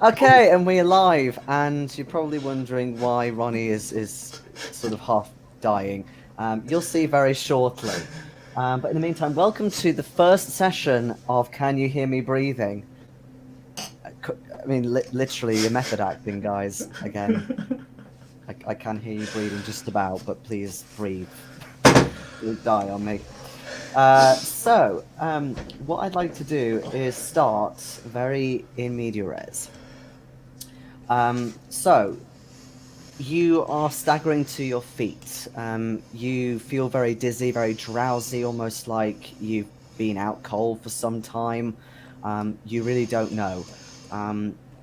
Okay, and we're live, and you're probably wondering why Ronnie is sort of half dying. You'll see very shortly. But in the meantime, welcome to the first session of Can You Hear Me Breathing? I mean, literally, a method acting, guys. Again, I can hear you breathing just about, but please breathe. You'll die on me. So, what I'd like to do is start very in media res. So, you are staggering to your feet. You feel very dizzy, very drowsy, almost like you've been out cold for some time. You really don't know.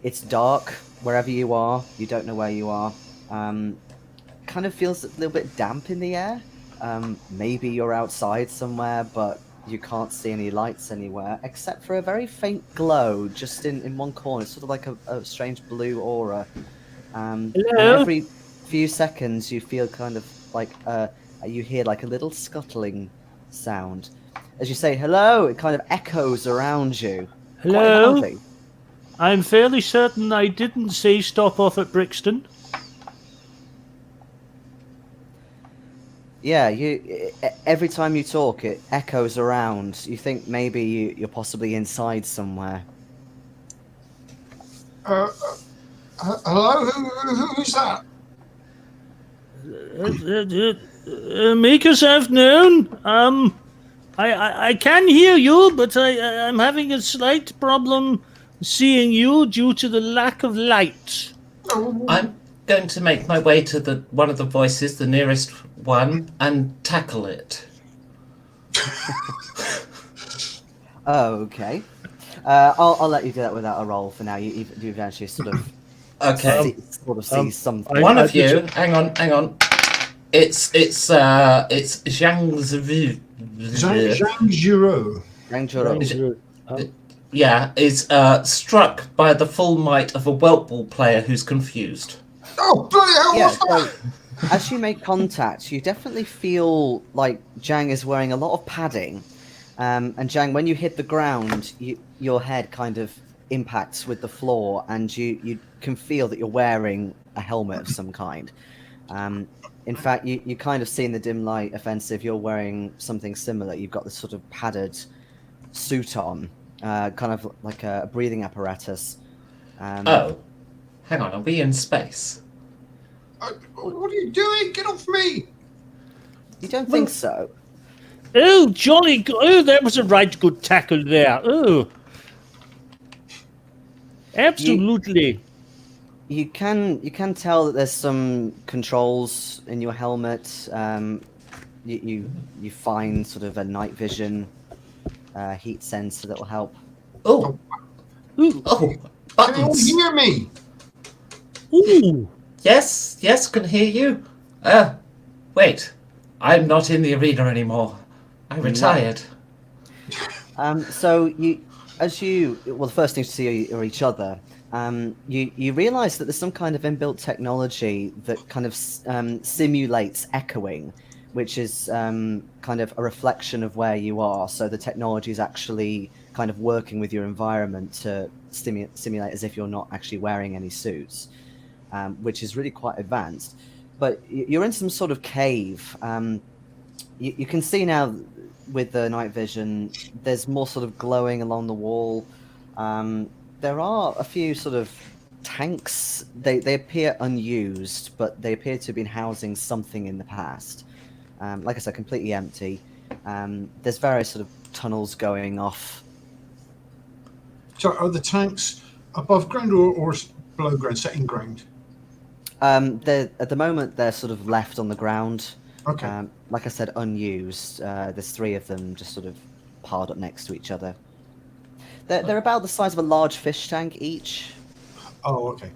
It's dark wherever you are. You don't know where you are. Kind of feels a little bit damp in the air. Maybe you're outside somewhere, but you can't see any lights anywhere, except for a very faint glow just in one corner. It's sort of like a strange blue aura. And every few seconds you feel kind of like you hear like a little scuttling sound. As you say hello, it kind of echoes around you. Quite Hello? loudly. I'm fairly certain I didn't say stop off at Brixton. Yeah, every time you talk, it echoes around. You think maybe you're possibly inside somewhere. Hello? Who's that? Make yourself known. I can hear you, but I'm having a slight problem seeing you due to the lack of light. I'm going to make my way to one of the voices, the nearest one, and tackle it. Okay. I'll let you do that without a roll for now. You've actually sort of see something. One of you, hang on. It's Zhang Zhurou. Yeah, is struck by the full might of a Whelp player who's confused. Oh, bloody hell, Yeah, what's that? so as you make contact, you definitely feel like Zhang is wearing a lot of padding. And Zhang, when you hit the ground, your head kind of impacts with the floor, and you can feel that you're wearing a helmet of some kind. In fact, you kind of see in the dim light offensive, you're wearing something similar. You've got this sort of padded suit on, kind of like a breathing apparatus. Oh, hang on, are we in space? What are you doing? Get off me! You don't think so? Oh, jolly good. Oh, that was a right good tackle there. Oh. Absolutely. You can tell that there's some controls in your helmet. You find sort of a night vision heat sensor that will help. Oh, Can buttons. you hear me? Ooh. Yes, can hear you. Wait, I'm not in the arena anymore. I retired. So the first thing to see are each other. You realise that there's some kind of inbuilt technology that kind of simulates echoing, which is kind of a reflection of where you are. So the technology is actually kind of working with your environment to simulate as if you're not actually wearing any suits, which is really quite advanced. But you're in some sort of cave. You can see now with the night vision, there's more sort of glowing along the wall. There are a few sort of tanks. They appear unused, but they appear to have been housing something in the past. Like I said, completely empty. There's various sort of tunnels going off. So are the tanks above ground or below ground, set in ground? At the moment, they're sort of left on the ground. Okay. Like I said, unused. There's three of them just sort of piled up next to each other. They're about the size of a large fish tank each. Oh, okay.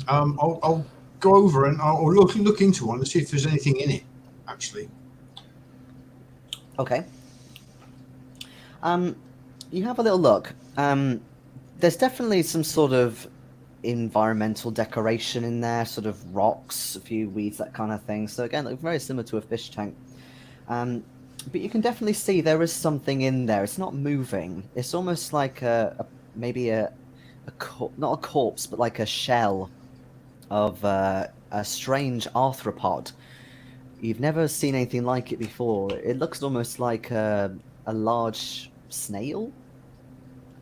I'll go over and I'll look into one and see if there's anything in it, actually. Okay. You have a little look. There's definitely some sort of environmental decoration in there, sort of rocks, a few weeds, that kind of thing. So again, like very similar to a fish tank. But you can definitely see there is something in there. It's not moving. It's almost like maybe not a corpse, but like a shell of a strange arthropod. You've never seen anything like it before. It looks almost like a large snail,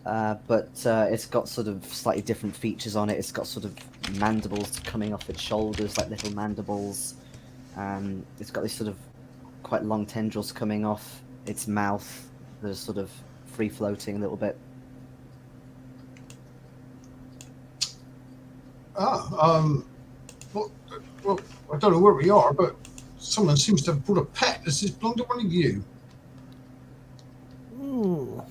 but it's got sort of slightly different features on it. It's got sort of mandibles coming off its shoulders, like little mandibles. It's got these sort of quite long tendrils coming off its mouth. They're sort of free floating a little bit. Well, I don't know where we are, but someone seems to have brought a pet. Does this belong to one of you? Ooh.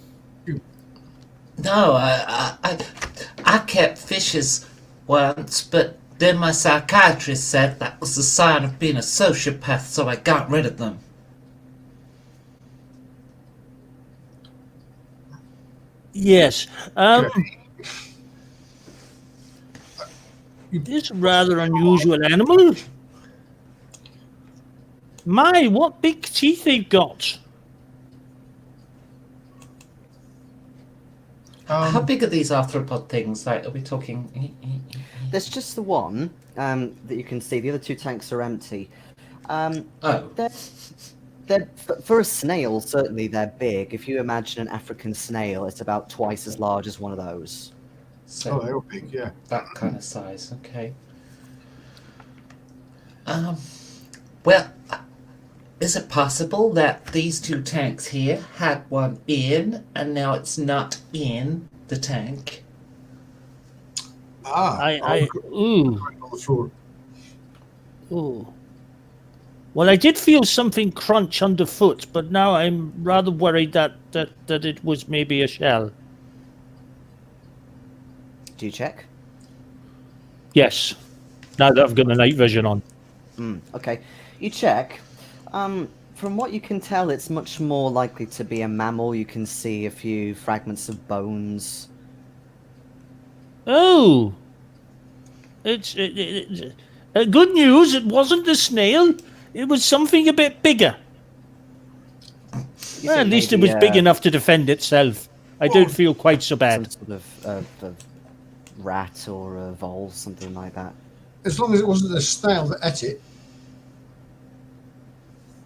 No, I kept fishes once, but then my psychiatrist said that was a sign of being a sociopath, so I got rid of them. Yes. Okay. This rather unusual animal. My, what big teeth they've got. How big are these arthropod things? Like, are we talking? There's just the one that you can see. The other two tanks are empty. Oh. They're for a snail, certainly they're big. If you imagine an African snail, it's about twice as large as one of those. So They're big, yeah. that kind of size, okay. Well, is it possible that these two tanks here had one in, and now it's not in the tank? Ooh. On the floor. Ooh. Well, I did feel something crunch underfoot, but now I'm rather worried that it was maybe a shell. Do you check? Yes. Now that I've got the night vision on. Okay. You check. From what you can tell, it's much more likely to be a mammal. You can see a few fragments of bones. Oh! It's good news, it wasn't a snail. It was something a bit bigger. Well, at least it was big enough to defend itself. I don't feel quite so bad. Some sort of rat or a vole, something like that. As long as it wasn't a snail that ate it.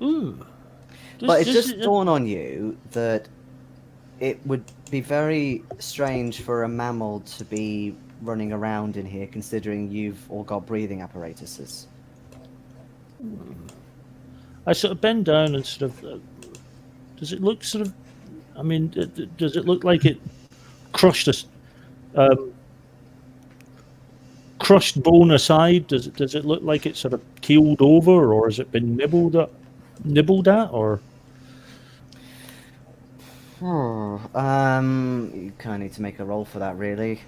Ooh. But it just dawned on you that it would be very strange for a mammal to be running around in here, considering you've all got breathing apparatuses. I sort of bend down and sort of... does it look sort of... I mean, does it look like it crushed us? Crushed bone aside, does it look like it sort of keeled over, or has it been nibbled at, or? You kind of need to make a roll for that, really.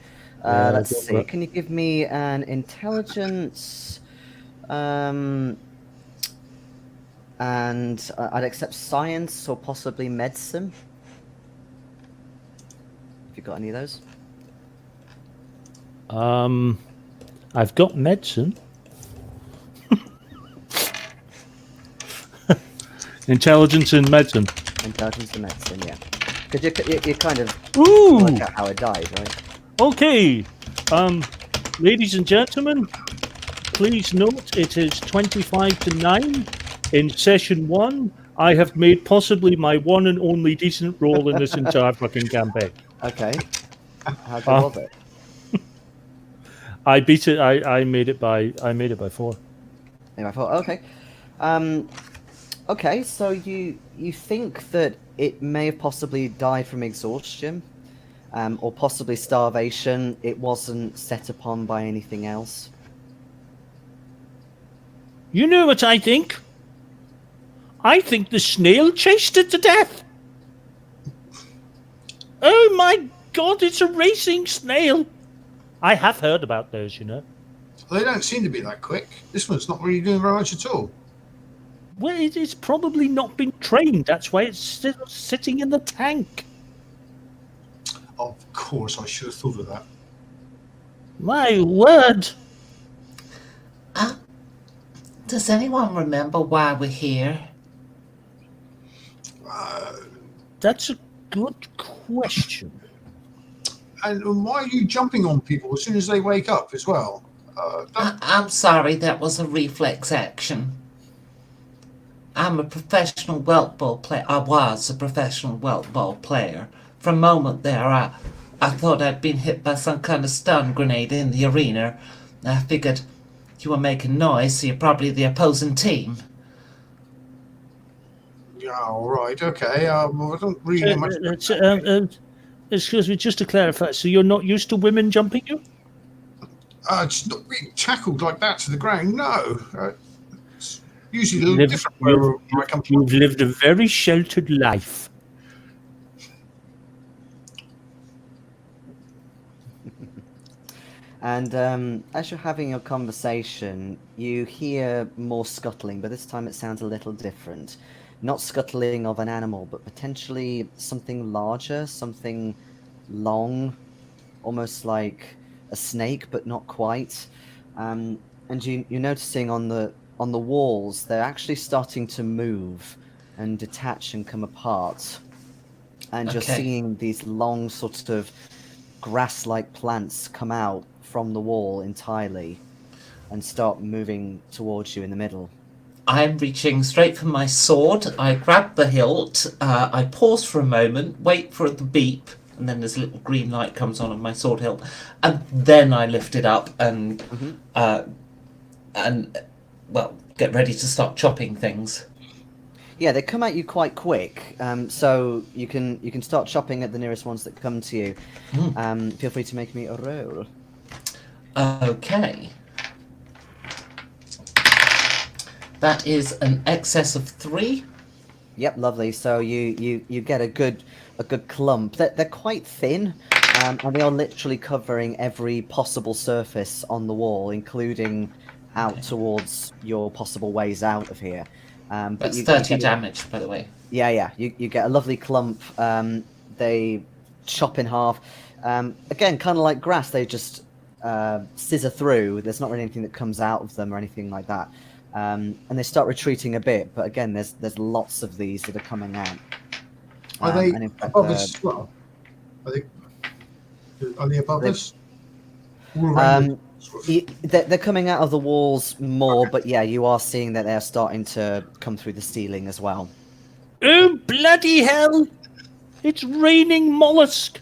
Let's see. Can you give me an intelligence? And I'd accept science or possibly medicine. Have you got any of those? I've got medicine. Intelligence and medicine. Intelligence and medicine, yeah. Because you kind of Ooh! work out how it died, right? Okay. Ladies and gentlemen, please note it is 25 to 9. In session 1, I have made possibly my one and only decent roll in this entire fucking campaign. Okay. How good was it? I beat it. I made it by 4. Anyway, I thought, okay. Okay, so you think that it may have possibly died from exhaustion, or possibly starvation. It wasn't set upon by anything else. You know what I think? I think the snail chased it to death. Oh my God, it's a racing snail. I have heard about those, you know. They don't seem to be that quick. This one's not really doing very much at all. Well, it's probably not been trained. That's why it's still sitting in the tank. Of course, I should have thought of that. My word. Does anyone remember why we're here? That's a good question. And why are you jumping on people as soon as they wake up as well? I'm sorry, that was a reflex action. I'm a professional welt ball player. I was a professional welt ball player. For a moment there, I thought I'd been hit by some kind of stun grenade in the arena. I figured you were making noise, so you're probably the opposing team. Yeah, all right, okay. Well, I don't really know much. Excuse me, just to clarify, so you're not used to women jumping you? It's not being tackled like that to the ground. No, it's usually a little different where I come from. You've lived a very sheltered life. And as you're having your conversation, you hear more scuttling, but this time it sounds a little different. Not scuttling of an animal, but potentially something larger, something long, almost like a snake, but not quite. And you're noticing on the walls, they're actually starting to move and detach and come apart. And you're seeing these long sort of grass-like plants come out from the wall entirely and start moving towards you in the middle. I'm reaching straight for my sword. I grab the hilt. I pause for a moment, wait for the beep, and then this little green light comes on my sword hilt, and then I lift it up and well, get ready to start chopping things. Yeah, they come at you quite quick, so you can start chopping at the nearest ones that come to you. Feel free to make me a roll. Okay. That is an excess of 3. Yep, lovely. So you get a good clump. They're quite thin, and they are literally covering every possible surface on the wall, including out towards your possible ways out of here. But That's 30 damage, by the way. Yeah. You get a lovely clump. They chop in half. Again, kind of like grass, they just scissor through. There's not really anything that comes out of them or anything like that. And they start retreating a bit, but again, there's lots of these that are coming out. Are they and in fact, above us as well? Are they above us? All around they're coming out of the walls more, but yeah, you are seeing that they're starting to come through the ceiling as well. Oh, bloody hell! It's raining mollusk!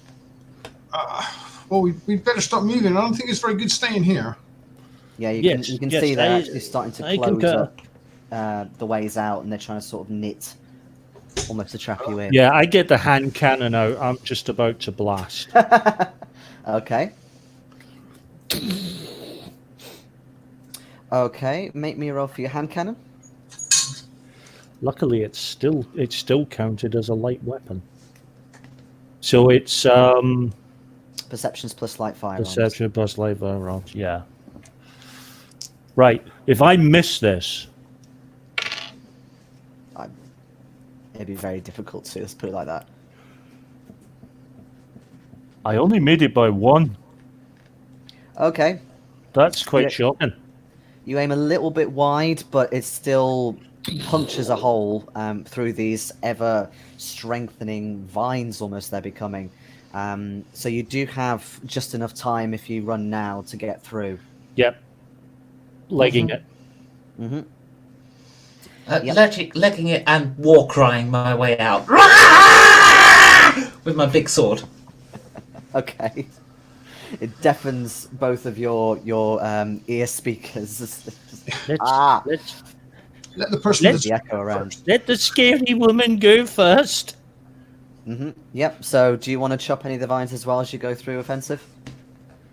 Well, we'd better stop moving. I don't think it's very good staying here. Yeah, you can see they're actually starting to close up the ways out, and they're trying to sort of knit almost to trap you in. Yeah, I get the hand cannon out. I'm just about to blast. Okay. Okay, make me a roll for your hand cannon. Luckily, it's still counted as a light weapon. So it's Perceptions plus light firearms. perception plus light firearms. Yeah. Right. If I miss this, It'd be very difficult to, let's put it like that. I only made it by 1. Okay. That's quite shocking. You aim a little bit wide, but it still punctures a hole through these ever strengthening vines almost they're becoming. So you do have just enough time if you run now to get through. Yep. Legging it. Mm-hmm. Legging it and war crying my way out with my big sword. Okay. It deafens both of your ear speakers. Let the person Let the echo around. Let the scary woman go first. Mm-hmm. Yep. So, do you want to chop any of the vines as well as you go through offensive?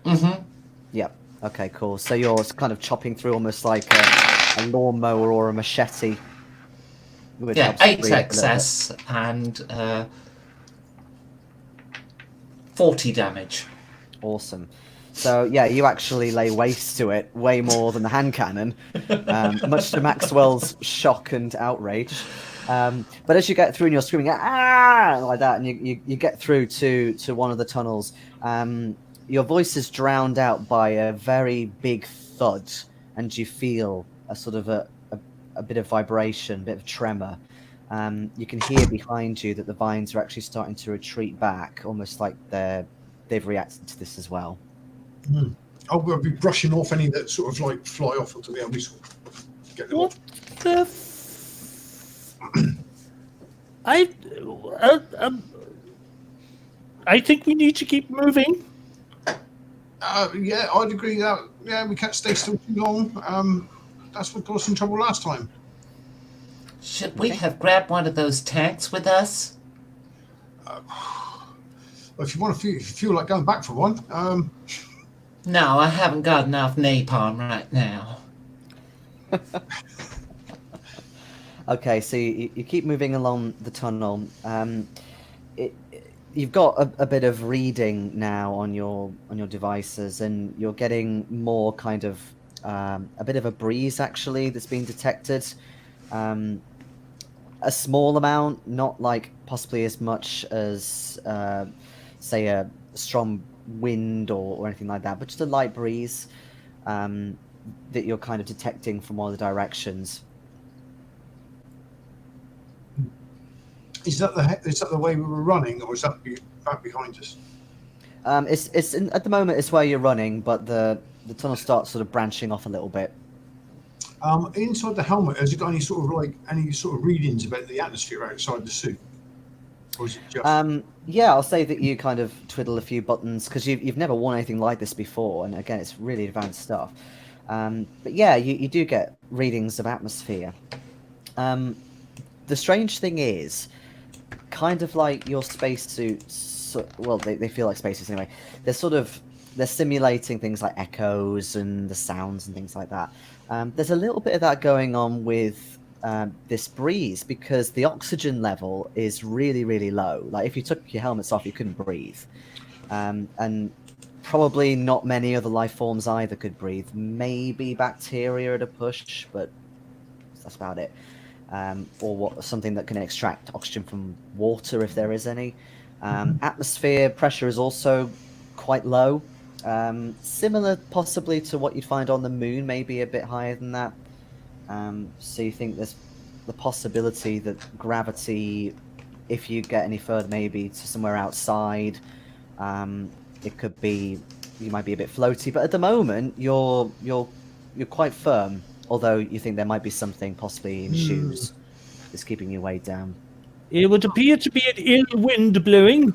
Mm-hmm. Yep. Okay. Cool. So you're kind of chopping through almost like a lawnmower or a machete. Yeah, 8 excess and 40 damage. Awesome. So yeah, you actually lay waste to it way more than the hand cannon, much to Maxwell's shock and outrage. But as you get through and you're screaming like that, and you get through to one of the tunnels, your voice is drowned out by a very big thud, and you feel a sort of a bit of vibration, a bit of tremor. You can hear behind you that the vines are actually starting to retreat back, almost like they've reacted to this as well. I'll be brushing off any that sort of like fly off onto me. I'll be sort of get them What off. the? I think we need to keep moving. Yeah, I'd agree that. Yeah, we can't stay still too long. That's what got us in trouble last time. Should we have grabbed one of those tanks with us? If you want to if you feel like going back for one, No, I haven't got enough napalm right now. Okay, so you keep moving along the tunnel. You've got a bit of reading now on your devices, and you're getting more kind of a bit of a breeze actually that's been detected. A small amount, not like possibly as much as say a strong wind or anything like that, but just a light breeze that you're kind of detecting from one of the directions. is that the way we were running, or is that back behind us? At the moment it's where you're running, but the tunnel starts sort of branching off a little bit. Inside the helmet, has it got any sort of readings about the atmosphere outside the suit? Or is it just... Yeah, I'll say that you kind of twiddle a few buttons because you've never worn anything like this before, and again, it's really advanced stuff. But yeah, you do get readings of atmosphere. The strange thing is, kind of like your spacesuits, well, they feel like spacesuits anyway. They're simulating things like echoes and the sounds and things like that. There's a little bit of that going on with this breeze because the oxygen level is really, really low. Like if you took your helmets off, you couldn't breathe. And probably not many other life forms either could breathe. Maybe bacteria at a push, but that's about it. Or something that can extract oxygen from water if there is any. Atmosphere pressure is also quite low. Similar possibly to what you'd find on the moon, maybe a bit higher than that. So you think there's the possibility that gravity, if you get any further maybe to somewhere outside, it could be, you might be a bit floaty, but at the moment you're quite firm, although you think there might be something possibly in shoes that's keeping you weighed down. It would appear to be an ill wind blowing.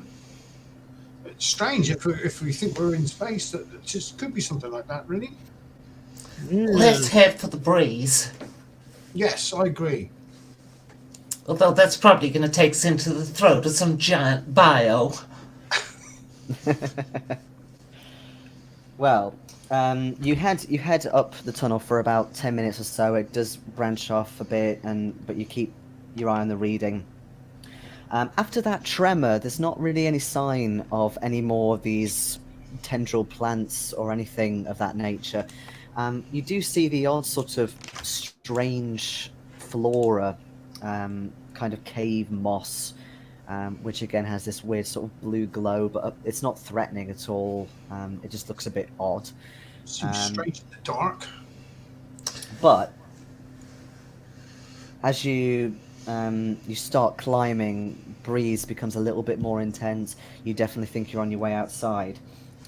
It's strange if we think we're in space, that it just could be something like that, really. Let's head for the breeze. Yes, I agree. Although that's probably going to take us into the throat of some giant bio. Well, you head up the tunnel for about 10 minutes or so. It does branch off a bit, but you keep your eye on the reading. After that tremor, there's not really any sign of any more of these tendril plants or anything of that nature. You do see the odd sort of strange flora, kind of cave moss, which again has this weird sort of blue glow, but it's not threatening at all. It just looks a bit odd. Seems strange in the dark. But as you start climbing, breeze becomes a little bit more intense. You definitely think you're on your way outside.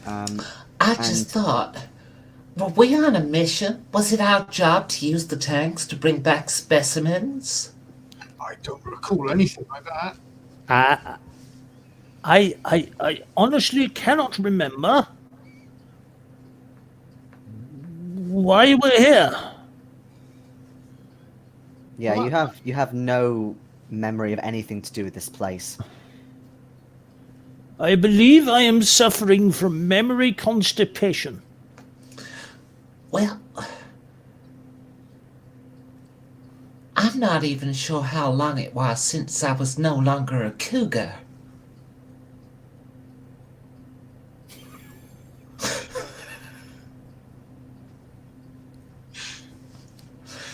I just thought, were we on a mission? Was it our job to use the tanks to bring back specimens? I don't recall anything like that. I honestly cannot remember why we're here. Yeah, you have no memory of anything to do with this place. I believe I am suffering from memory constipation. Well, I'm not even sure how long it was since I was no longer a cougar.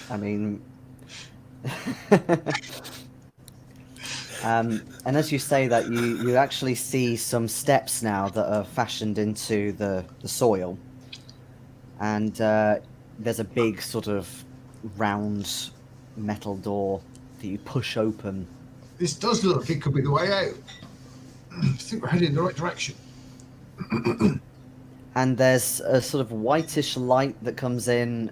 I mean... and as you say that, you actually see some steps now that are fashioned into the soil. And there's a big sort of round metal door that you push open. This does look like it could be the way out. I think we're heading in the right direction. And there's a sort of whitish light that comes in.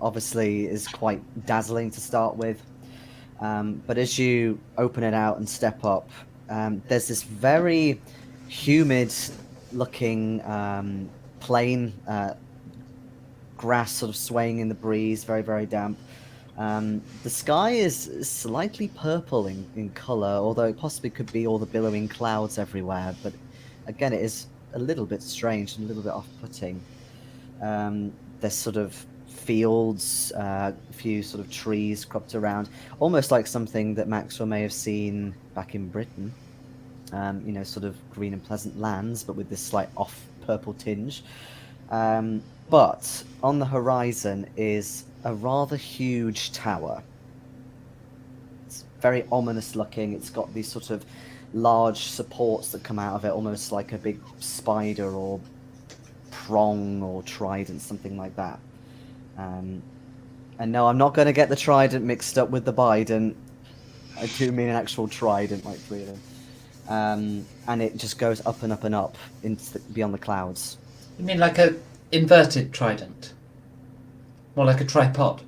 Obviously, is quite dazzling to start with. But as you open it out and step up, there's this very humid-looking plain, grass sort of swaying in the breeze, very, very damp. The sky is slightly purple in colour, although it possibly could be all the billowing clouds everywhere. But again, it is a little bit strange and a little bit off-putting. There's sort of fields, a few sort of trees cropped around, almost like something that Maxwell may have seen back in Britain. Sort of green and pleasant lands, but with this slight off-purple tinge. But on the horizon is a rather huge tower. It's very ominous looking. It's got these sort of large supports that come out of it, almost like a big spider or prong or trident, something like that. And no, I'm not going to get the trident mixed up with the bident. I do mean an actual trident, like three of them. And it just goes up and up and up into beyond the clouds. You mean like a inverted trident? More like a tripod?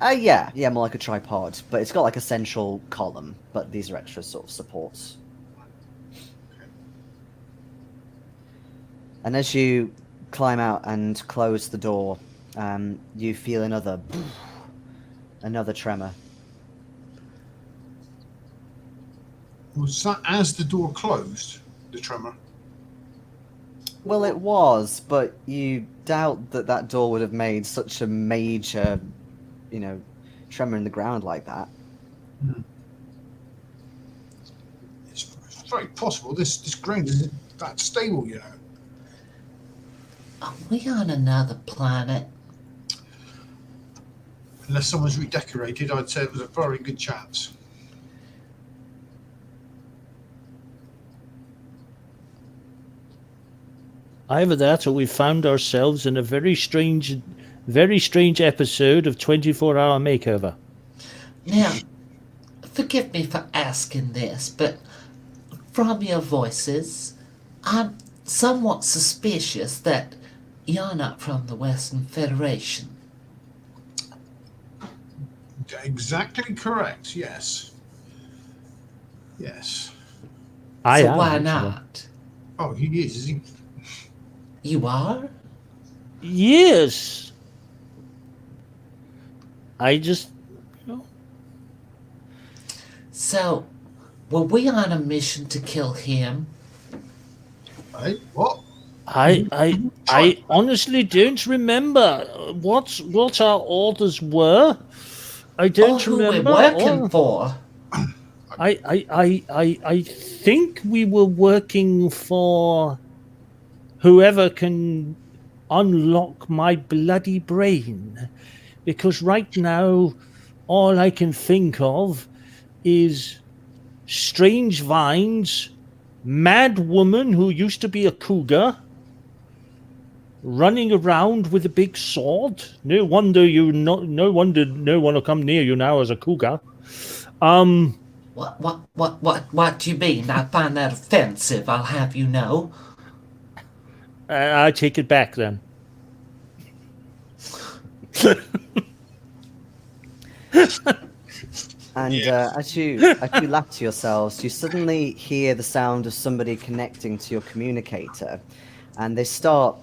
Yeah, more like a tripod, but it's got like a central column, but these are extra sort of supports. And as you climb out and close the door, you feel another tremor. Was that as the door closed, the tremor? Well, it was, but you doubt that door would have made such a major, tremor in the ground like that. It's very possible. This ground isn't that stable, Are we on another planet? Unless someone's redecorated, I'd say it was a very good chance. Either that, or we found ourselves in a very strange episode of 24-Hour Makeover. Now, forgive me for asking this, but from your voices, I'm somewhat suspicious that you're not from the Western Federation. Exactly correct, yes. Yes. I So am, why actually. not? Oh, he is he? You are? Yes. I just... So, were we on a mission to kill him? Hey, what? I honestly don't remember what our orders were. I don't Who remember. we're working for? I think we were working for whoever can unlock my bloody brain, because right now all I can think of is strange vines, mad woman who used to be a cougar, running around with a big sword. No wonder no one will come near you now as a cougar. What do you mean? I find that offensive, I'll have you know. I take it back then. And as you laugh to yourselves, you suddenly hear the sound of somebody connecting to your communicator, and they start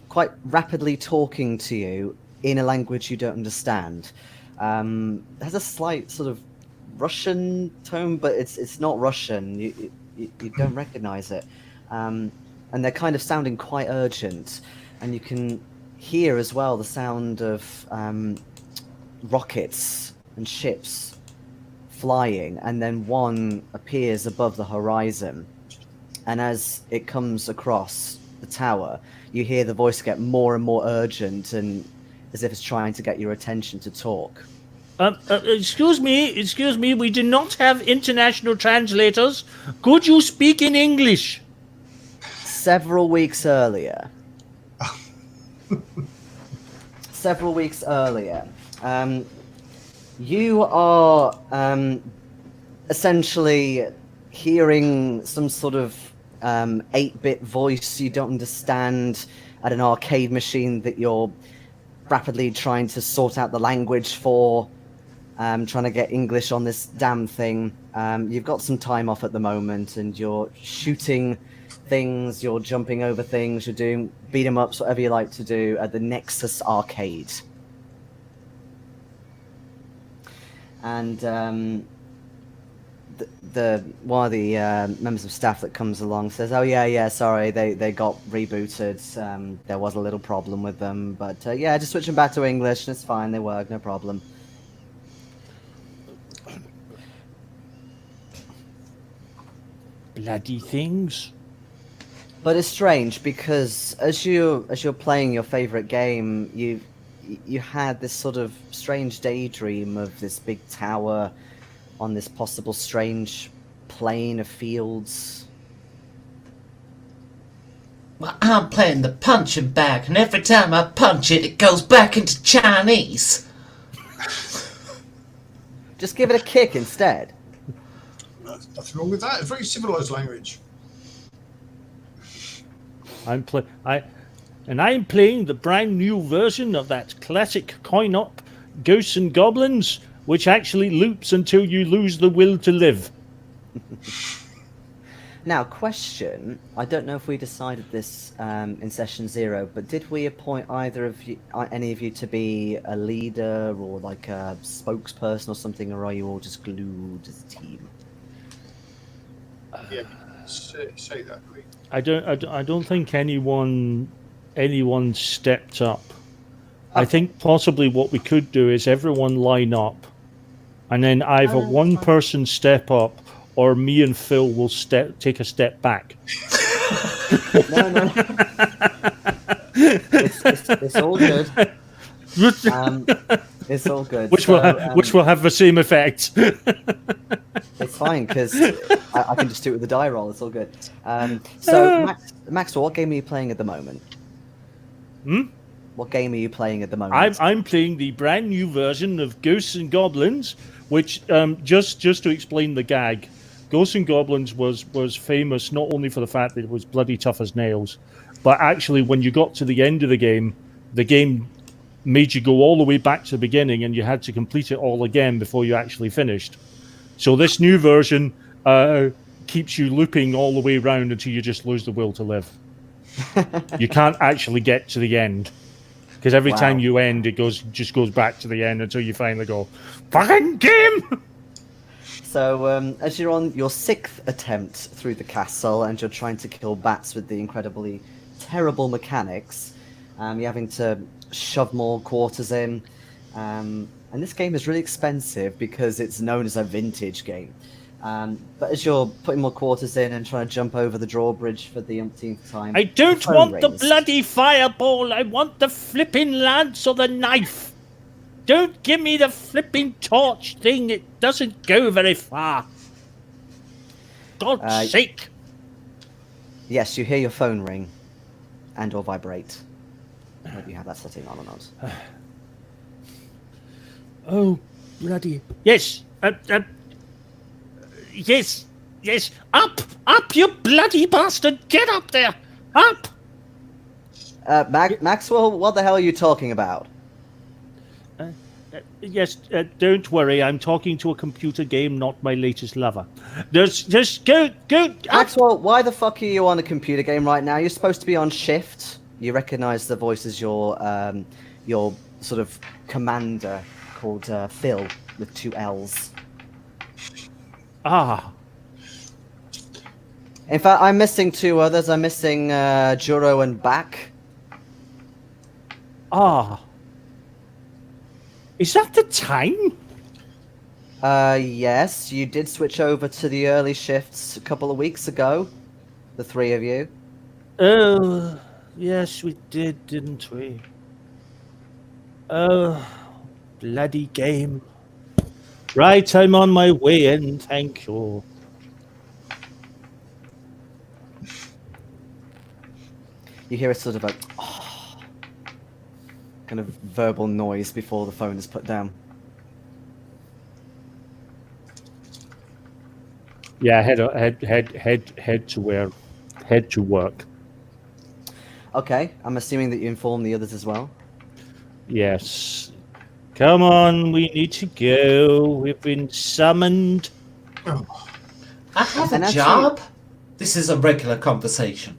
quite rapidly talking to you in a language you don't understand. It has a slight sort of Russian tone, but it's not Russian. You don't recognize it, and they're kind of sounding quite urgent, and you can hear as well the sound of rockets and ships flying, and then one appears above the horizon, and as it comes across the tower, you hear the voice get more and more urgent, and as if it's trying to get your attention to talk. Excuse me, we do not have international translators. Could you speak in English? Several weeks earlier, You are essentially hearing some sort of 8-bit voice you don't understand at an arcade machine that you're rapidly trying to sort out the language for, trying to get English on this damn thing. You've got some time off at the moment, and you're shooting things, you're jumping over things, you're doing beat 'em ups, whatever you like to do at the Nexus arcade. And one of the members of staff that comes along says, "Oh yeah, sorry, they got rebooted. There was a little problem with them, but yeah, just switch them back to English, and it's fine. They work, no problem." Bloody things. But it's strange because as you're playing your favorite game, you had this sort of strange daydream of this big tower on this possible strange plain of fields. Well, I'm playing the punching bag, and every time I punch it, it goes back into Chinese. Just give it a kick instead. There's nothing wrong with that. It's a very civilized language. I'm playing the brand new version of that classic coin-op Ghosts and Goblins, which actually loops until you lose the will to live. Now, question. I don't know if we decided this in session 0, but did we appoint any of you to be a leader or like a spokesperson or something, or are you all just glued as a team? Yeah, say that, please. I don't think anyone stepped up. I think possibly what we could do is everyone line up, and then either one person step up, or me and Phil will take a step back. No. It's all good. It's all good. Which will have the same effect. It's fine because I can just do it with the die roll. It's all good. So, Maxwell, what game are you playing at the moment? What game are you playing at the moment? I'm playing the brand new version of Ghosts and Goblins, which just to explain the gag, Ghosts and Goblins was famous not only for the fact that it was bloody tough as nails, but actually when you got to the end of the game made you go all the way back to the beginning, and you had to complete it all again before you actually finished. So this new version keeps you looping all the way around until you just lose the will to live. You can't actually get to the end, because every time you end, it just goes back to the end until you finally go, fucking game! So as you're on your 6th attempt through the castle, and you're trying to kill bats with the incredibly terrible mechanics, you're having to shove more quarters in. And this game is really expensive because it's known as a vintage game. But as you're putting more quarters in and trying to jump over the drawbridge for the umpteenth time... I don't want the bloody fireball, I want the flipping lance or the knife. Don't give me the flipping torch thing, it doesn't go very far. God's sake. Yes, you hear your phone ring and or vibrate. Whether you have that setting on or not. Oh, bloody... Yes, yes, up, you bloody bastard, get up there, up! Maxwell, what the hell are you talking about? Yes, don't worry, I'm talking to a computer game, not my latest lover. Just go up. Maxwell, why the fuck are you on a computer game right now? You're supposed to be on shift. You recognise the voice as your sort of commander called Phil with 2 L's. Ah. In fact, I'm missing 2 others. I'm missing Zhurou and Back. Ah. Is that the time? Yes, you did switch over to the early shifts a couple of weeks ago. The 3 of you. Oh, yes, we did, didn't we? Oh, bloody game. Right, I'm on my way in, thank you. You hear a sort of kind of verbal noise before the phone is put down. Yeah, head to work. Okay, I'm assuming that you inform the others as well. Yes. Come on, we need to go. We've been summoned. Oh, I have And a as job. This is a regular conversation.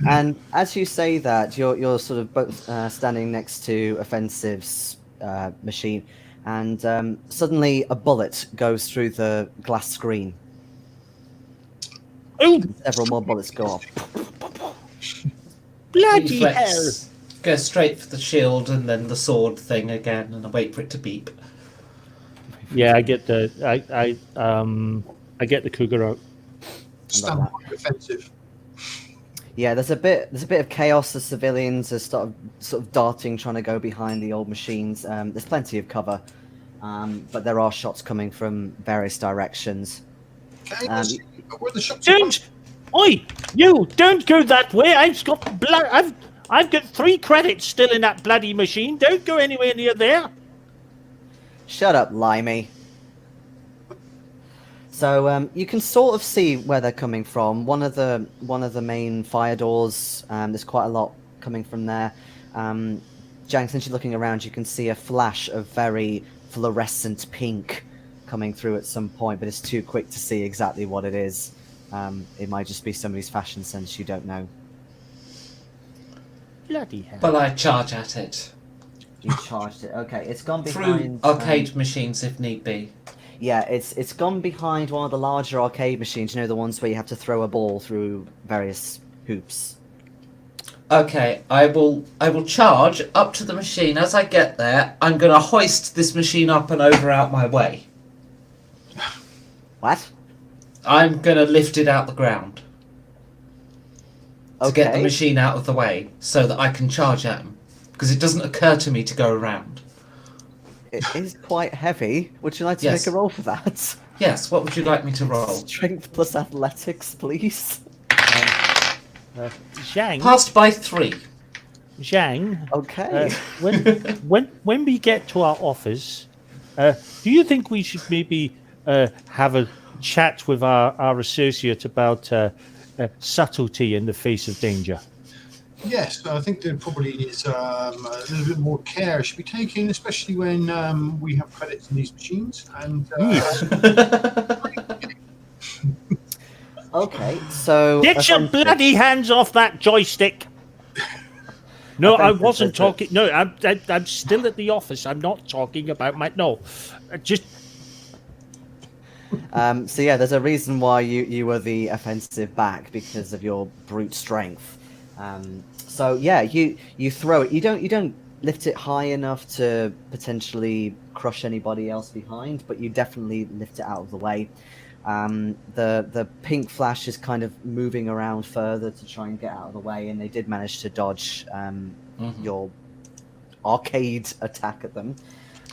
And as you say that, you're sort of both standing next to Offensive's machine, and suddenly a bullet goes through the glass screen. Oh, Several more bullets go off. bloody hell! Reflex. Go straight for the shield and then the sword thing again, and I wait for it to beep. Yeah, I get the I get the cougar out. stand by offensive. Yeah, there's a bit of chaos. The civilians are sort of darting, trying to go behind the old machines. There's plenty of cover, but there are shots coming from various directions. Okay, Um, let's see where the shots Don't, oi, you don't go that way. I've got 3 credits still in that bloody machine. Don't go anywhere near there. Shut up, Limey. So you can sort of see where they're coming from. One of the main fire doors. There's quite a lot coming from there. Jang, since you're looking around, you can see a flash of very fluorescent pink coming through at some point, but it's too quick to see exactly what it is. It might just be somebody's fashion sense. You don't know. Bloody hell! But I charge at it. You charged it. Okay, it's gone Through behind arcade machines if need be. Yeah, it's gone behind one of the larger arcade machines. You know, the ones where you have to throw a ball through various hoops. Okay, I will charge up to the machine. As I get there, I'm going to hoist this machine up and over out my way. What? I'm going to lift it out the ground. To get the Okay. machine out of the way so that I can charge at him. Because it doesn't occur to me to go around. It is quite heavy. Would you like to Yes. make a roll for that? Yes, what would you like me to roll? Strength plus athletics, please. Zhang, Passed by 3. Zhang. Okay. When we get to our office, do you think we should maybe have a chat with our associate about subtlety in the face of danger? Yes, I think there probably is a little bit more care should be taken, especially when we have credits in these machines. And Okay, so Get your Offensive. bloody hands off that joystick! No, I Offensive wasn't says talking. No, I'm still at the office. I'm not talking about my. No, just So yeah, there's a reason why you were the offensive back, because of your brute strength. So yeah, you throw it. You don't lift it high enough to potentially crush anybody else behind, but you definitely lift it out of the way. The pink flash is kind of moving around further to try and get out of the way, and they did manage to dodge your arcade attack at them.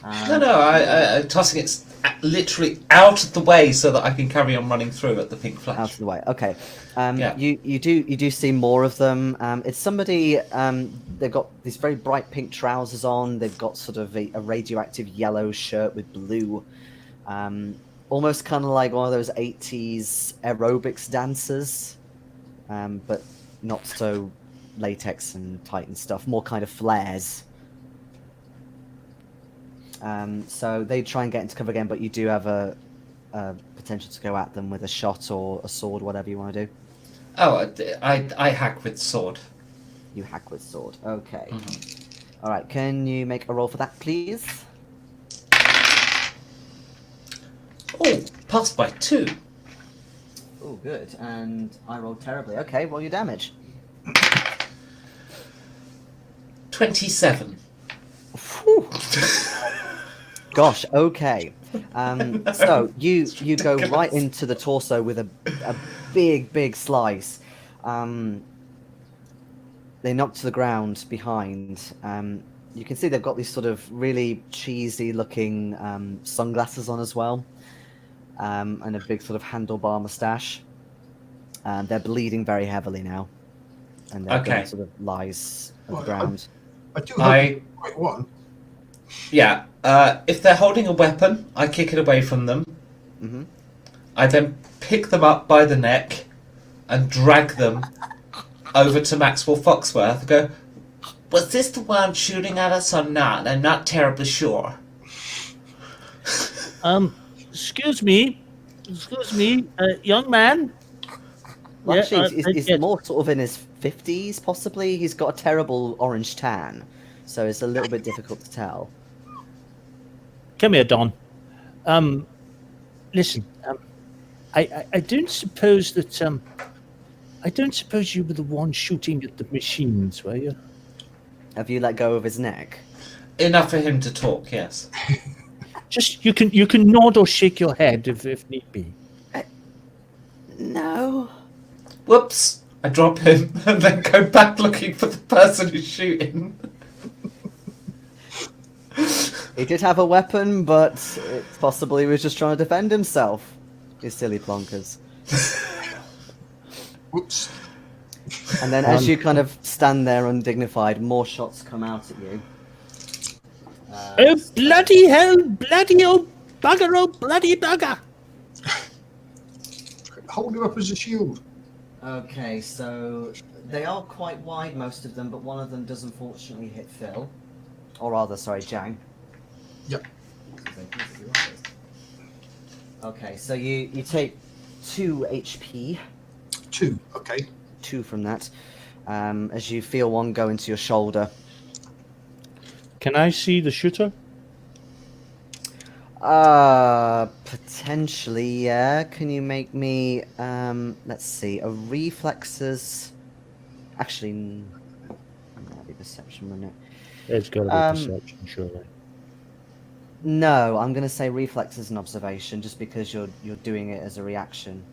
No, I'm tossing it literally out of the way so that I can carry on running through at the pink Out flash. of the way. Okay. Yeah. You do see more of them. It's somebody. They've got these very bright pink trousers on. They've got sort of a radioactive yellow shirt with blue. Almost kind of like one of those 80s aerobics dancers, but not so latex and tight and stuff. More kind of flares. So they try and get into cover again, but you do have a potential to go at them with a shot or a sword, whatever you want to do. Oh, I hack with sword. You hack with sword. Okay. All right. Can you make a roll for that, please? Oh, passed by 2. Oh, good. And I rolled terribly. Okay. Roll your damage. 27. Whew. Gosh. Okay. So you go right into the torso with a big slice. They knock to the ground behind. You can see they've got these sort of really cheesy looking sunglasses on as well, and a big sort of handlebar moustache. They're bleeding very heavily now, and their gun sort of lies at the ground. I do have quite one. Yeah, if they're holding a weapon, I kick it away from them. I then pick them up by the neck and drag them over to Maxwell Foxworth and go, was this the one shooting at us or not? I'm not terribly sure. Excuse me, young man. Well, Yeah, actually, he's yes. more sort of in his 50s, possibly. He's got a terrible orange tan, so it's a little bit difficult to tell. Come here, Don. Listen. I don't suppose that I don't suppose you were the one shooting at the machines, were you? Have you let go of his neck? Enough for him to talk, yes. Just you can nod or shake your head if need be. No. Whoops. I drop him and then go back looking for the person who's shooting. He did have a weapon, but it's possibly he was just trying to defend himself. You silly plonkers. Whoops. And then as you kind of stand there undignified, more shots come out at you. Oh, bloody hell! Bloody old bugger! Oh, bloody bugger! Hold him up as a shield. Okay, so they are quite wide, most of them, but one of them does unfortunately hit Phil. Or rather, sorry, Jang. Yep. Okay, so you take 2 HP. 2, okay. 2 from that. As you feel one go into your shoulder. Can I see the shooter? Potentially, yeah. Can you make me, let's see, a reflexes... Actually, that'd be perception, wouldn't it? It's got to be perception, surely. No, I'm going to say reflexes and observation, just because you're doing it as a reaction.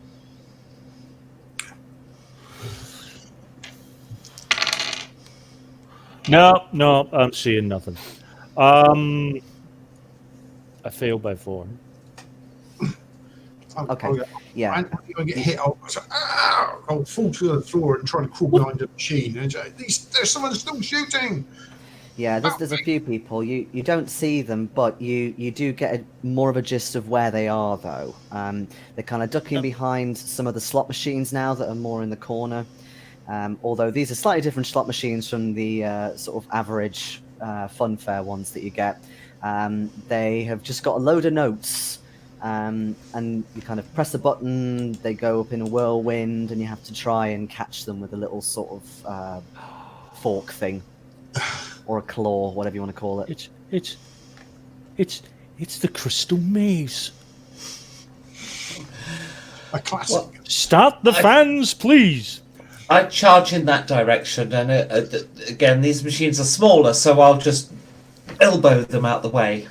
No, I'm seeing nothing. I failed by 4. Okay, yeah. And I get hit, I'll fall to the floor and try to crawl behind the machine. And say, there's someone still shooting! Yeah, there's a few people. You don't see them, but you do get more of a gist of where they are, though. They're kind of ducking behind some of the slot machines now that are more in the corner. Although these are slightly different slot machines from the sort of average funfair ones that you get. They have just got a load of notes, and you kind of press a button, they go up in a whirlwind, and you have to try and catch them with a little sort of fork thing. Or a claw, whatever you want to call it. It's the crystal maze. A classic. Well, Start the fans, please. I charge in that direction, and again, these machines are smaller, so I'll just elbow them out the way.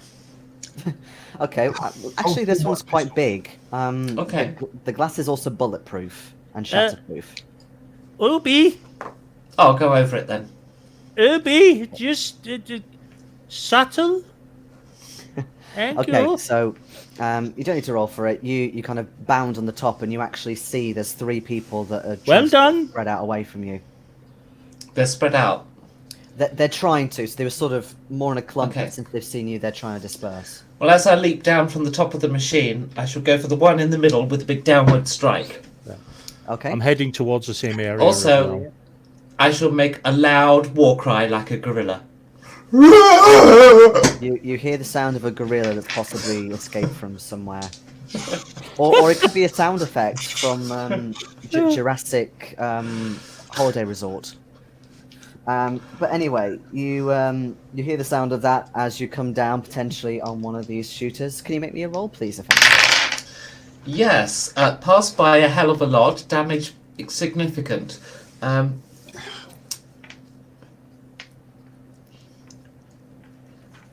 Okay, actually this one's quite big. Okay. The glass is also bulletproof and shatterproof. Obi, I'll go over it then. Obi, just subtle. Thank Okay, you. so you don't need to roll for it. You kind of bound on the top, and you actually see there's 3 people that are Well just done. spread out away from you. They're spread out. They're trying to, so they were sort of more in a clump, Okay. but since they've seen you, they're trying to disperse. Well, as I leap down from the top of the machine, I shall go for the one in the middle with a big downward strike. Okay. I'm heading towards the same area. Also, as well. I shall make a loud war cry like a gorilla. You hear the sound of a gorilla that's possibly escaped from somewhere. Or it could be a sound effect from Jurassic Holiday Resort. But anyway, you hear the sound of that as you come down potentially on one of these shooters. Can you make me a roll, please? Yes, passed by a hell of a lot. Damage significant.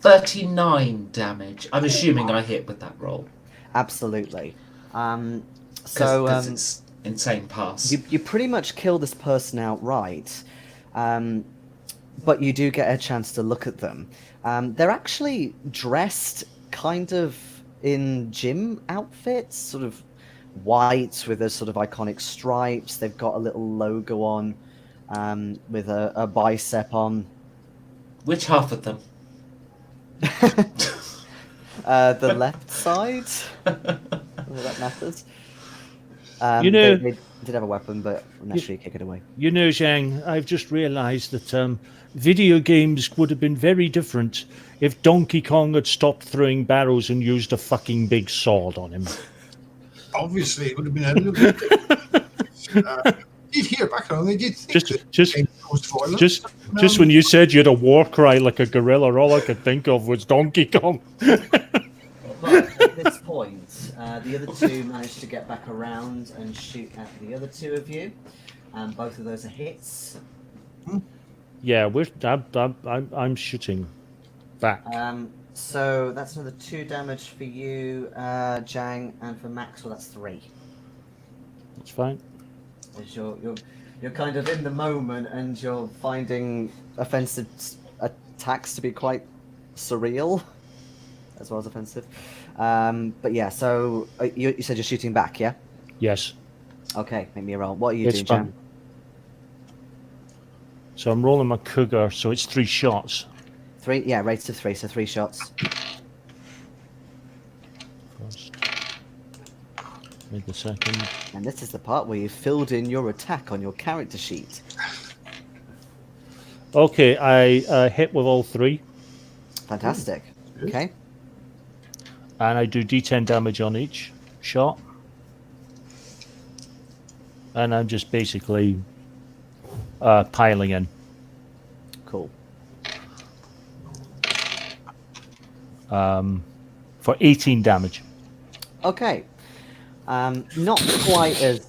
39 damage. I'm assuming I hit with that roll. Absolutely. Because it's insane pass. You pretty much kill this person outright, but you do get a chance to look at them. They're actually dressed kind of in gym outfits, sort of white with a sort of iconic stripes. They've got a little logo on with a bicep on. Which half of them? The left side. Well, that matters. You know- they did have a weapon, but naturally kick it away. You know, Zhang, I've just realised that video games would have been very different if Donkey Kong had stopped throwing barrels and used a fucking big sword on him. Obviously, it would have been a little bit different. Did hear back on, they did think that Just the game caused violence. just when you said you had a war cry like a gorilla, all I could think of was Donkey Kong. But at this point, the other two managed to get back around and shoot at the other two of you. Both of those are hits. Yeah, I'm shooting back. So that's another 2 damage for you, Jang, and for Maxwell that's 3. That's fine. As you're kind of in the moment and you're finding offensive attacks to be quite surreal as well as offensive. But yeah, so you said you're shooting back, yeah? Yes. Okay, make me a roll. What are you It's doing, fine. Jam? So I'm rolling my cougar, so it's 3 shots. 3? Yeah, rates of 3, so 3 shots. First. Made the second. And this is the part where you filled in your attack on your character sheet. Okay, I hit with all 3, Fantastic. Okay. and I do D10 damage on each shot. And I'm just basically piling in. Cool. For 18 damage. Okay. Not quite as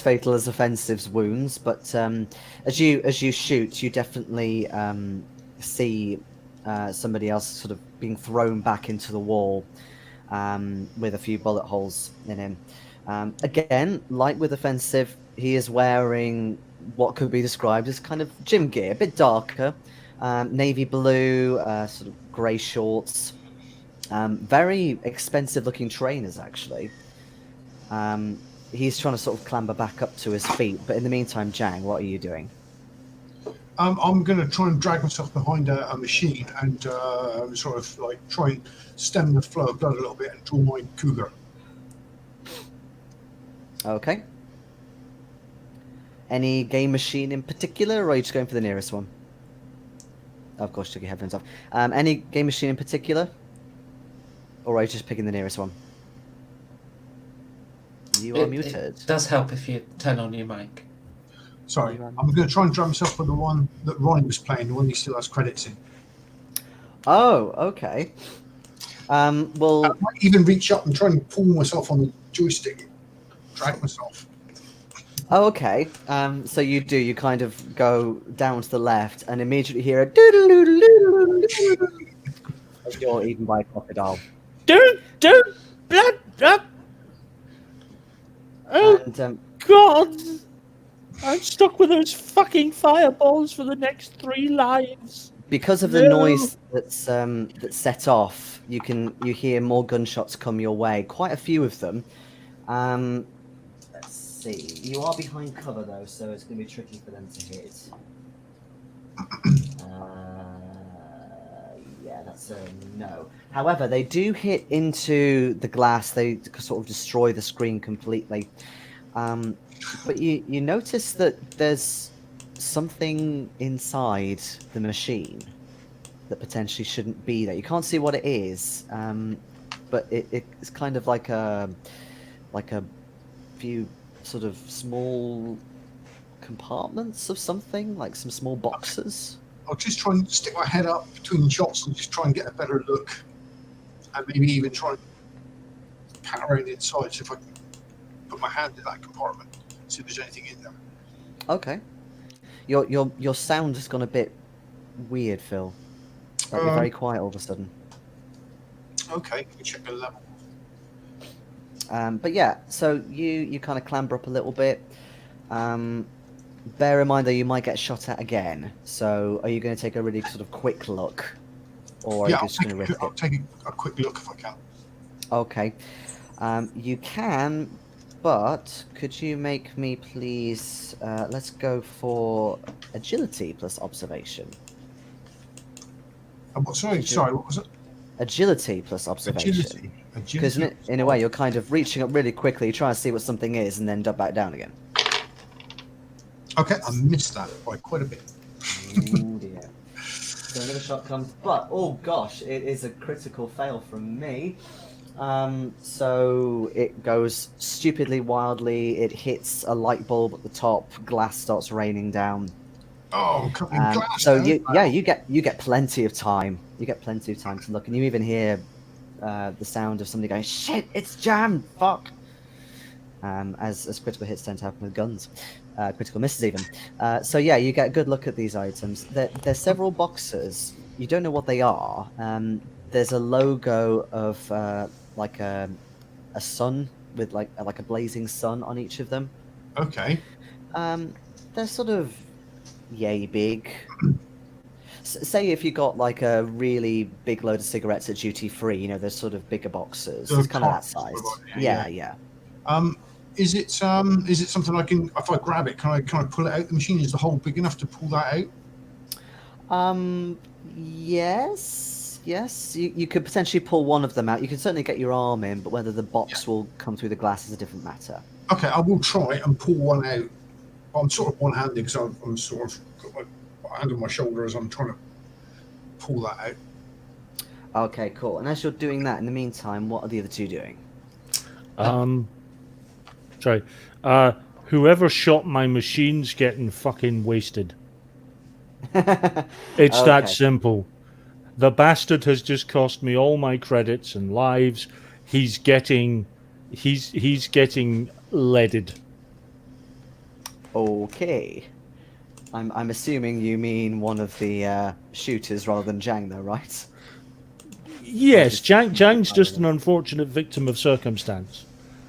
fatal as offensive's wounds, but as you shoot, you definitely see somebody else sort of being thrown back into the wall with a few bullet holes in him. Again, like with offensive, he is wearing what could be described as kind of gym gear, a bit darker, navy blue, sort of grey shorts. Very expensive looking trainers, actually. He's trying to sort of clamber back up to his feet, but in the meantime, Jang, what are you doing? I'm going to try and drag myself behind a machine and sort of like try and stem the flow of blood a little bit and draw my cougar. Okay. Any game machine in particular, or are you just going for the nearest one? Of course, took your headphones off. Any game machine in particular? Or are you just picking the nearest one? You are muted. It does help if you turn on your mic. Sorry, I'm going to try and drag myself with the one that Ronnie was playing, the one he still has credits in. Oh, okay. Well, I might even reach up and try and pull myself on the joystick, drag myself. oh, okay. So you kind of go down to the left and immediately hear a doodle-doodle-doodle-doodle as you're eaten by a crocodile. Don't, blood up. Oh, And God. I'm stuck with those fucking fireballs for the next 3 lives. because of the noise that's set off, you hear more gunshots come your way. Quite a few of them. Let's see. You are behind cover though, so it's going to be tricky for them to hit. Yeah, that's a no. However, they do hit into the glass. They sort of destroy the screen completely. But you notice that there's something inside the machine that potentially shouldn't be there. You can't see what it is, but it's kind of like a few sort of small compartments of something, like some small boxes. I'll just try and stick my head up between shots and just try and get a better look, and maybe even try and pat around inside, so if I can put my hand in that compartment, see if there's anything in there. Okay. Your sound has gone a bit weird, Phil. Like you're very quiet all of a sudden. Okay, let me check the level. But yeah, so you kind of clamber up a little bit. Bear in mind that you might get shot at again. So are you going to take a really sort of quick look, or are you just going to risk I'll it? take a quick look if I can. Okay. You can, but could you make me please? Let's go for agility plus observation. Sorry, what was it? Agility plus observation. Agility. Because in a way, you're kind of reaching up really quickly, trying to see what something is, and then duck back down again. Okay, I missed that by quite a bit. Oh dear. So another shot comes, but oh gosh, it is a critical fail from me. So it goes stupidly wildly. It hits a light bulb at the top. Glass starts raining down. Oh, I'm covering glass. So now. you get plenty of time. You get plenty of time to look, and you even hear the sound of somebody going, "Shit, it's jammed! Fuck!" As critical hits tend to happen with guns, critical misses even. So yeah, you get a good look at these items. There's several boxes. You don't know what they are. There's a logo of like a sun with like a blazing sun on each of them. Okay. They're sort of yay big. Say if you got like a really big load of cigarettes at duty free, you know, there's sort of bigger boxes. So It's kind of that cartons, size. yeah. Yeah. Is it something I can, if I grab it, can I pull it out the machine? Is the hole big enough to pull that out? Yes. You could potentially pull one of them out. You can certainly get your arm in, but whether the box will come through the glass is a different matter. Okay, I will try and pull one out. I'm sort of one-handed because I'm sort of got my hand on my shoulder as I'm trying to pull that out. Okay, cool. And as you're doing that, in the meantime, what are the other two doing? Sorry. Whoever shot my machine's getting fucking wasted. It's that Okay. simple. The bastard has just cost me all my credits and lives. He's getting leaded. Okay. I'm assuming you mean one of the shooters rather than Zhang, though, right? Yes, Zhang's just an unfortunate victim of circumstance.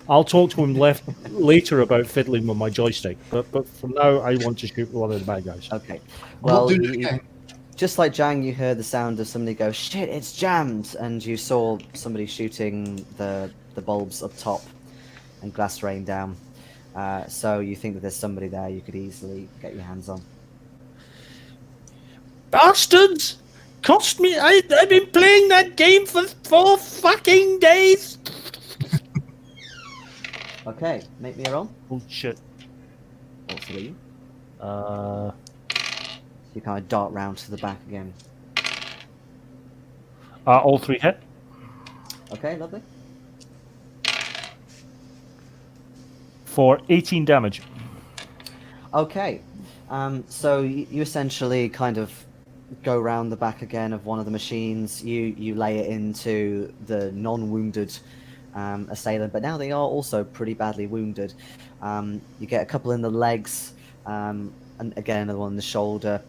I'll talk to him later about fiddling with my joystick, but for now I want to shoot one of the bad guys. Okay. I'm Well, not doing it again. just like Zhang, you heard the sound of somebody go, "Shit, it's jammed!" and you saw somebody shooting the bulbs up top, and glass rain down. So you think that there's somebody there you could easily get your hands on. Bastards! Cost me. I've been playing that game for 4 fucking days. Okay, make me a roll. Oh shit. All three. Uh, You kind of dart round to the back again. all 3 hit. Okay, lovely. For 18 damage. Okay, so you essentially kind of go round the back again of one of the machines. You lay it into the non-wounded assailant, but now they are also pretty badly wounded. You get a couple in the legs, and again another one in the shoulder.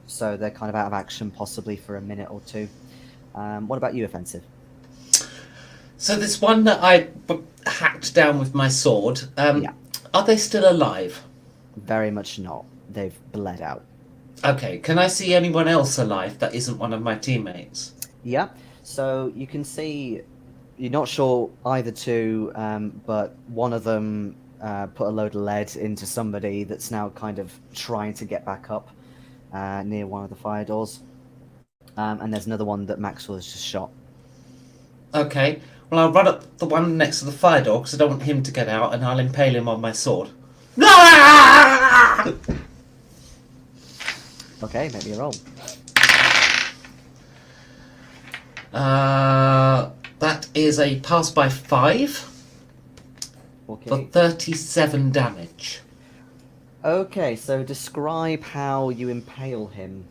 So they're kind of out of action possibly for a minute or two. What about you, Offensive? So this one that I hacked down with my sword, Yeah. Are they still alive? Very much not. They've bled out. Okay, can I see anyone else alive that isn't one of my teammates? Yeah, so you can see, you're not sure either two, but one of them put a load of lead into somebody that's now kind of trying to get back up near one of the fire doors. And there's another one that Maxwell has just shot. Okay, well I'll run up the one next to the fire door because I don't want him to get out and I'll impale him on my sword. Okay, make me a roll. That is a pass by 5 for Okay. 37 damage. Okay, so describe how you impale him.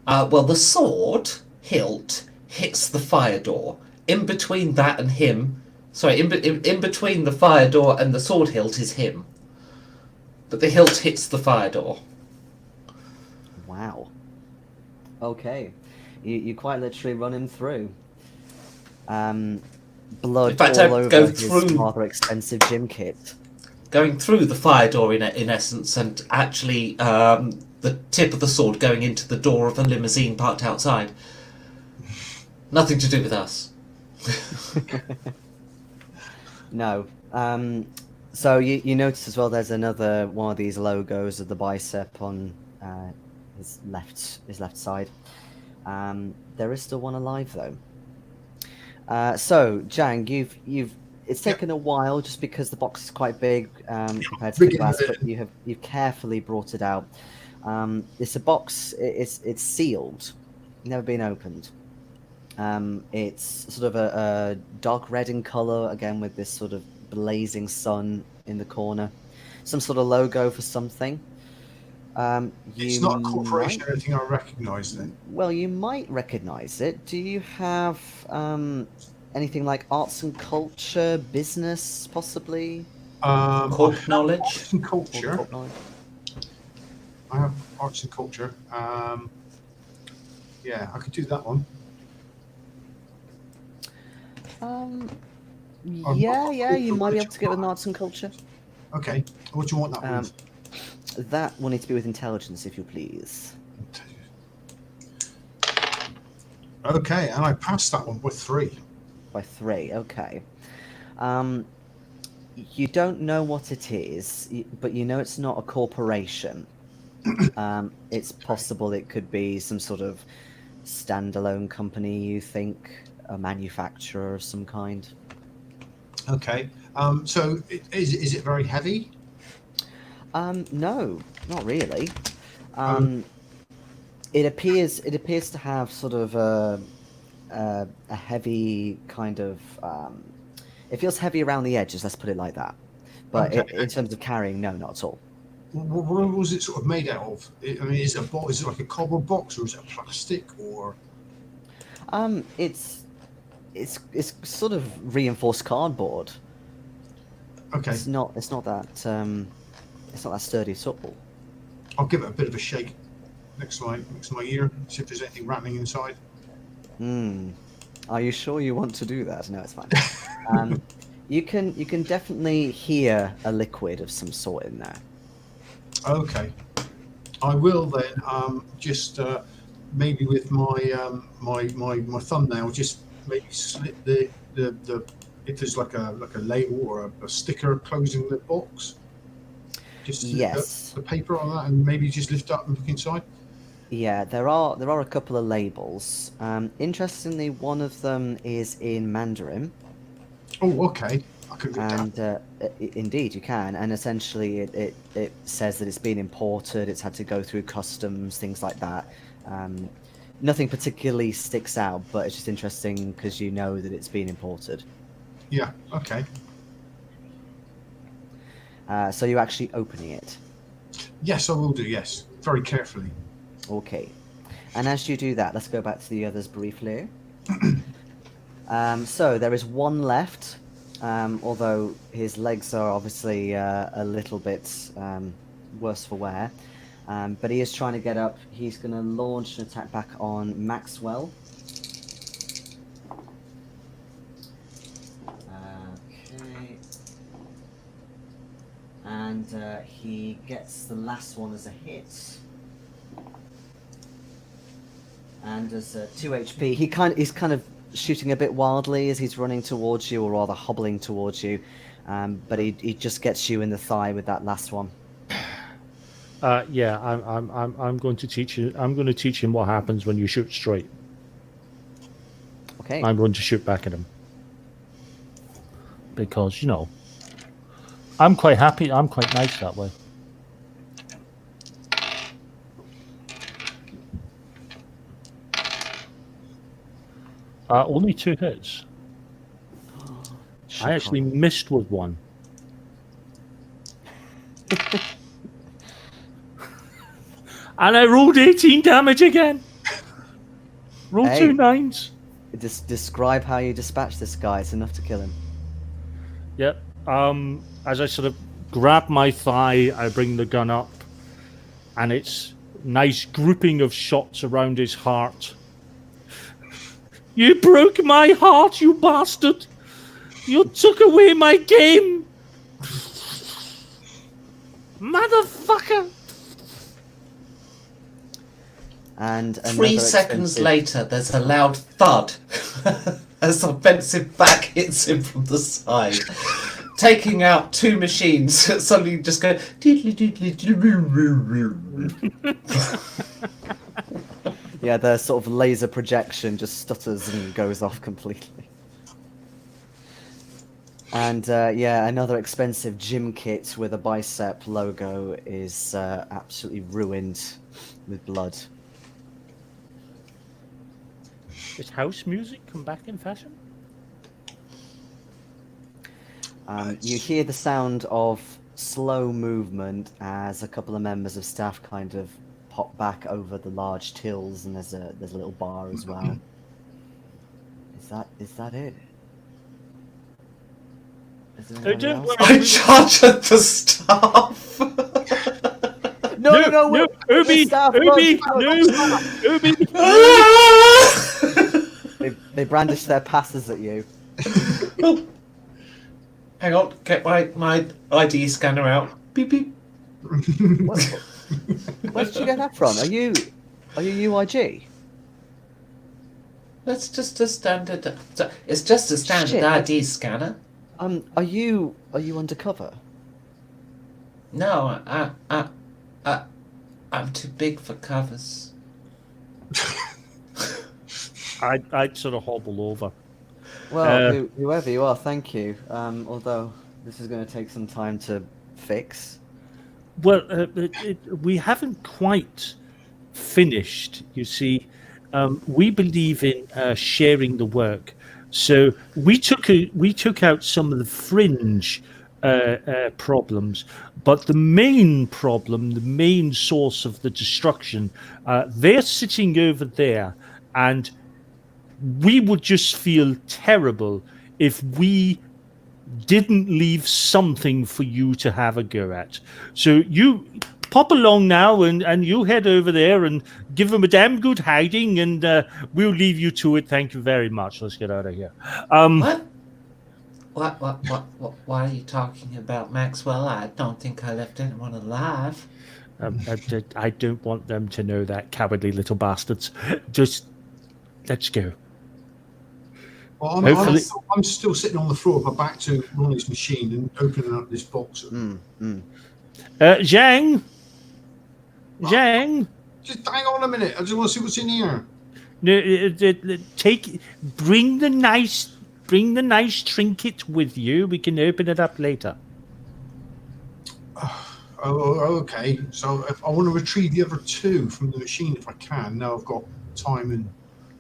Well, the sword hilt hits the fire door. In between that and him, sorry, in between the fire door and the sword hilt is him. But the hilt hits the fire door. Wow. Okay. You quite literally run him through. Blood In fact, all I over go his through- rather expensive gym kit. Going through the fire door in essence, and actually the tip of the sword going into the door of a limousine parked outside. Nothing to do with us. No. So you notice as well there's another one of these logos of the bicep on his left side. There is still one alive though. So, Jang, it's taken a while just because the box is quite big compared to Big the glass, but and- you've carefully brought it out. It's a box. It's sealed, never been opened. It's sort of a dark red in color, again with this sort of blazing sun in the corner. Some sort of logo for something. It's not a corporation or anything I recognise then. Well, you might recognize it. Do you have anything like arts and culture, business, possibly? Corp knowledge. Arts and Or culture. corp knowledge? I have arts and culture. Yeah, I could do that one. Yeah, you might be able to get with knowledge. arts and culture. Okay. What do you want that with? That will need to be with intelligence, if you please. Okay, and I passed that one with 3. By 3, okay. You don't know what it is, but you know it's not a corporation. It's possible it could be some sort of standalone company, you think, a manufacturer of some kind. Okay. So is it very heavy? No, not really. It appears to have sort of a heavy kind of. It feels heavy around the edges. Let's put it like that. But Okay. in terms of carrying, no, not at all. What was it sort of made out of? I mean, is it like a cardboard box or is it plastic or? It's sort of reinforced cardboard. Okay, It's not that sturdy at all. I'll give it a bit of a shake next to my ear, see if there's anything rattling inside. Are you sure you want to do that? No, it's fine. You can definitely hear a liquid of some sort in there. Okay, I will then just maybe with my my thumbnail just maybe slip the if there's like a label or a sticker closing the box. Just slip Yes. the paper on that and maybe just lift up and look inside. Yeah, there are a couple of labels. Interestingly, one of them is in Mandarin, Oh, okay. I could read that. and indeed you can. And essentially, it says that it's been imported. It's had to go through customs, things like that. Nothing particularly sticks out, but it's just interesting because you know that it's been imported. Yeah. Okay. So you're actually opening it. Yes, I will do. Yes, very carefully. Okay. And as you do that, let's go back to the others briefly. So there is one left, although his legs are obviously a little bit worse for wear. But he is trying to get up. He's going to launch an attack back on Maxwell. Okay. And he gets the last one as a hit. And as 2 HP, he's kind of shooting a bit wildly as he's running towards you, or rather hobbling towards you. But he just gets you in the thigh with that last one. Yeah, I'm going to teach you. I'm going to teach him what happens when you shoot straight. Okay. I'm going to shoot back at him because I'm quite happy. I'm quite nice that way. Only 2 hits. I actually missed with 1. And I rolled 18 damage again. Roll Hey. 2 9s. Just describe how you dispatch this guy. It's enough to kill him. Yep. As I sort of grab my thigh, I bring the gun up, and it's nice grouping of shots around his heart. You broke my heart, you bastard! You took away my game! Motherfucker! And 3 seconds later, there's a loud thud as the offensive back hits him from the side, taking out 2 machines. Suddenly, just go. Yeah, the sort of laser projection just stutters and goes off completely. And another expensive gym kit with a bicep logo is absolutely ruined with blood. Does house music come back in fashion? You hear the sound of slow movement as a couple of members of staff kind of pop back over the large tills, and there's a little bar as well. Is that it? Is there anybody don't else? worry. I charge at the staff. No, Obi, staff, Obi, no, Obi. They brandish their passes at you. Hang on, get my ID scanner out. Beep beep. Where did you get that from? Are you UIG? That's just a standard. It's just a standard Shit. ID scanner. Are you undercover? No, I'm too big for covers. I'd sort of hobble over. Well, whoever you are, thank you. Although this is going to take some time to fix. Well, we haven't quite finished. You see, we believe in sharing the work, so we took out some of the fringe problems, but the main problem, the main source of the destruction, they're sitting over there, and we would just feel terrible if we didn't leave something for you to have a go at. So you pop along now and you head over there and give them a damn good hiding, and we'll leave you to it. Thank you very much. Let's get out of here. What? Why are you talking about Maxwell? I don't think I left anyone alive. I don't want them to know that, cowardly little bastards. Just let's go. Well, Hopefully- I'm still sitting on the floor with my back to Ronnie's machine and opening up this box. Zhang, Just hang on a minute. I just want to see what's in here. bring the nice trinket with you. We can open it up later. Oh, okay. So if I want to retrieve the other two from the machine, if I can, now I've got time and.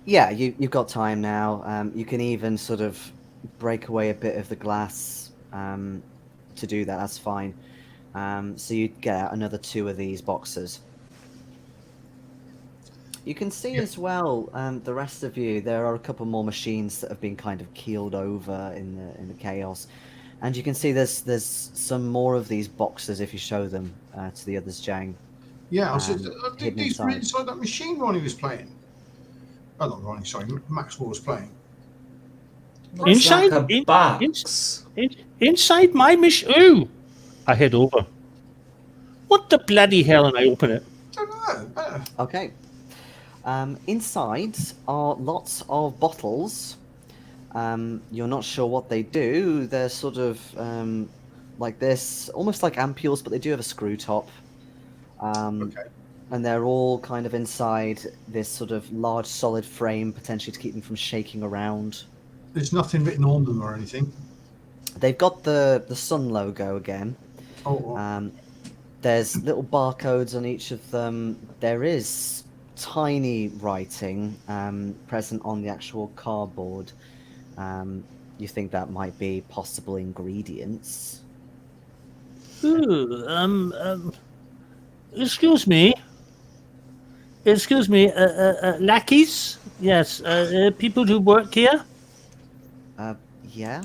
Yeah, you've got time now. You can even sort of break away a bit of the glass to do that. That's fine. So you get out another two of these boxes. You can see as well, the rest of you, there are a couple more machines that have been kind of keeled over in the chaos. And you can see there's some more of these boxes if you show them to the others, Zhang. Yeah, I said, hidden these were inside. inside that machine Ronnie was playing. Oh, not Ronnie, sorry, Maxwell was playing. Looks Inside- like a in- box. Inside my mission. Ooh, I head over. What the bloody hell? And I open it. Don't know. Okay. Inside are lots of bottles. You're not sure what they do. They're sort of like this, almost like ampules, but they do have a screw top. Okay. And they're all kind of inside this sort of large solid frame, potentially to keep them from shaking around. There's nothing written on them or anything. They've got the sun logo again. Oh, There's little barcodes on each of them. There is tiny writing present on the actual cardboard. You think that might be possible ingredients? Ooh, excuse me. Lackeys? Yes, people who work here. Yeah.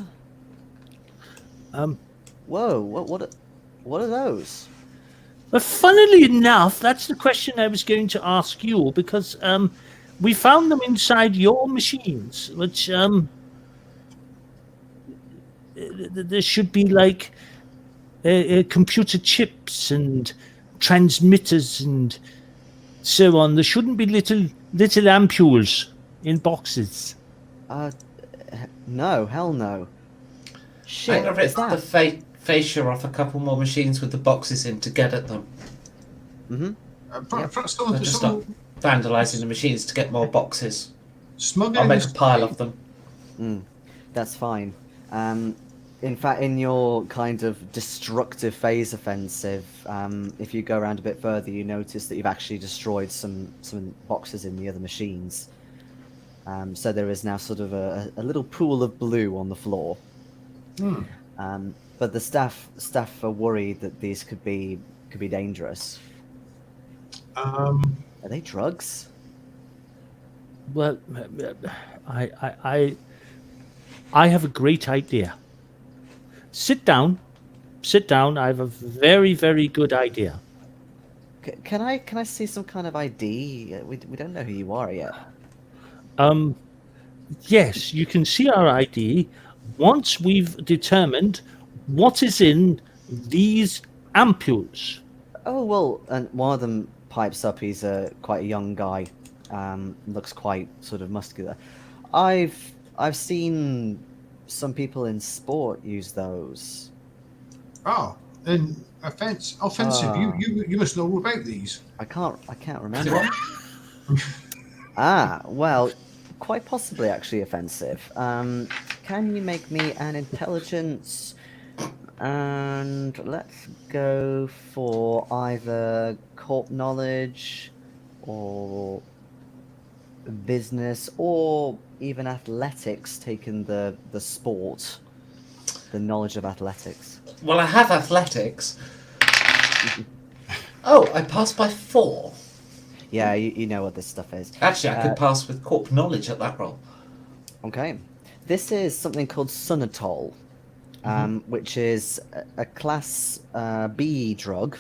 Um, Whoa! What are those? But funnily enough, that's the question I was going to ask you, because we found them inside your machines, which there should be like computer chips and transmitters and so on. There shouldn't be little ampules in boxes. No, hell no. Shit, I'm gonna is rip that? the fascia off a couple more machines with the boxes in to get at them. perhaps I'll just stop vandalising the machines to get more boxes. smuggling. I'll make this a pile of them. That's fine. In fact, in your kind of destructive phase offensive, if you go around a bit further, you notice that you've actually destroyed some boxes in the other machines. So there is now sort of a little pool of blue on the floor. But the staff are worried that these could be dangerous. Are they drugs? Well, I have a great idea. Sit down. I have a very, very good idea. Can I see some kind of ID? We don't know who you are yet. Yes, you can see our ID once we've determined what is in these ampules. Oh well, and one of them pipes up. He's quite a young guy. Looks quite sort of muscular. I've seen some people in sport use those. Oh, and offensive. You must know all about these. I can't remember. Well, quite possibly actually offensive. Can you make me an intelligence? And let's go for either corp knowledge or business or even athletics, taking the sport, the knowledge of athletics. Well, I have athletics. Oh, I passed by 4. Yeah, you know what this stuff is. Actually, I could pass with corp knowledge at that roll. Okay. This is something called Sunatol, which is a class B drug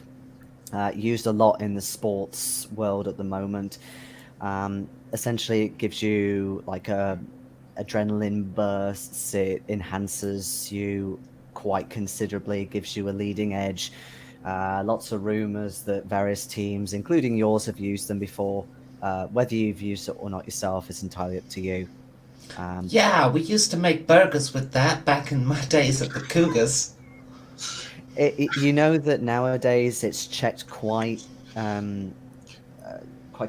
used a lot in the sports world at the moment. Essentially, it gives you like a adrenaline bursts. It enhances you quite considerably, gives you a leading edge. Lots of rumors that various teams, including yours, have used them before. Whether you've used it or not yourself is entirely up to you. Yeah, we used to make burgers with that back in my days at the Cougars. You know that nowadays it's checked quite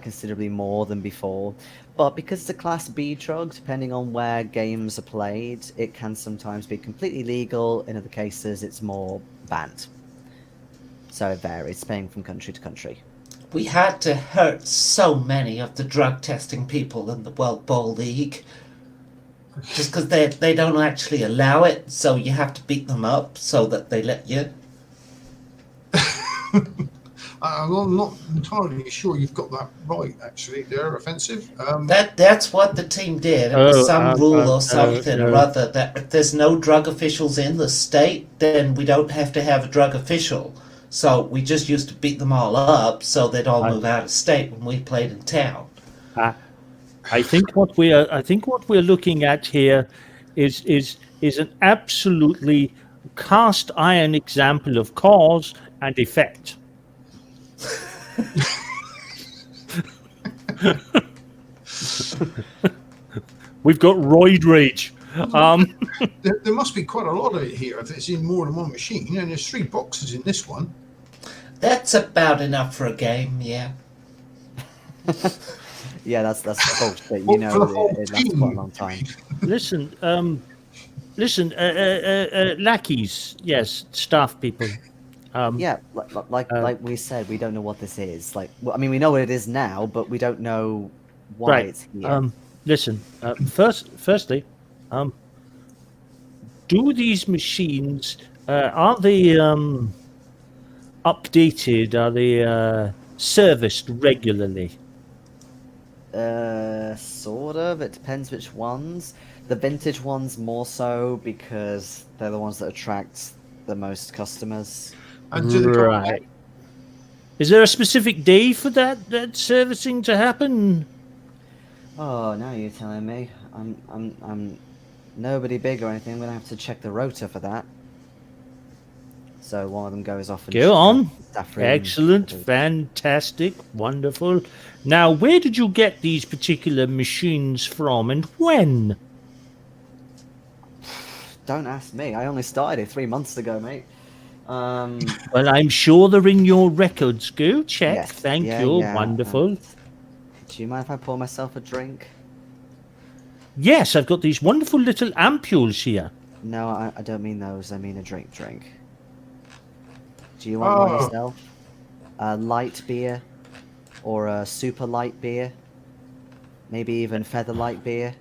considerably more than before, but because it's a class B drug, depending on where games are played, it can sometimes be completely legal. In other cases, it's more banned. So it varies, depending from country to country. We had to hurt so many of the drug testing people in the World Bowl League. Just because they don't actually allow it, so you have to beat them up so that they let you. I'm not entirely sure you've got that right, actually. They're offensive. That's what the team did. It was some rule or something or other that if there's no drug officials in the state, then we don't have to have a drug official. So we just used to beat them all up so they'd all move out of state when we played in town. I think what we're looking at here is an absolutely cast iron example of cause and effect. We've got roid rage. There must be quite a lot of it here if it's in more than one machine, and there's 3 boxes in this one. That's about enough for a game, yeah. Yeah, that's bullshit. You know, it lasts quite a long time. Listen, lackeys, yes, staff people. Yeah, like we said, we don't know what this is. Like, well, I mean, we know what it is now, but we don't know why it's here. Listen, firstly, do these machines are they updated? Are they serviced regularly? Sort of. It depends which ones. The vintage ones more so because they're the ones that attract the most customers. Right. Is there a specific day for that servicing to happen? Oh, now you're telling me. I'm nobody big or anything. I'm gonna have to check the rota for that. So one of them goes off and go on. Excellent, fantastic, wonderful. Now, where did you get these particular machines from, and when? Don't ask me. I only started it 3 months ago, mate. Well, I'm sure they're in your records. Go check. Yes, Thank you. Yeah. Wonderful. Do you mind if I pour myself a drink? Yes, I've got these wonderful little ampules here. No, I don't mean those. I mean a drink. Do you want one yourself? A light beer, or a super light beer? Maybe even feather light beer.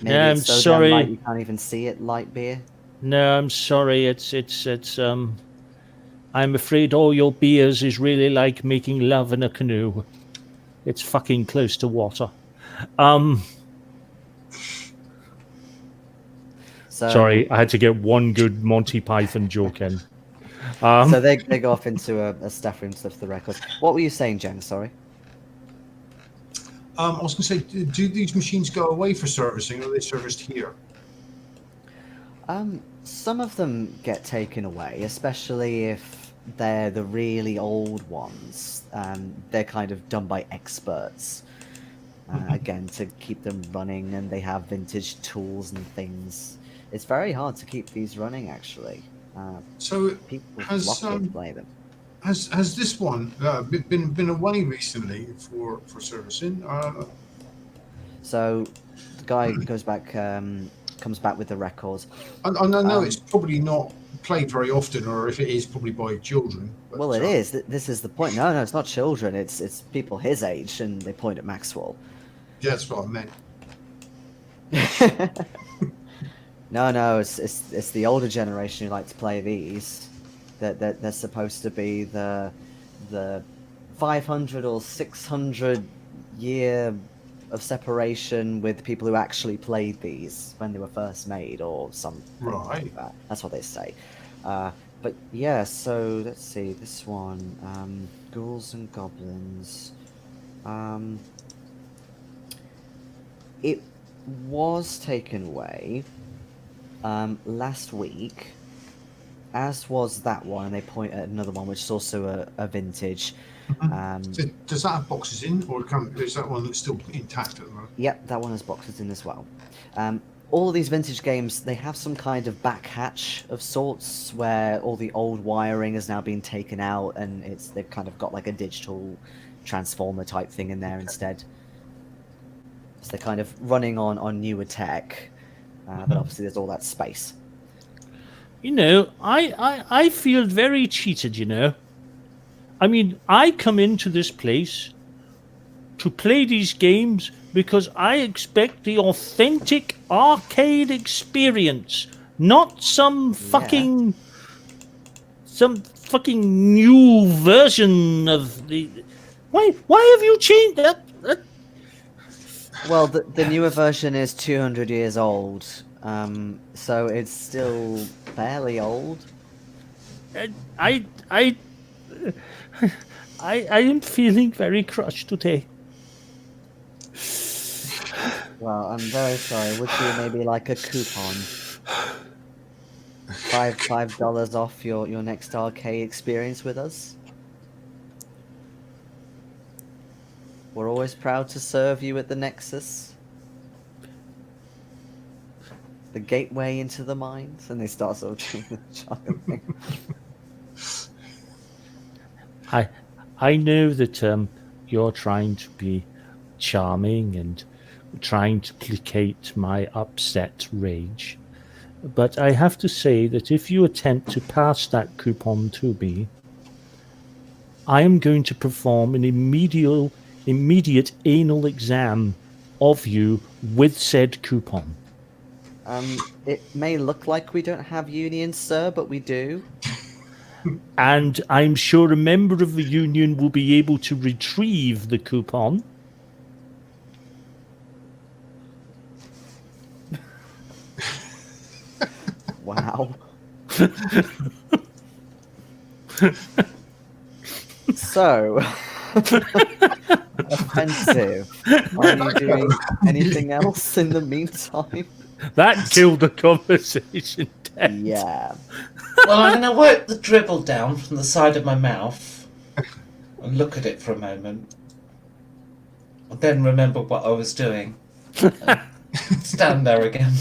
Maybe Yeah, I'm it's so damn sorry. light you can't even see it. Light beer. No, I'm sorry. It's I'm afraid all your beers is really like making love in a canoe. It's fucking close to water. So, Sorry, I had to get one good Monty Python joke in. So they go off into a staff room to stuff the records. What were you saying, Jen? Sorry. I was going to say, do these machines go away for servicing, or are they serviced here? Some of them get taken away, especially if they're the really old ones. They're kind of done by experts, again, to keep them running, and they have vintage tools and things. It's very hard to keep these running, actually. So People has love to play them. has this one been away recently for servicing? So the guy goes back, comes back with the records. I know it's probably not played very often, or if it is, probably by children. But, Well, it is. This is the point. No, it's not children. It's people his age, and they point at Maxwell. Yeah, that's what I meant. No, it's the older generation who like to play these. That they're supposed to be the 500 or 600 year of separation with people who actually played these when they were first made, or something like that. That's what they say. But yeah, so let's see this one. Ghouls and Goblins. It was taken away last week, as was that one, and they point at another one which is also a vintage. So does that have boxes in, or is that one that's still intact at the moment? Yep, that one has boxes in as well. All of these vintage games, they have some kind of back hatch of sorts where all the old wiring has now been taken out, and they've kind of got like a digital transformer type thing in there instead. So they're kind of running on newer tech, but obviously there's all that space. You know, I feel very cheated, you know. I mean, I come into this place to play these games because I expect the authentic arcade experience, not some fucking new version of the. Why have you changed that? Well, the newer version is 200 years old, so it's still fairly old. I am feeling very crushed today. Well, I'm very sorry. Would you maybe like a coupon? $5 off your next arcade experience with us? We're always proud to serve you at the Nexus. The gateway into the mind. And they start sort of doing the child thing. I know that you're trying to be charming and trying to placate my upset rage, but I have to say that if you attempt to pass that coupon to me, I am going to perform an immediate anal exam of you with said coupon. It may look like we don't have unions, sir, but we do. And I'm sure a member of the union will be able to retrieve the coupon. Wow. So, offensive. Are you doing anything else in the meantime? That killed the conversation dead. Yeah. Well, I'm going to work the dribble down from the side of my mouth and look at it for a moment. And then remember what I was doing. Stand there again.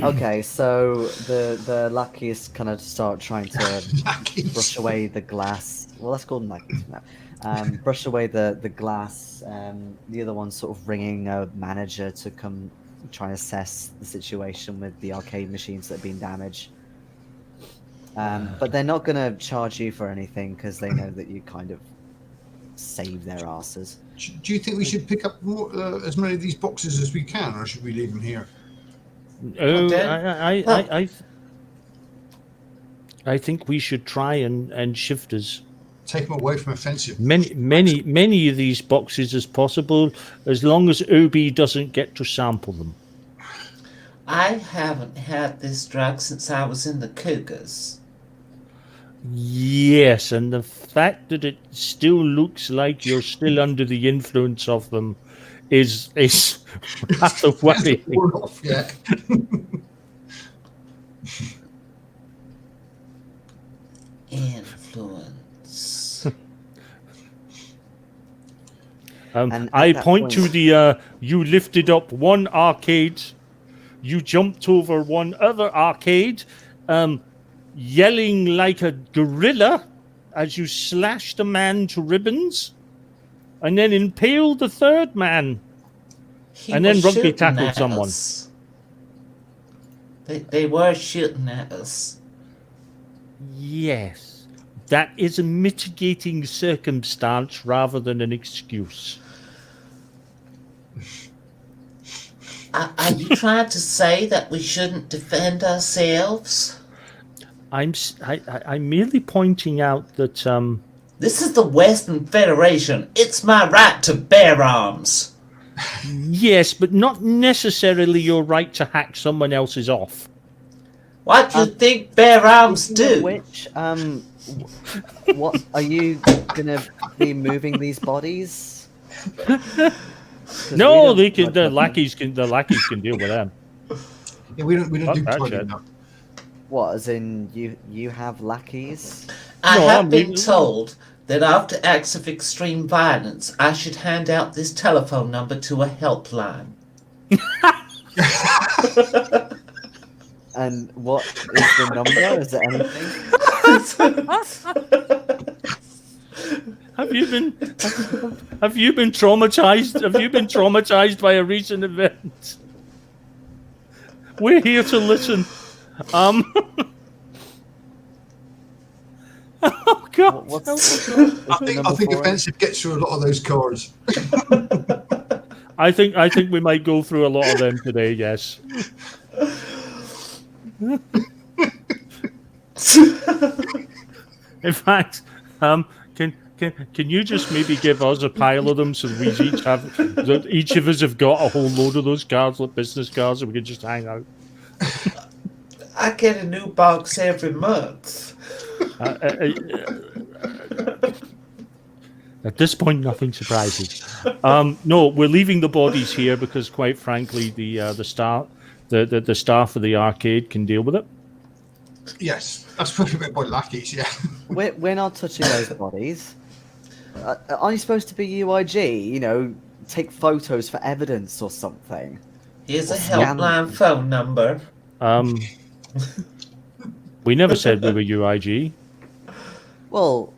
Okay, so the lackeys kind of start trying to brush away the glass. Well, that's called lackeys now. brush away the glass. The other one's sort of ringing a manager to come try and assess the situation with the arcade machines that have been damaged. But they're not going to charge you for anything because they know that you kind of save their asses. Do you think we should pick up more, as many of these boxes as we can, or should we leave them here? I think we should try and shift us Take them away from offensive. many of these boxes as possible, as long as Obi doesn't get to sample them. I haven't had this drug since I was in the Cougars. Yes, and the fact that it still looks like you're still under the influence of them is rather worrying. Worn off yet. Influence. And I at that point to point- the you lifted up one arcade, you jumped over one other arcade, yelling like a gorilla as you slashed a man to ribbons, and then impaled the third man. He And then was rugby shooting tackled at someone. us. They were shooting at us. Yes, that is a mitigating circumstance rather than an excuse. Are you trying to say that we shouldn't defend ourselves? I'm merely pointing out that This is the Western Federation. It's my right to bear arms. yes, but not necessarily your right to hack someone else's off. What do you think bear arms Speaking of do? which, what are you gonna be moving these bodies? 'Cause we No, don't they can. like The them. lackeys can deal with them. Yeah, we don't Fuck do that tidying shit. up. What? As in you have lackeys? I No, have I'm been leaving- told that after acts of extreme violence, I should hand out this telephone number to a helpline. And what is the number? Is it anything? Have you been traumatized? Have you been traumatized by a recent event? We're here to listen. Oh God! What's I the think number for it? offensive gets through a lot of those cards. I think we might go through a lot of them today. Yes. In fact, can you just maybe give us a pile of them so each of us have got a whole load of those cards, like business cards, and we can just hang out. I get a new box every month. At this point, nothing surprises. No, we're leaving the bodies here because, quite frankly, the staff of the arcade can deal with it. Yes, that's what we meant by lackeys, yeah. We're not touching those bodies. Aren't you supposed to be UIG? You know, take photos for evidence or something. Here's a Scan helpline phone number. We never said we were UIG. Well,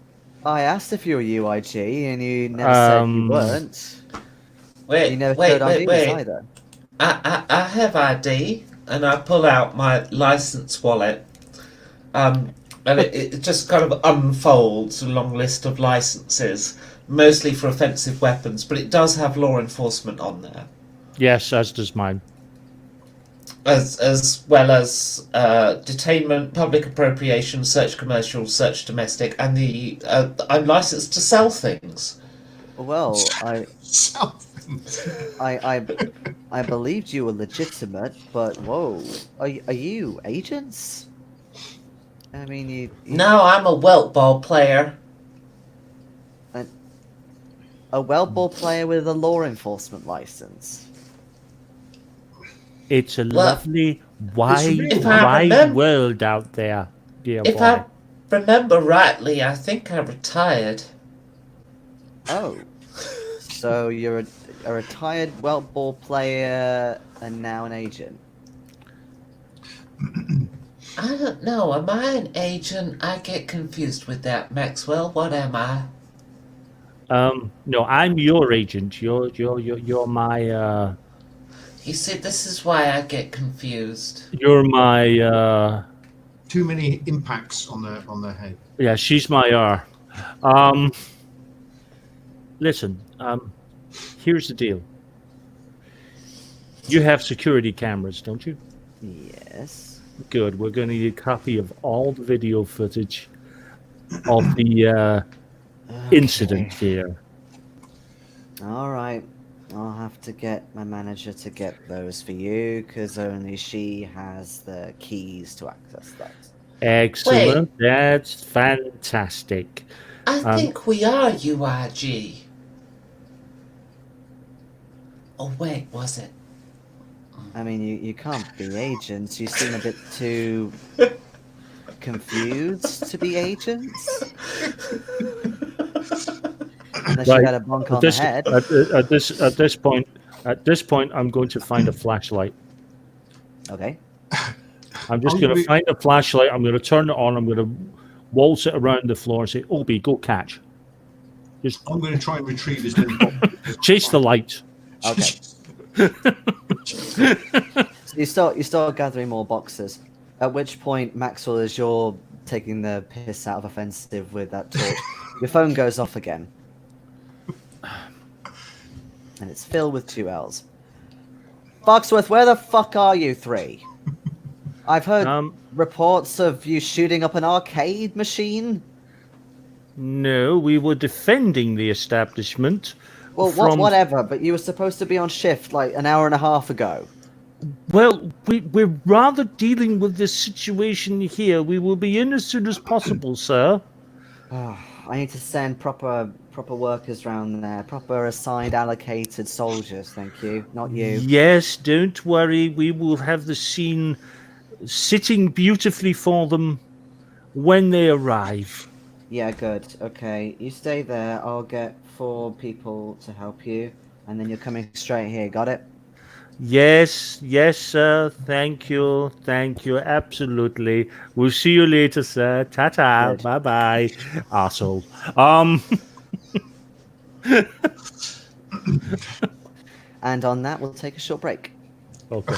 I asked if you were UIG, and you never said you weren't. You Wait, never wait, showed wait, IDs wait. either. I have ID, and I pull out my license wallet. And it just kind of unfolds a long list of licenses, mostly for offensive weapons, but it does have law enforcement on there, Yes, as does mine. as well as detainment, public appropriation, search commercial, search domestic, and I'm licensed to sell things. Well, Something. I believed you were legitimate, but whoa, are you agents? I mean, you No, I'm a Welt Ball player. a well-ball player with a law enforcement license. It's a Well, lovely, wide, if I wide remember- world out there, dear If boy. I remember rightly, I think I retired. Oh, so you're a retired well-ball player and now an agent. I don't know. Am I an agent? I get confused with that, Maxwell. What am I? No, I'm your agent. You're my You see, this is why I get confused. you're my Too many impacts on their head. yeah. She's my R. Listen. Here's the deal. You have security cameras, don't you? Yes. Good. We're going to need a copy of all the video footage of the incident here. All right. I'll have to get my manager to get those for you because only she has the keys to access that. Excellent. That's fantastic. I think we are URG. Oh, wait, was it? I mean, you can't be agents. You seem a bit too confused to be agents. Unless you had a bonk on the head. At this point, I'm going to find a flashlight. Okay. I'm just going to find a flashlight. I'm going to turn it on. I'm going to waltz it around the floor and say, "Obi, go catch." I'm going to try and retrieve as many boxes. Chase the light. Okay. So you start gathering more boxes. At which point, Maxwell, as you're taking the piss out of offensive with that torch, your phone goes off again. And it's filled with 2 L's. Foxworth, where the fuck are you three? I've heard reports of you shooting up an arcade machine. No, we were defending the establishment. Well, whatever, but you were supposed to be on shift like an hour and a half ago. Well, we're rather dealing with this situation here. We will be in as soon as possible, sir. I need to send proper workers round there. Proper assigned, allocated soldiers, thank you. Not you. Yes, don't worry. We will have the scene sitting beautifully for them when they arrive. Yeah, good. Okay, you stay there. I'll get 4 people to help you. And then you're coming straight here, got it? Yes, sir. Thank you. Absolutely. We'll see you later, sir. Ta-ta. Good. Bye-bye. Arsehole. And on that, we'll take a short break. Okay.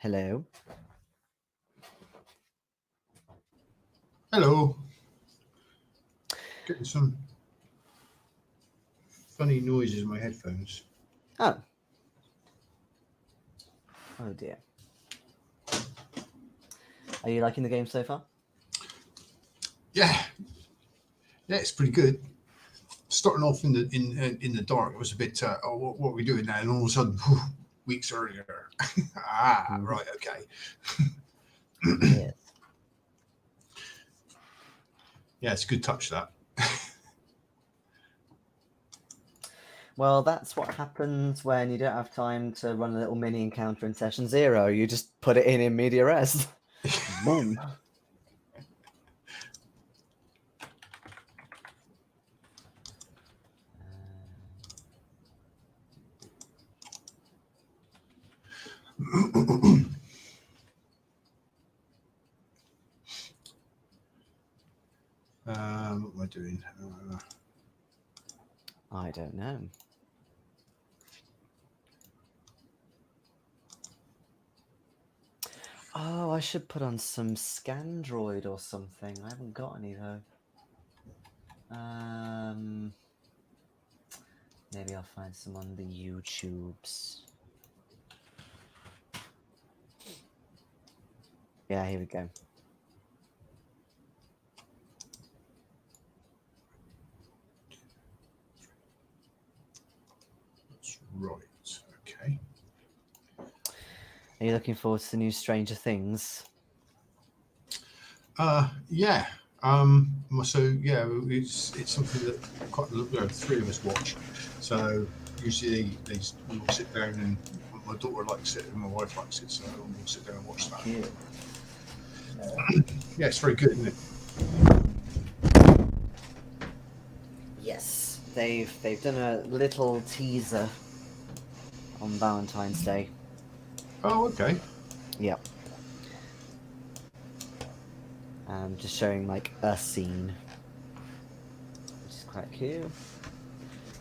Hello. Hello. Getting some funny noises in my headphones. Oh. Oh dear. Are you liking the game so far? Yeah, it's pretty good. Starting off in the dark, it was a bit. What are we doing now? And all of a sudden, weeks earlier. Right, okay. Yes. Yeah, it's a good touch, that. Well, that's what happens when you don't have time to run a little mini encounter in session 0. You just put it in media res. Boom. What am I doing? I don't know. Oh, I should put on some Scandroid or something. I haven't got any though. Maybe I'll find some on the YouTubes. Yeah, here we go. That's right. Okay. Are you looking forward to the new Stranger Things? Yeah. So yeah, it's something that quite three of us watch. So usually we'll sit down, and my daughter likes it and my wife likes it, so we'll sit down and watch that. Cute. Yeah, it's very good, isn't it? Yes, they've done a little teaser on Valentine's Day. Oh, okay. Yep. Just showing like a scene, which is quite cute.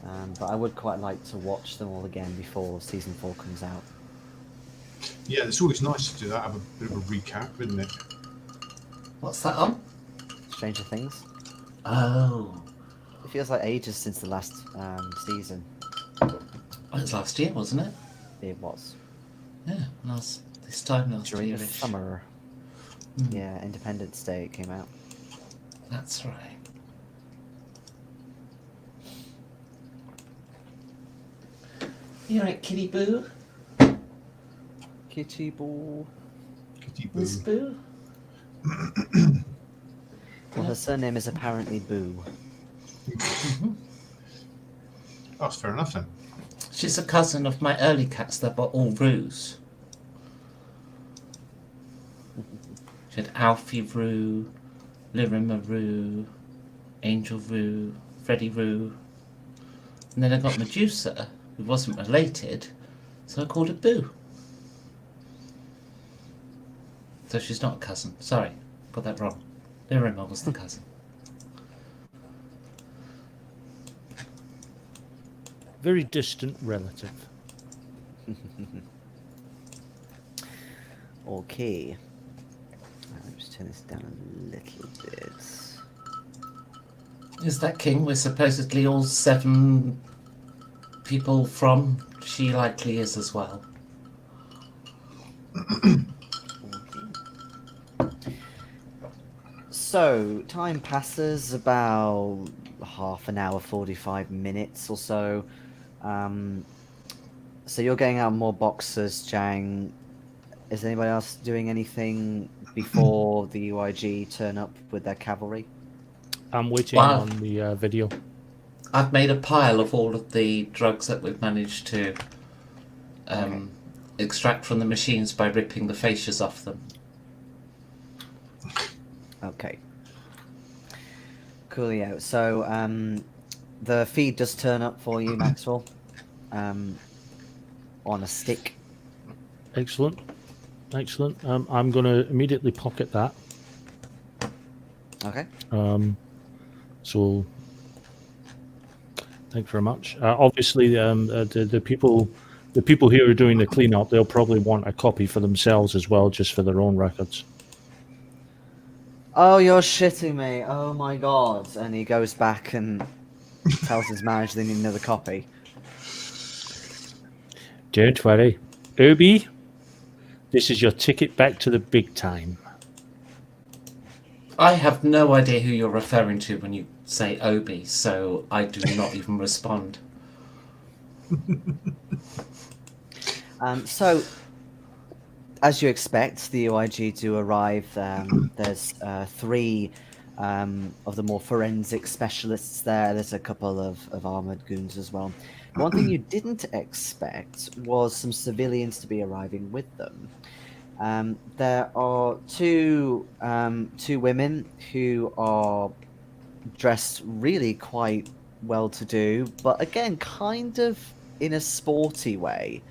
But I would quite like to watch them all again before season 4 comes out. Yeah, it's always nice to do that. Have a bit of a recap, isn't it? What's that on? Stranger Things. Oh. It feels like ages since the last season. Well, it was last year, wasn't it? It was. Yeah, this time last During year. the summer. Yeah, Independence Day it came out. That's right. You alright, Kitty Boo? Kitty Boo. Kitty Boo. Miss Boo? Well, her surname is apparently Boo. That's fair enough then. She's a cousin of my early cats that were all Roos. She had Alfie Roo, Lirima Roo, Angel Roo, Freddie Roo. And then I got Medusa, who wasn't related, so I called her Boo. So she's not a cousin. Sorry, got that wrong. Lirima was the cousin. Very distant relative. Okay. Let me just turn this down a little bit. Is that king we're supposedly all 7 people from? She likely is as well. So, time passes about half an hour, 45 minutes or so. So you're getting out more boxes, Jang. Is anybody else doing anything before the UIG turn up with their cavalry? I'm waiting Wow. on the video. I've made a pile of all of the drugs that we've managed to extract from the machines by ripping the fascias off them. Okay. Coolio. So, the feed does turn up for you, Maxwell. On a stick. Excellent. Excellent. I'm going to immediately pocket that. Okay. So, thank you very much. Obviously, the people the people here who are doing the cleanup, they'll probably want a copy for themselves as well, just for their own records. Oh, you're shitting me. Oh my god. And he goes back and tells his manager they need another copy. Don't worry. Obi, this is your ticket back to the big time. I have no idea who you're referring to when you say Obi, so I do not even respond. So, as you expect, the UIG do arrive. There's 3 of the more forensic specialists there. There's a couple of armored goons as well. One thing you didn't expect was some civilians to be arriving with them. There are two women who are dressed really quite well-to-do, but again, kind of in a sporty way,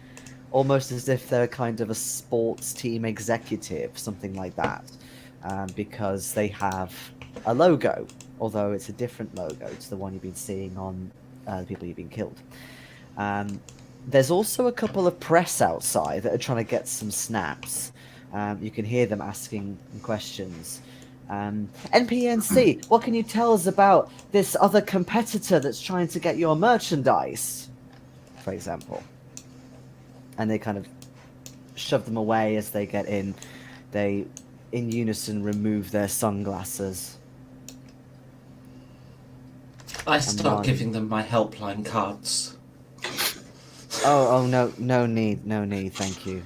almost as if they're kind of a sports team executive, something like that, because they have a logo, although it's a different logo to the one you've been seeing on the people who've been killed. There's also a couple of press outside that are trying to get some snaps. You can hear them asking questions. NPNC, what can you tell us about this other competitor that's trying to get your merchandise, for example? And they kind of shove them away as they get in. They, in unison, remove their sunglasses. I start giving them my helpline cards. Oh, no need, thank you.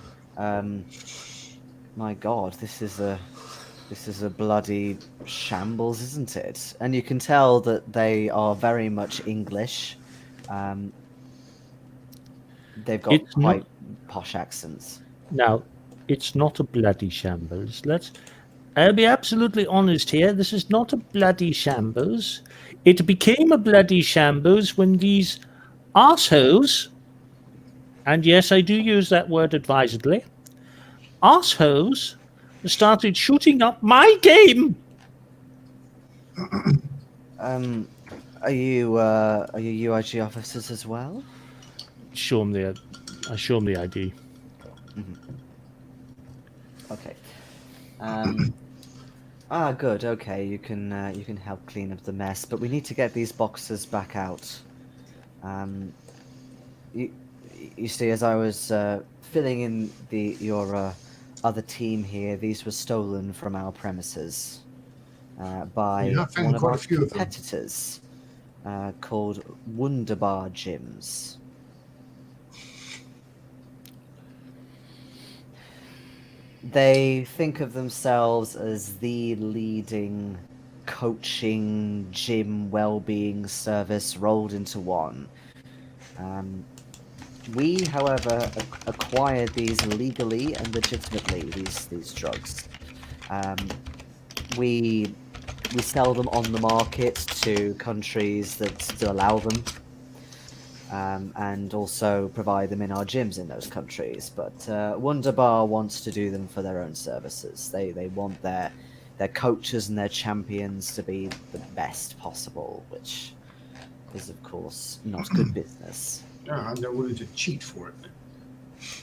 My God, this is a bloody shambles, isn't it? And you can tell that they are very much English. They've got quite posh accents. Now, it's not a bloody shambles. I'll be absolutely honest here. This is not a bloody shambles. It became a bloody shambles when these arseholes, and yes, I do use that word advisedly, arseholes started shooting up my game. Are you UIG officers as well? I show them the ID. Mm-hmm. Okay. Good. Okay, you can help clean up the mess, but we need to get these boxes back out. You see, as I was filling in your other team here, these were stolen from our premises by one of our competitors called Wunderbar Gyms. They think of themselves as the leading coaching, gym, well-being service rolled into one. We, however, acquired these legally and legitimately, these drugs. We sell them on the market to countries that still allow them, and also provide them in our gyms in those countries. But Wunderbar wants to do them for their own services. They want their coaches and their champions to be the best possible, which is, of course, not good business. Yeah, and they're willing to cheat for it.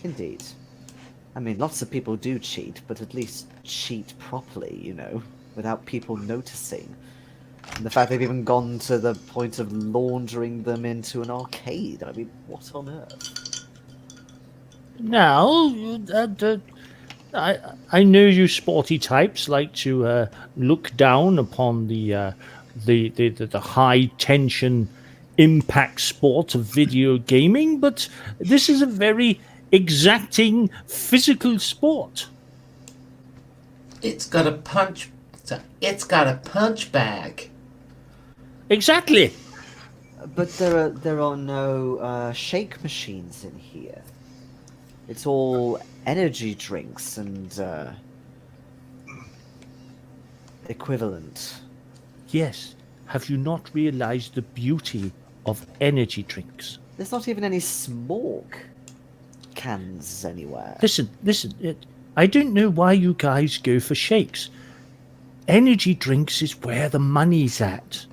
Indeed. I mean, lots of people do cheat, but at least cheat properly, without people noticing. And the fact they've even gone to the point of laundering them into an arcade. I mean, what on earth? Now, I know you sporty types like to look down upon the high tension impact sport of video gaming, but this is a very exacting physical sport. It's got a punch bag. Exactly. But there are no shake machines in here. It's all energy drinks and equivalent. Yes. Have you not realized the beauty of energy drinks? There's not even any smoke cans anywhere. Listen. I don't know why you guys go for shakes. Energy drinks is where the money's at.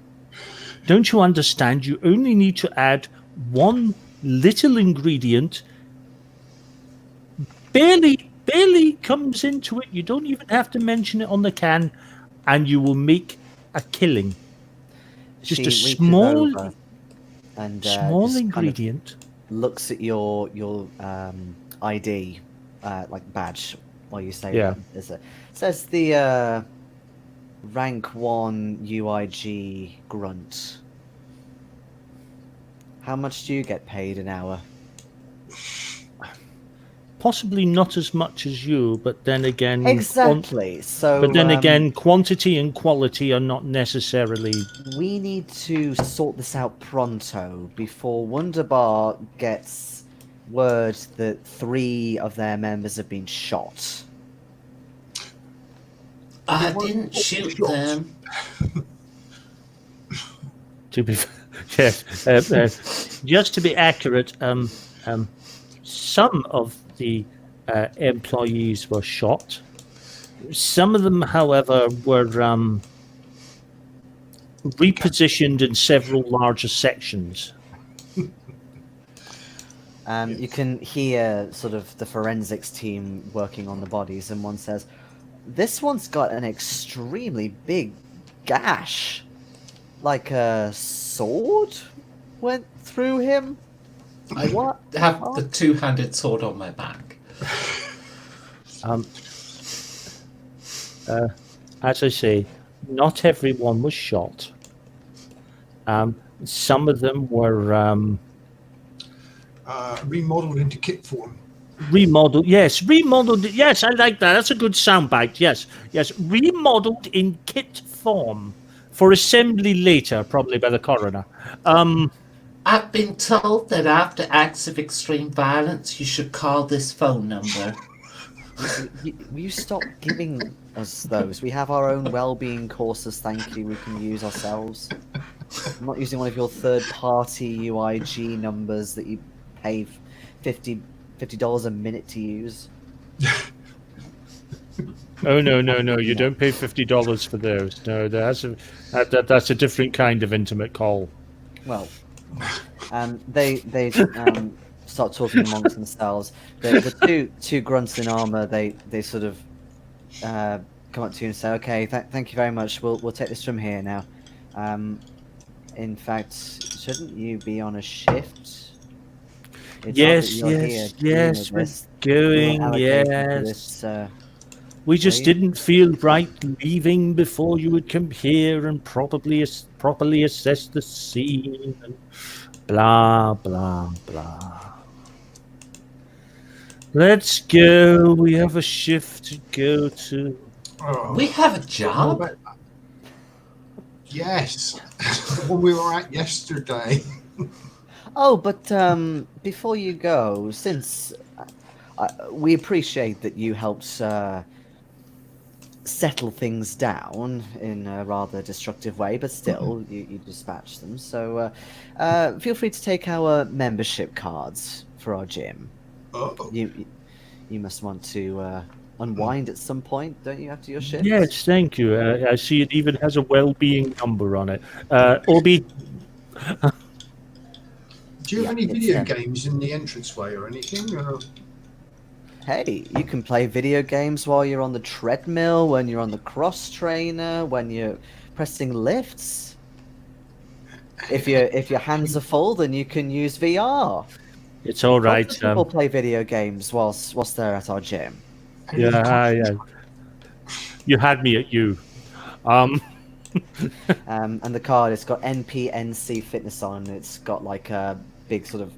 Don't you understand? You only need to add one little ingredient barely comes into it. You don't even have to mention it on the can, and you will make a killing. Just She a reaches small over and small just kind of ingredient. looks at your ID, like badge, while you say Yeah. that. Says the rank 1 UIG grunt. How much do you get paid an hour? Possibly not as much as you, but then again, Exactly. So, but then again, quantity and quality are not necessarily. we need to sort this out pronto before Wunderbar gets word that 3 of their members have been shot. I didn't shoot them. To be, yes, just to be accurate, some of the employees were shot. Some of them, however, were repositioned in several larger sections. You can hear sort of the forensics team working on the bodies, and one says, "This one's got an extremely big gash, like a sword went through him." What? I have the two-handed sword on my back. As I say, not everyone was shot. Some of them were Remodeled into kit form. remodeled. Yes, remodeled. Yes, I like that. That's a good soundbite. Yes, remodeled in kit form for assembly later, probably by the coroner. I've been told that after acts of extreme violence, you should call this phone number. Will you stop giving us those? We have our own well-being courses, thank you, we can use ourselves. I'm not using one of your third-party UIG numbers that you pay $50 a minute to use. Oh no! You don't pay $50 for those. No, that's a different kind of intimate call. Well, they start talking amongst themselves. The two grunts in armor, they sort of come up to you and say, "Okay, thank you very much. We'll take this from here now. In fact, shouldn't you be on a shift?" Yes, we're going. Yes. We just didn't feel right leaving before you would come here and properly assess the scene and blah, blah, blah. Let's go. We have a shift to go to. Oh, We have a what job. about that? Yes, when we were at yesterday. Oh, but before you go, since we appreciate that you helped settle things down in a rather destructive way, but still, you dispatched them. So feel free to take our membership cards for our gym. Oh, You must want to unwind at some point, don't you, after your shift? Yes, thank you. I see it even has a well-being number on it. Obi, do you have any it's, video games in the entranceway or anything? Or... Hey, you can play video games while you're on the treadmill, when you're on the cross trainer, when you're pressing lifts. If your hands are full, then you can use VR. it's all right. Lots of people play video games whilst they're at our gym. Yeah. You had me at you. And the card, it's got NPNC Fitness on. It's got like a big sort of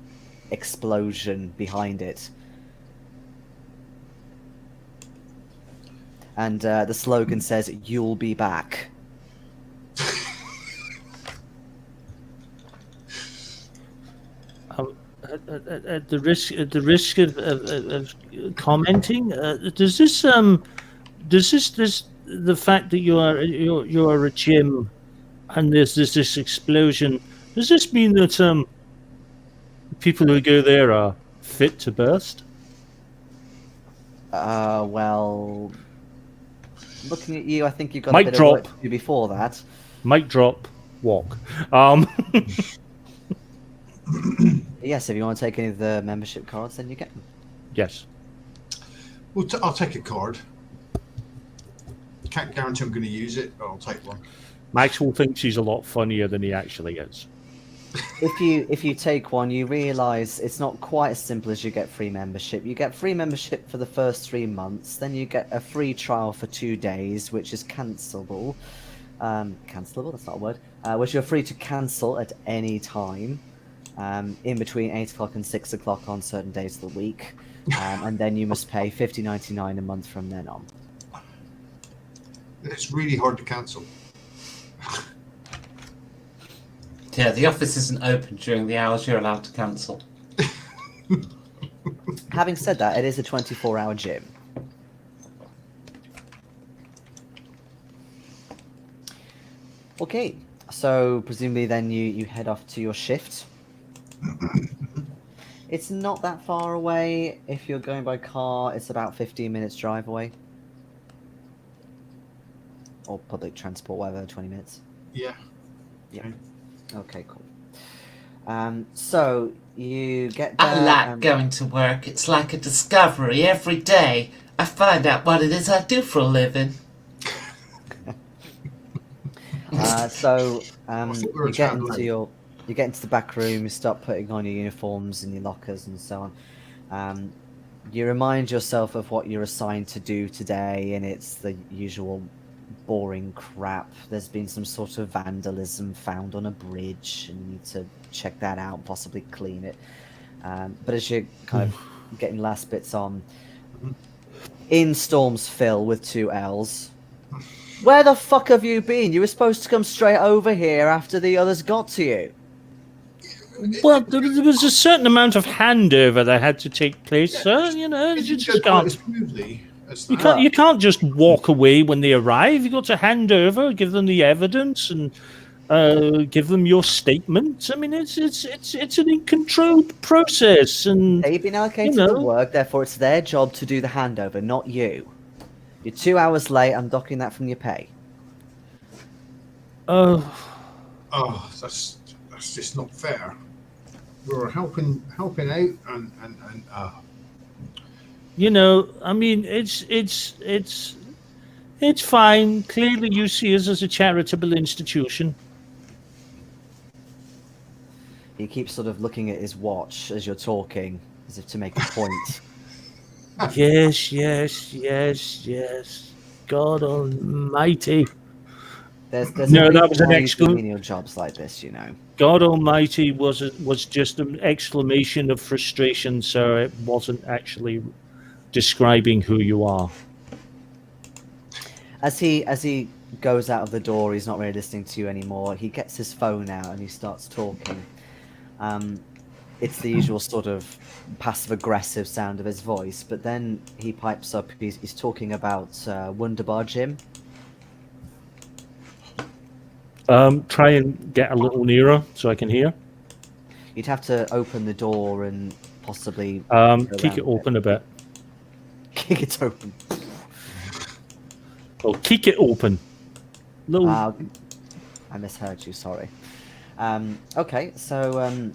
explosion behind it. And the slogan says, "You'll be back." At the risk of commenting, does this the fact that you are a gym and there's this explosion, does this mean that people who go there are fit to burst? Well, looking at you, I think you've got Mic a bit drop. of work to do before that. Mic drop, walk. Yes, if you want to take any of the membership cards, then you get them. Yes. Well, I'll take a card. Can't guarantee I'm going to use it, but I'll take one. Maxwell thinks he's a lot funnier than he actually is. If you take one, you realise it's not quite as simple as you get free membership. You get free membership for the first 3 months, then you get a free trial for 2 days, which is cancelable. Cancelable, that's not a word. Which you're free to cancel at any time, in between 8 o'clock and 6 o'clock on certain days of the week. And then you must pay $50.99 a month from then on. It's really hard to cancel. Yeah, the office isn't open during the hours you're allowed to cancel. Having said that, it is a 24-hour gym. Okay, so presumably then you head off to your shift. It's not that far away. If you're going by car, it's about 15 minutes drive away. Or public transport, whatever, 20 minutes. Yeah. Yeah. Okay, cool. So you get there. I like going to work. It's like a discovery every day. I find out what it is I do for a living. You get into the back room. You start putting on your uniforms and your lockers and so on. You remind yourself of what you're assigned to do today, and it's the usual boring crap. There's been some sort of vandalism found on a bridge, and you need to check that out, possibly clean it. But as you're kind of getting last bits on, in storms Phil with 2 L's. Where the fuck have you been? You were supposed to come straight over here after the others got to you. Well, there was a certain amount of handover that had to take place, sir. You know, you just can't. You can't just walk away when they arrive. You got to hand over, give them the evidence, and give them your statement. I mean, it's an controlled process, and they've been allocated the work. Therefore, it's their job to do the handover, not you. You're 2 hours late. I'm docking that from your pay. Oh, that's just not fair. We were helping out, and you know, I mean, it's fine. Clearly, you see us as a charitable institution. He keeps sort of looking at his watch as you're talking, as if to make a point. Yes. God Almighty. There's that was an exclamation. Menial jobs like this, you know. God Almighty was just an exclamation of frustration, sir. It wasn't actually describing who you are. As he goes out of the door, he's not really listening to you anymore. He gets his phone out and he starts talking. It's the usual sort of passive-aggressive sound of his voice, but then he pipes up. He's talking about Wunderbar Gym. Try and get a little nearer so I can hear. You'd have to open the door and possibly kick it open a bit. Kick it open. Oh, kick it open. Little. I misheard you. Sorry. Okay, so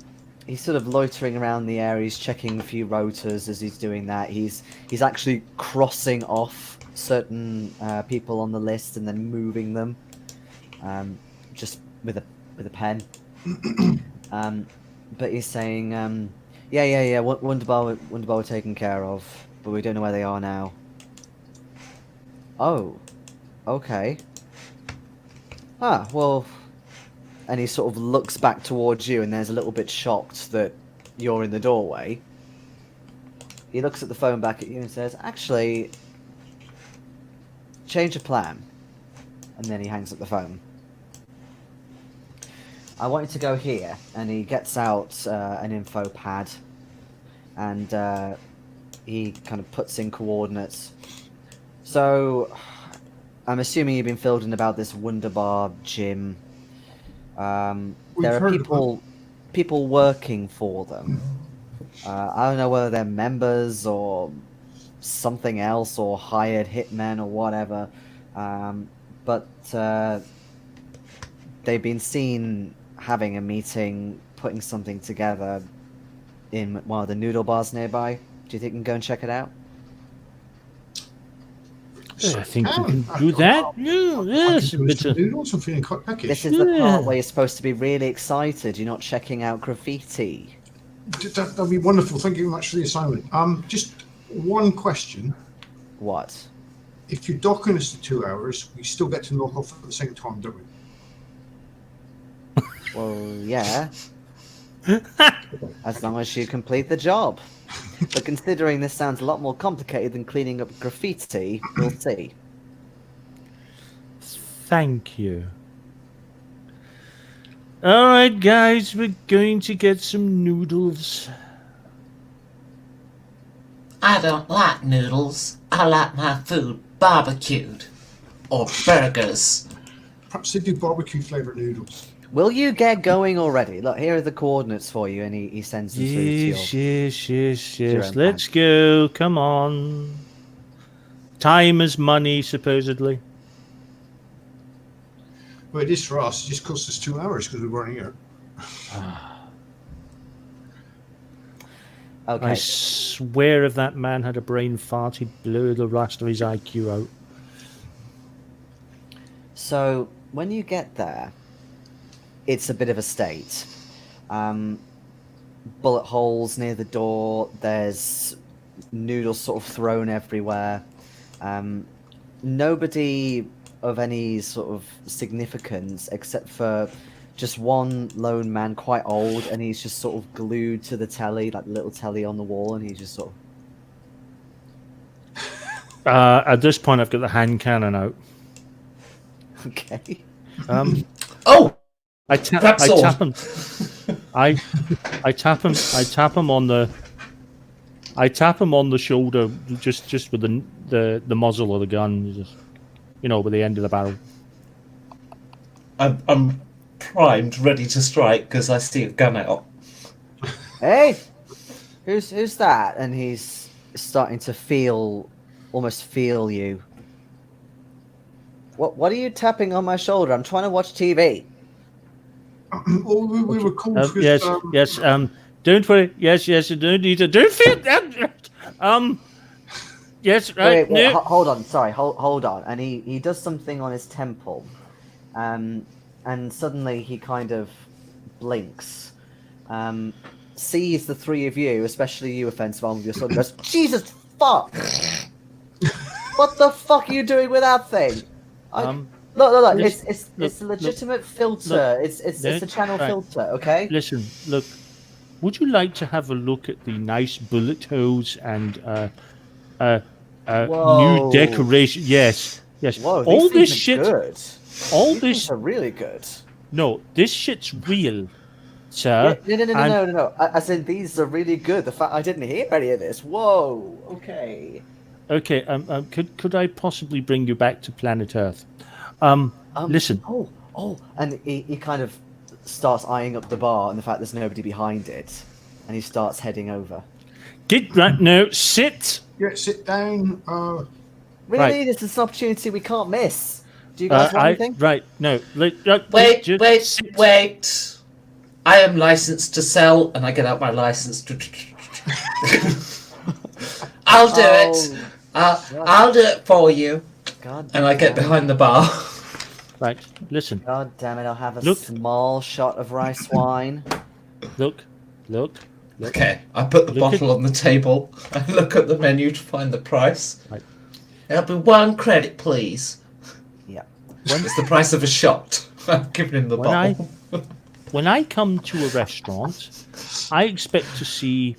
he's sort of loitering around the area. He's checking a few rotors as he's doing that. He's actually crossing off certain people on the list and then moving them, just with a pen. But he's saying, yeah. Wunderbar were taken care of, but we don't know where they are now. Oh, okay. Well. And he sort of looks back towards you, and there's a little bit shocked that you're in the doorway. He looks at the phone back at you and says, actually, change of plan. And then he hangs up the phone. I want you to go here. And he gets out an info pad. And he kind of puts in coordinates. So, I'm assuming you've been filled in about this Wunderbar Gym. There are people working for them. I don't know whether they're members or something else or hired hitmen or whatever, but they've been seen having a meeting, putting something together in one of the noodle bars nearby. Do you think you can go and check it out? I think we Can. can do that. Yeah, yes, I can do some but noodles. I'm feeling quite peckish. This is the Yeah. part where you're supposed to be really excited. You're not checking out graffiti. That'd be wonderful. Thank you very much for the assignment. Just one question. What? If you're docking us to 2 hours, we still get to knock off at the same time, don't we? Well, yeah. As long as you complete the job. But considering this sounds a lot more complicated than cleaning up graffiti, we'll see. thank you. All right, guys, we're going to get some noodles. I don't like noodles. I like my food barbecued. Or burgers. Perhaps they do barbecue flavored noodles. Will you get going already? Look, here are the coordinates for you, and he sends them through to your... Yes. own Let's go. Come on. Time is money, supposedly. Well, it is for us. It just costs us 2 hours because we weren't here. Okay. I swear if that man had a brain fart, he'd blow the rest of his IQ out. So, when you get there, it's a bit of a state. Bullet holes near the door, there's noodles sort of thrown everywhere. Nobody of any sort of significance except for just one lone man, quite old, and he's just sort of glued to the telly, like the little telly on the wall, and he's just sort of... At this point, I've got the hand cannon out. Okay. Oh! I tap him. I tap him on the. I tap him on the shoulder, just with the muzzle of the gun, just, with the end of the barrel. I'm primed, ready to strike because I see a gun out. Hey, who's that? And he's starting to almost feel you. What are you tapping on my shoulder? I'm trying to watch TV. Oh, we were called Yes. Don't worry. Yes. You don't need to. Don't feel that. Yes. Right. Wait, No. hold on. Sorry. Hold on. And he does something on his temple, and suddenly he kind of blinks, sees the three of you, especially you, offensive arm with your sword, and goes, "Jesus fuck! What the fuck are you doing with that thing?" Look! It's a legitimate filter. It's a channel filter. Okay. Listen. Look. Would you like to have a look at the nice bullet holes and new decoration? Yes. Whoa, All these this things shit. are good. All These this. things are really good. No, this shit's real, sir. No. As in, these are really good. The fact I didn't hear any of this. Whoa. Okay. Okay. Could I possibly bring you back to planet Earth? Listen. Oh, and he kind of starts eyeing up the bar and the fact there's nobody behind it, and he starts heading over. Get right now. Sit. Yeah, sit down. Really, Right. this is an opportunity we can't miss. Do you guys want anything? Right. No. Wait. I am licensed to sell, and I get out my license to. I'll do it. I'll do it for you. God. And I get behind the bar. Right. Listen. God damn it! I'll have a small shot of rice wine. Look. Okay, I put the bottle on the table. I look at the menu to find the price. Right. There'll be 1 credit, please. Yeah. It's the price of a shot. I'm giving him the bottle. When I come to a restaurant, I expect to see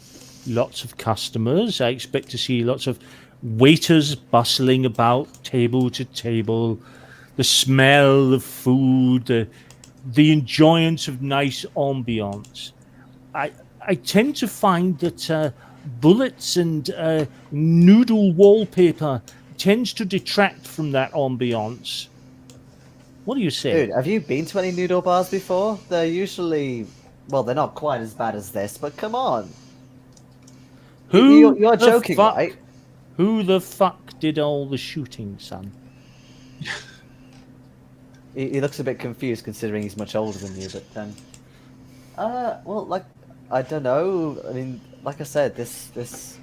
lots of customers. I expect to see lots of waiters bustling about table to table, the smell of food, the enjoyment of nice ambience. I tend to find that bullets and noodle wallpaper tends to detract from that ambience. What do you say? Dude, have you been to any noodle bars before? They're usually, well, they're not quite as bad as this, but come on. You're joking, right? Who the fuck did all the shooting, son? He looks a bit confused considering he's much older than you, but well, like, I don't know. I mean, like I said, this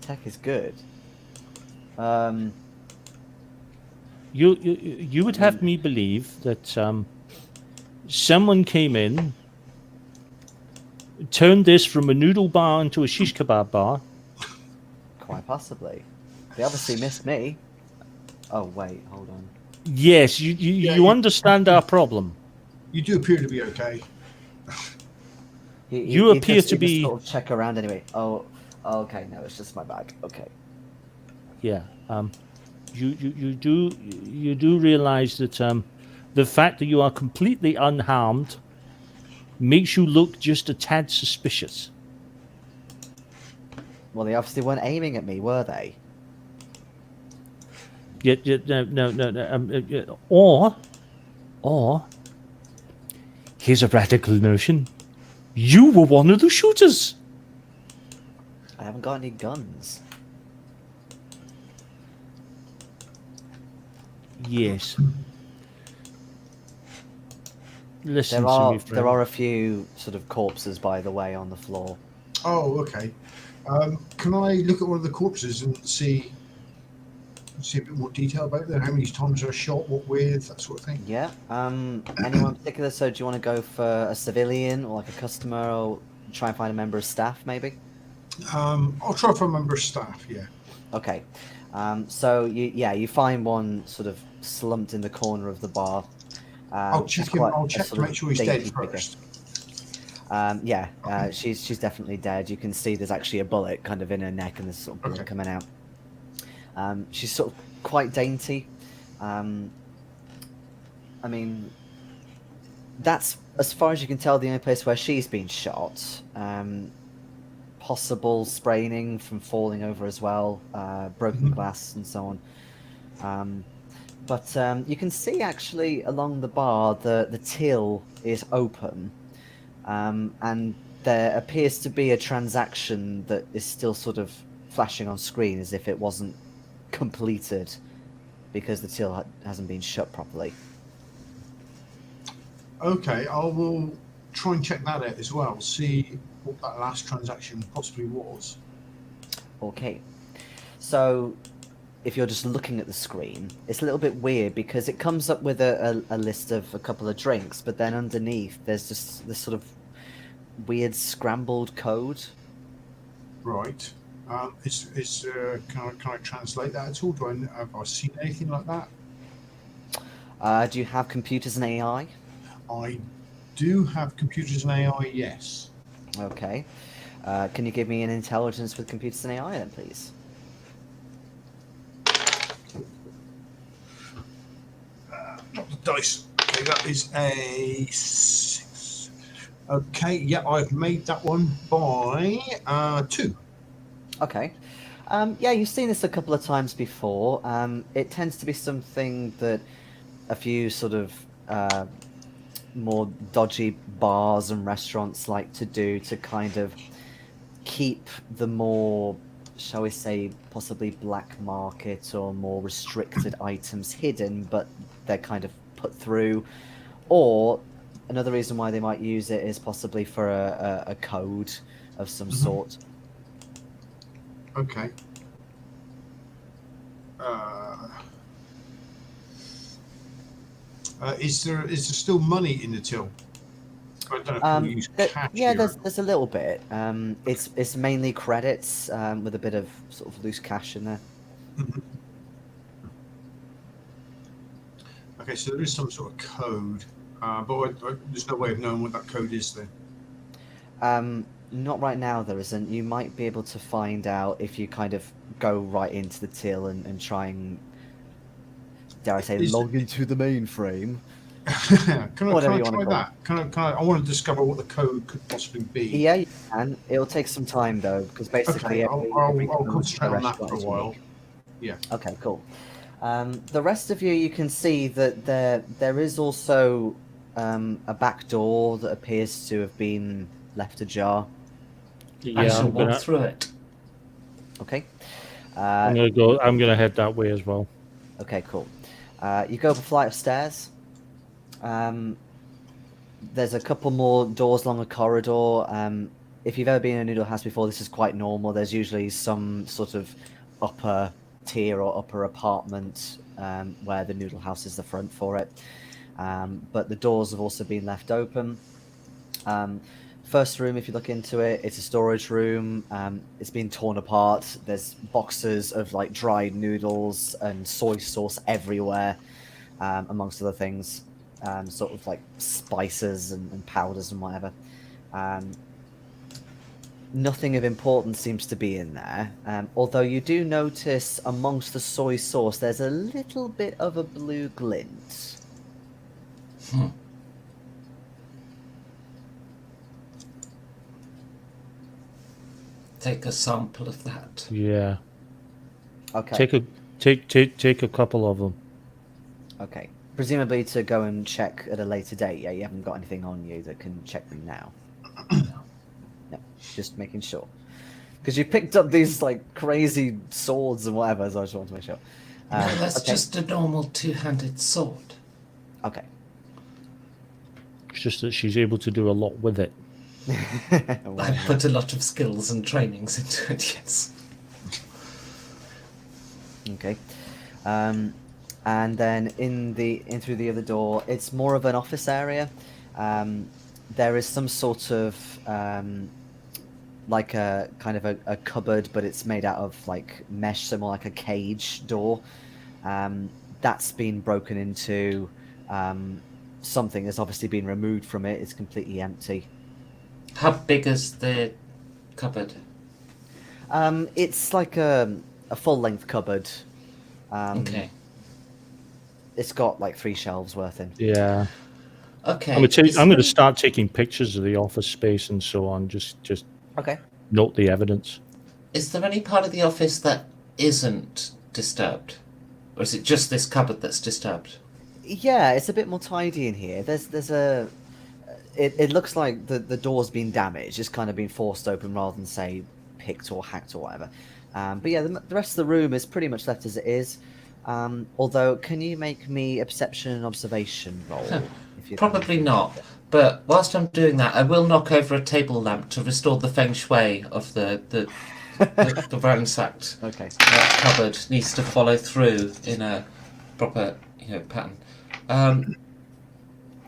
tech is good. You would have me believe that someone came in, turned this from a noodle bar into a shish kebab bar. Quite possibly. They obviously missed me. Oh wait, hold on. Yes, you understand our problem. You do appear to be okay. You appear to he be- just sort of check around anyway. Oh, okay. No, it's just my bag. Okay. Yeah. You do realize that the fact that you are completely unharmed makes you look just a tad suspicious. Well, they obviously weren't aiming at me, were they? No. Or here's a radical notion. You were one of the shooters. I haven't got any guns. Yes. Listen There to are me, friend. there are a few sort of corpses, by the way, on the floor. Oh, okay. Can I look at one of the corpses and see a bit more detail about them? How many times they're shot, what with, that sort of thing? Yeah. Anyone in particular? So, do you want to go for a civilian or like a customer, or try and find a member of staff, maybe? I'll try for a member of staff, yeah. Okay. So you find one sort of slumped in the corner of the bar. I'll check him. I'll check to make sure he's dead first. She's definitely dead. You can see there's actually a bullet kind of in her neck, and there's sort of blood coming out. She's sort of quite dainty. I mean, that's, as far as you can tell, the only place where she's been shot. Possible spraining from falling over as well, broken glass and so on. But you can see actually along the bar the till is open, and there appears to be a transaction that is still sort of flashing on screen as if it wasn't completed because the till hasn't been shut properly. Okay, I will try and check that out as well. See what that last transaction possibly was. Okay, so if you're just looking at the screen, it's a little bit weird because it comes up with a list of a couple of drinks, but then underneath there's just this sort of weird scrambled code. Right. Can I translate that at all? Have I seen anything like that? Do you have computers and AI? I do have computers and AI, yes. Okay. Can you give me an intelligence with computers and AI then, please? Drop the dice. Okay, that is a 6. Okay, yeah, I've made that one by 2. Okay. Yeah, you've seen this a couple of times before. It tends to be something that a few sort of more dodgy bars and restaurants like to do to kind of keep the more, shall we say, possibly black market or more restricted items hidden, but they're kind of put through. Or another reason why they might use it is possibly for a code of some sort. Okay. Is there still money in the till? I don't know if we use cash yeah, here. there's a little bit. It's mainly credits with a bit of sort of loose cash in there. Okay, so there is some sort of code, but there's no way of knowing what that code is then. Not right now, there isn't. You might be able to find out if you kind of go right into the till and try and, dare I say, log into the mainframe. Can I try that? I want to discover what the code could possibly be. Yeah, you can. It'll take some time though, because basically I'll concentrate on that for a while. Yeah. Okay, cool. The rest of you can see that there is also a back door that appears to have been left ajar. I shall walk through it. Okay. I'm gonna head that way as well. Okay, cool. You go up a flight of stairs. There's a couple more doors along a corridor. If you've ever been in a noodle house before, this is quite normal. There's usually some sort of upper tier or upper apartment where the noodle house is the front for it. But the doors have also been left open. First room, if you look into it, it's a storage room. It's been torn apart. There's boxes of like dried noodles and soy sauce everywhere, amongst other things, sort of like spices and powders and whatever. Nothing of importance seems to be in there, although you do notice amongst the soy sauce there's a little bit of a blue glint. Take a sample of that. Yeah. Okay. Take a couple of them. Okay. Presumably to go and check at a later date. Yeah, you haven't got anything on you that can check them now. No, just making sure. Because you picked up these like crazy swords and whatever, so I just want to make sure. No, that's okay. just a normal two-handed sword. Okay. It's just that she's able to do a lot with it. I put a lot of skills and trainings into it, yes. Okay. And then in through the other door, it's more of an office area. There is some sort of like a kind of a cupboard, but it's made out of like mesh, so more like a cage door. That's been broken into. Something has obviously been removed from it. It's completely empty. How big is the cupboard? It's like a full-length cupboard. Okay. It's got like 3 shelves worth in. Yeah. Okay. I'm going to start taking pictures of the office space and so on. Just Okay. note the evidence. Is there any part of the office that isn't disturbed? Or is it just this cupboard that's disturbed? Yeah, it's a bit more tidy in here. There's a. It looks like the door's been damaged. It's kind of been forced open rather than say picked or hacked or whatever. But yeah, the rest of the room is pretty much left as it is. Although, can you make me a perception and observation roll? If you Probably not. But whilst I'm doing that, I will knock over a table lamp to restore the feng shui of the ransacked Okay. cupboard. Needs to follow through in a proper pattern.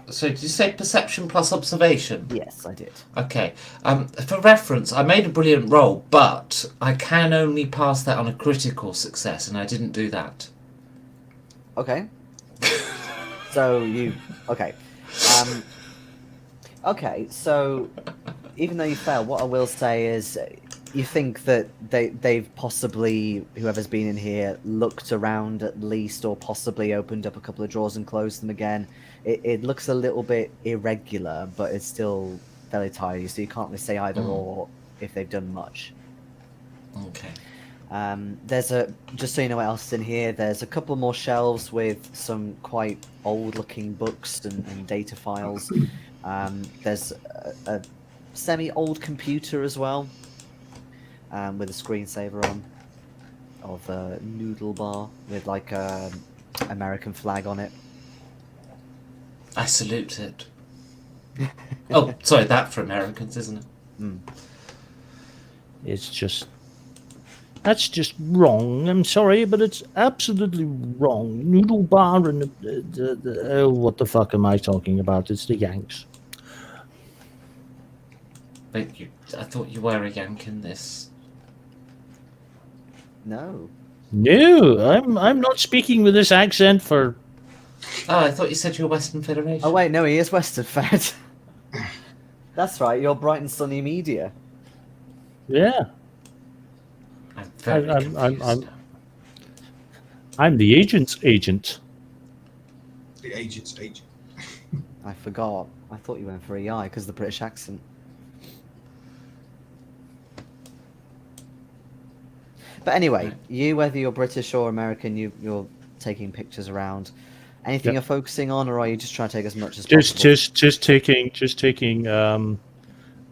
So did you say perception plus observation? Yes, I did. Okay. For reference, I made a brilliant roll, but I can only pass that on a critical success, and I didn't do that. Okay. So you okay. Okay, so even though you failed, what I will say is you think that they've possibly, whoever's been in here, looked around at least, or possibly opened up a couple of drawers and closed them again. It looks a little bit irregular, but it's still fairly tidy, so you can't really say either or if they've done much. Okay. There's just so you know what else is in here, there's a couple more shelves with some quite old-looking books and data files. There's a semi-old computer as well, with a screensaver on, of a noodle bar with like a American flag on it. I salute it. Oh, sorry, that for Americans, isn't it? That's just wrong. I'm sorry, but it's absolutely wrong. Noodle bar and oh, what the fuck am I talking about? It's the Yanks. But I thought you were a Yank in this. No. No, I'm not speaking with this accent for. Oh, I thought you said you were Western Federation. Oh wait, no, he is Western Fed. That's right, you're Bright and Sunny Media. Yeah. I'm very confused. I'm the agent's agent. The agent's agent. I forgot. I thought you went for EI because of the British accent. But anyway, you, whether you're British or American, you're taking pictures around. Anything you're focusing on, or are you just trying to take as much as possible? Just taking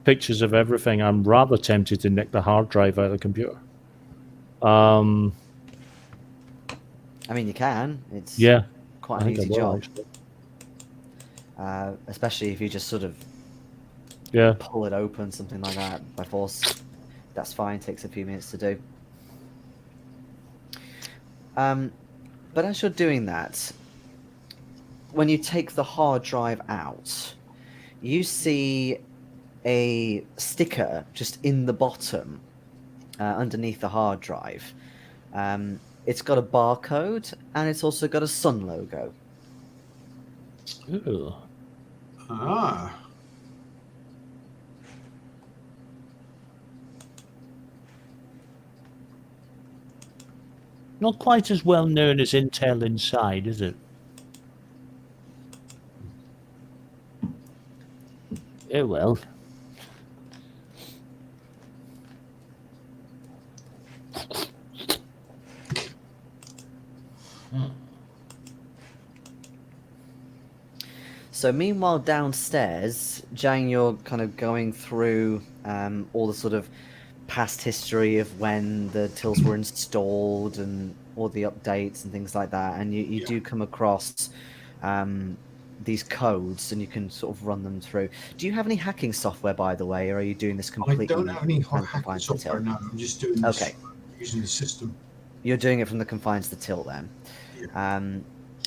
pictures of everything. I'm rather tempted to nick the hard drive out of the computer. I mean, you can. It's quite an easy job. Especially if you just sort of pull it open, something like that by force. That's fine. Takes a few minutes to do. But as you're doing that, when you take the hard drive out, you see a sticker just in the bottom, underneath the hard drive. It's got a barcode, and it's also got a sun logo. Ooh. Ah. Not quite as well known as Intel Inside, is it? Oh well. So meanwhile, downstairs, Jang, you're kind of going through all the sort of past history of when the tills were installed and all the updates and things like that, and you do come across these codes, and you can sort of run them through. Do you have any hacking software, by the way, or are you doing this completely? I don't have any hacking confined to the software till? now. I'm just doing this using the system. You're doing it from the confines to the till then. Yeah.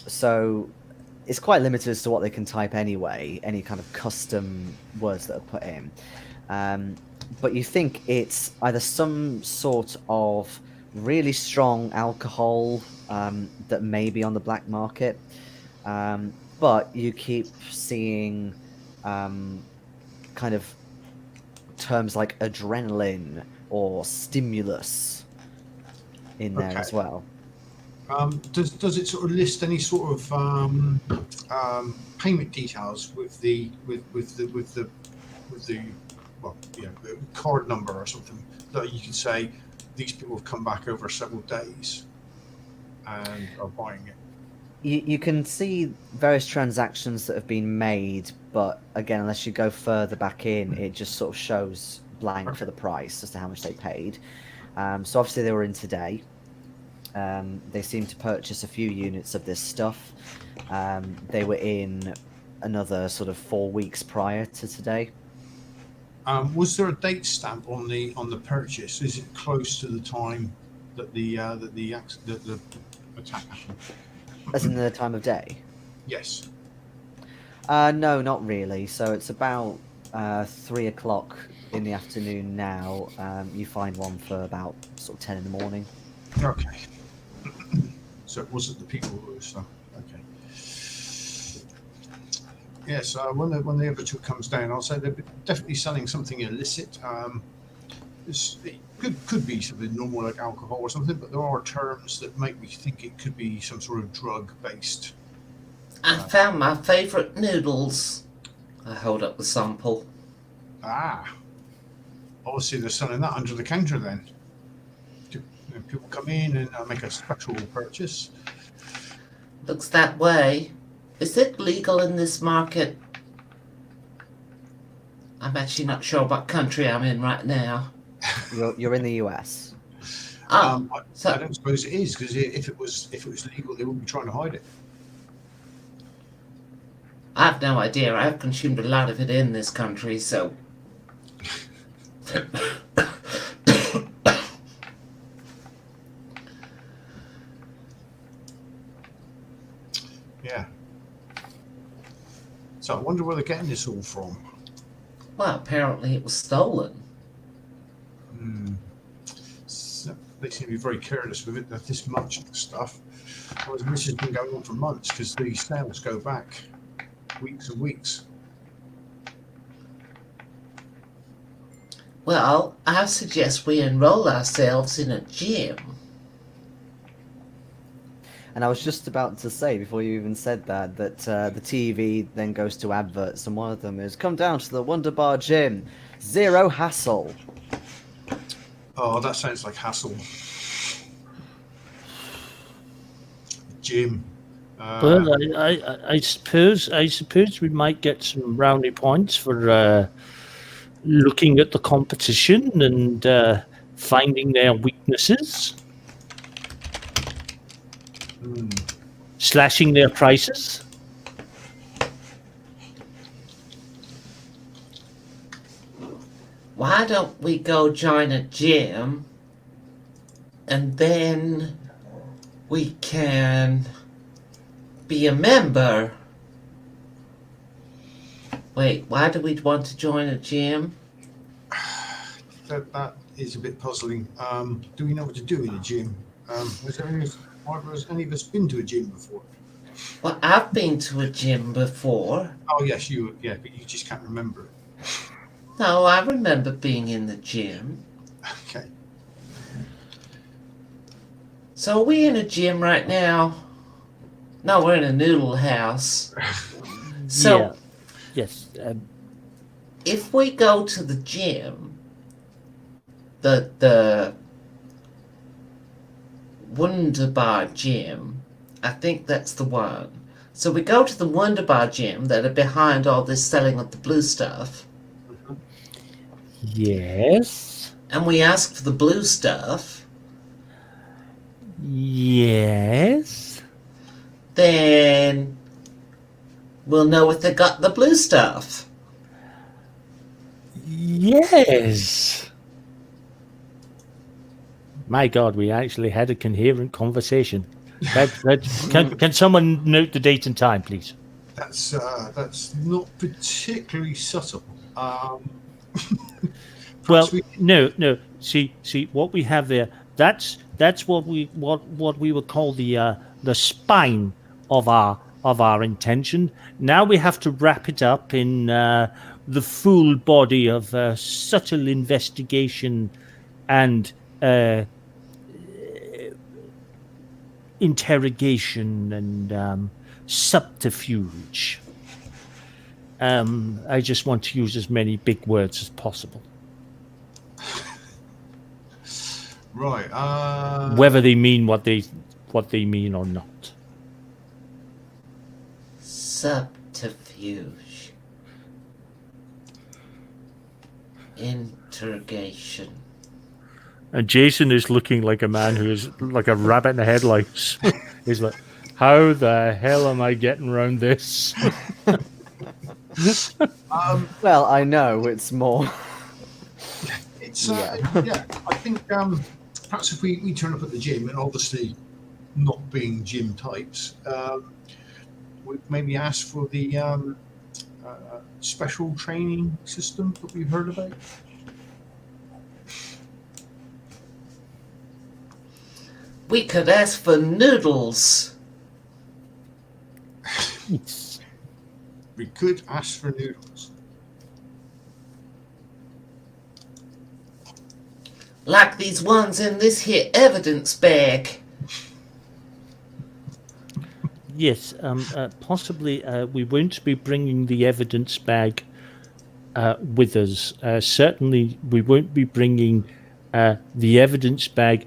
So it's quite limited as to what they can type anyway, any kind of custom words that are put in. But you think it's either some sort of really strong alcohol that may be on the black market, but you keep seeing kind of terms like adrenaline or stimulus in there as well. Does it sort of list any sort of payment details with the card number or something that you can say these people have come back over several days and are buying it? You can see various transactions that have been made, but again, unless you go further back in, it just sort of shows blank for the price as to how much they paid. So obviously they were in today. They seem to purchase a few units of this stuff. They were in another sort of 4 weeks prior to today. Was there a date stamp on the purchase? Is it close to the time that the attack happened? As in the time of day? Yes. No, not really. So it's about 3 o'clock in the afternoon now. You find one for about sort of 10 in the morning. Okay. So it wasn't the people who were okay. Yes, when the other two comes down, I'll say they're definitely selling something illicit. It could be something normal like alcohol or something, but there are terms that make me think it could be some sort of drug based. I found my favourite noodles. I hold up the sample. Ah, obviously they're selling that under the counter then. People come in and make a special purchase. Looks that way. Is it legal in this market? I'm actually not sure what country I'm in right now. You're in the US. I don't suppose it is, because if it was legal, they wouldn't be trying to hide it. I have no idea. I've consumed a lot of it in this country, so. Yeah. So I wonder where they're getting this all from. Well, apparently it was stolen. So they seem to be very careless with it. That this much stuff. Well, this has been going on for months because these sales go back weeks and weeks. Well, I suggest we enroll ourselves in a gym. And I was just about to say, before you even said that the TV then goes to adverts, and one of them is, come down to the Wonder Bar Gym, 0 hassle. Oh, that sounds like hassle. Gym. Well, I suppose we might get some brownie points for looking at the competition and finding their weaknesses, slashing their prices. Why don't we go join a gym and then we can be a member. Wait, why do we want to join a gym? That is a bit puzzling. Do we know what to do in a gym? Has any of us been to a gym before? Well, I've been to a gym before. Oh yes, but you just can't remember it. No, I remember being in the gym. Okay. So are we in a gym right now? No, we're in a noodle house. So Yeah. Yes. if we go to the gym, the Wunderbar gym, I think that's the one. So we go to the Wunderbar gym that are behind all this selling of the blue stuff, Yes. and we ask for the blue stuff. Yes. Then we'll know if they got the blue stuff. Yes. My God, we actually had a coherent conversation. Can someone note the date and time, please? That's not particularly subtle. Well, no. See what we have there. That's what we would call the spine of our intention. Now we have to wrap it up in the full body of subtle investigation and interrogation and subterfuge. I just want to use as many big words as possible. Right. Whether they mean what they mean or not. Subterfuge. Interrogation. And Jayson is looking like a man who is like a rabbit in the headlights. He's like, how the hell am I getting around this? Well, I know it's more. It's yeah. I think perhaps if we turn up at the gym, and obviously not being gym types, we maybe ask for the special training system that we've heard about. We could ask for noodles. We could ask for noodles. Like these ones in this here evidence bag. Yes, possibly we won't be bringing the evidence bag with us. Certainly we won't be bringing the evidence bag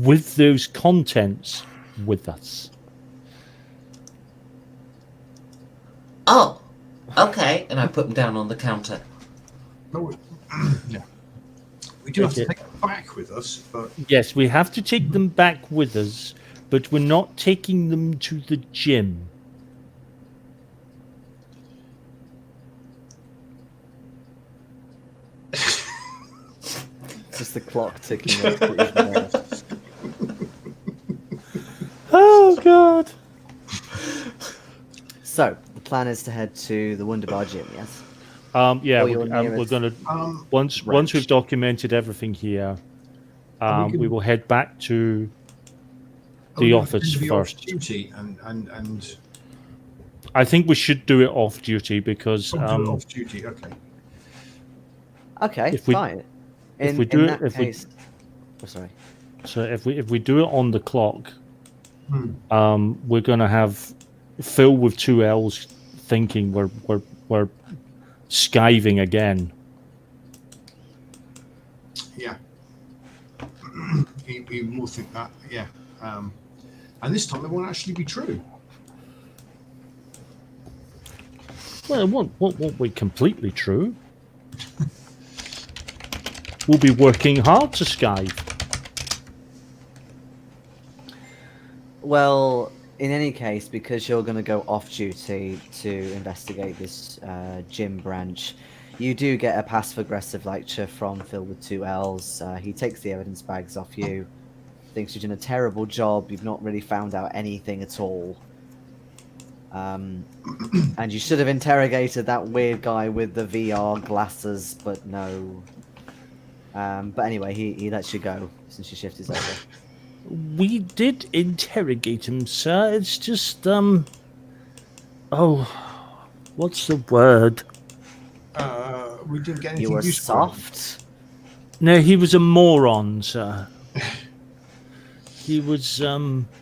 with those contents with us. Oh, okay. And I put them down on the counter. No, yeah. We do have to take them back with us, but Yes, we have to take them back with us, but we're not taking them to the gym. Just the clock ticking off. Oh, God. So the plan is to head to the Wunderbar gym. Yes. Yeah, Or we're your nearest going to once branch. we've documented everything here, And we we can- will head back to Oh, the we office can be first. off duty and I think we should do it off duty because do it off duty. Okay. Okay. If we- fine. if we do in it- that if we- case, oh, sorry. so if we do it on the clock, Hmm. we're going to have Phil with 2 L's thinking we're skiving again. Yeah. he will think that. Yeah. And this time it won't actually be true. Well, it won't be completely true. We'll be working hard to skive. Well, in any case, because you're going to go off duty to investigate this gym branch, you do get a passive aggressive lecture from Phil with 2 L's. He takes the evidence bags off you. thinks you've done a terrible job. You've not really found out anything at all. And you should have interrogated that weird guy with the VR glasses, but no. But anyway, he lets you go since your shift is over. We did interrogate him, sir. It's just, what's the word? We didn't get anything You were useful. soft? No, he was a moron, sir. He was,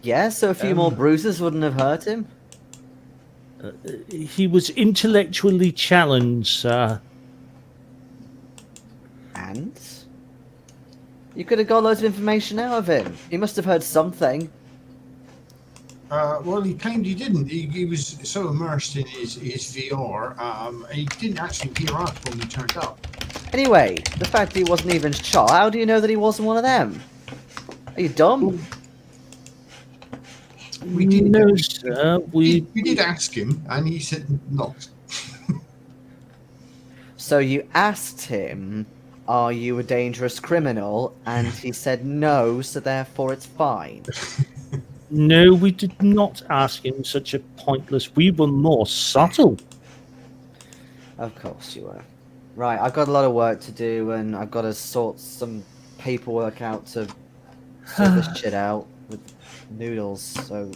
Yeah, so a few more bruises wouldn't have hurt him? he was intellectually challenged, sir. And? You could have got loads of information out of him. He must have heard something. Well, he claimed he didn't. He was so immersed in his VR, he didn't actually hear us when we turned up. Anyway, the fact that he wasn't even shot, how do you know that he wasn't one of them? Are you dumb? We did. No, sir. We did ask him, and he said not. So you asked him, are you a dangerous criminal? And he said no, so therefore it's fine. No, we did not ask him such a pointless. We were more subtle. Of course you were. Right, I've got a lot of work to do, and I've got to sort some paperwork out to sort this shit out with noodles. So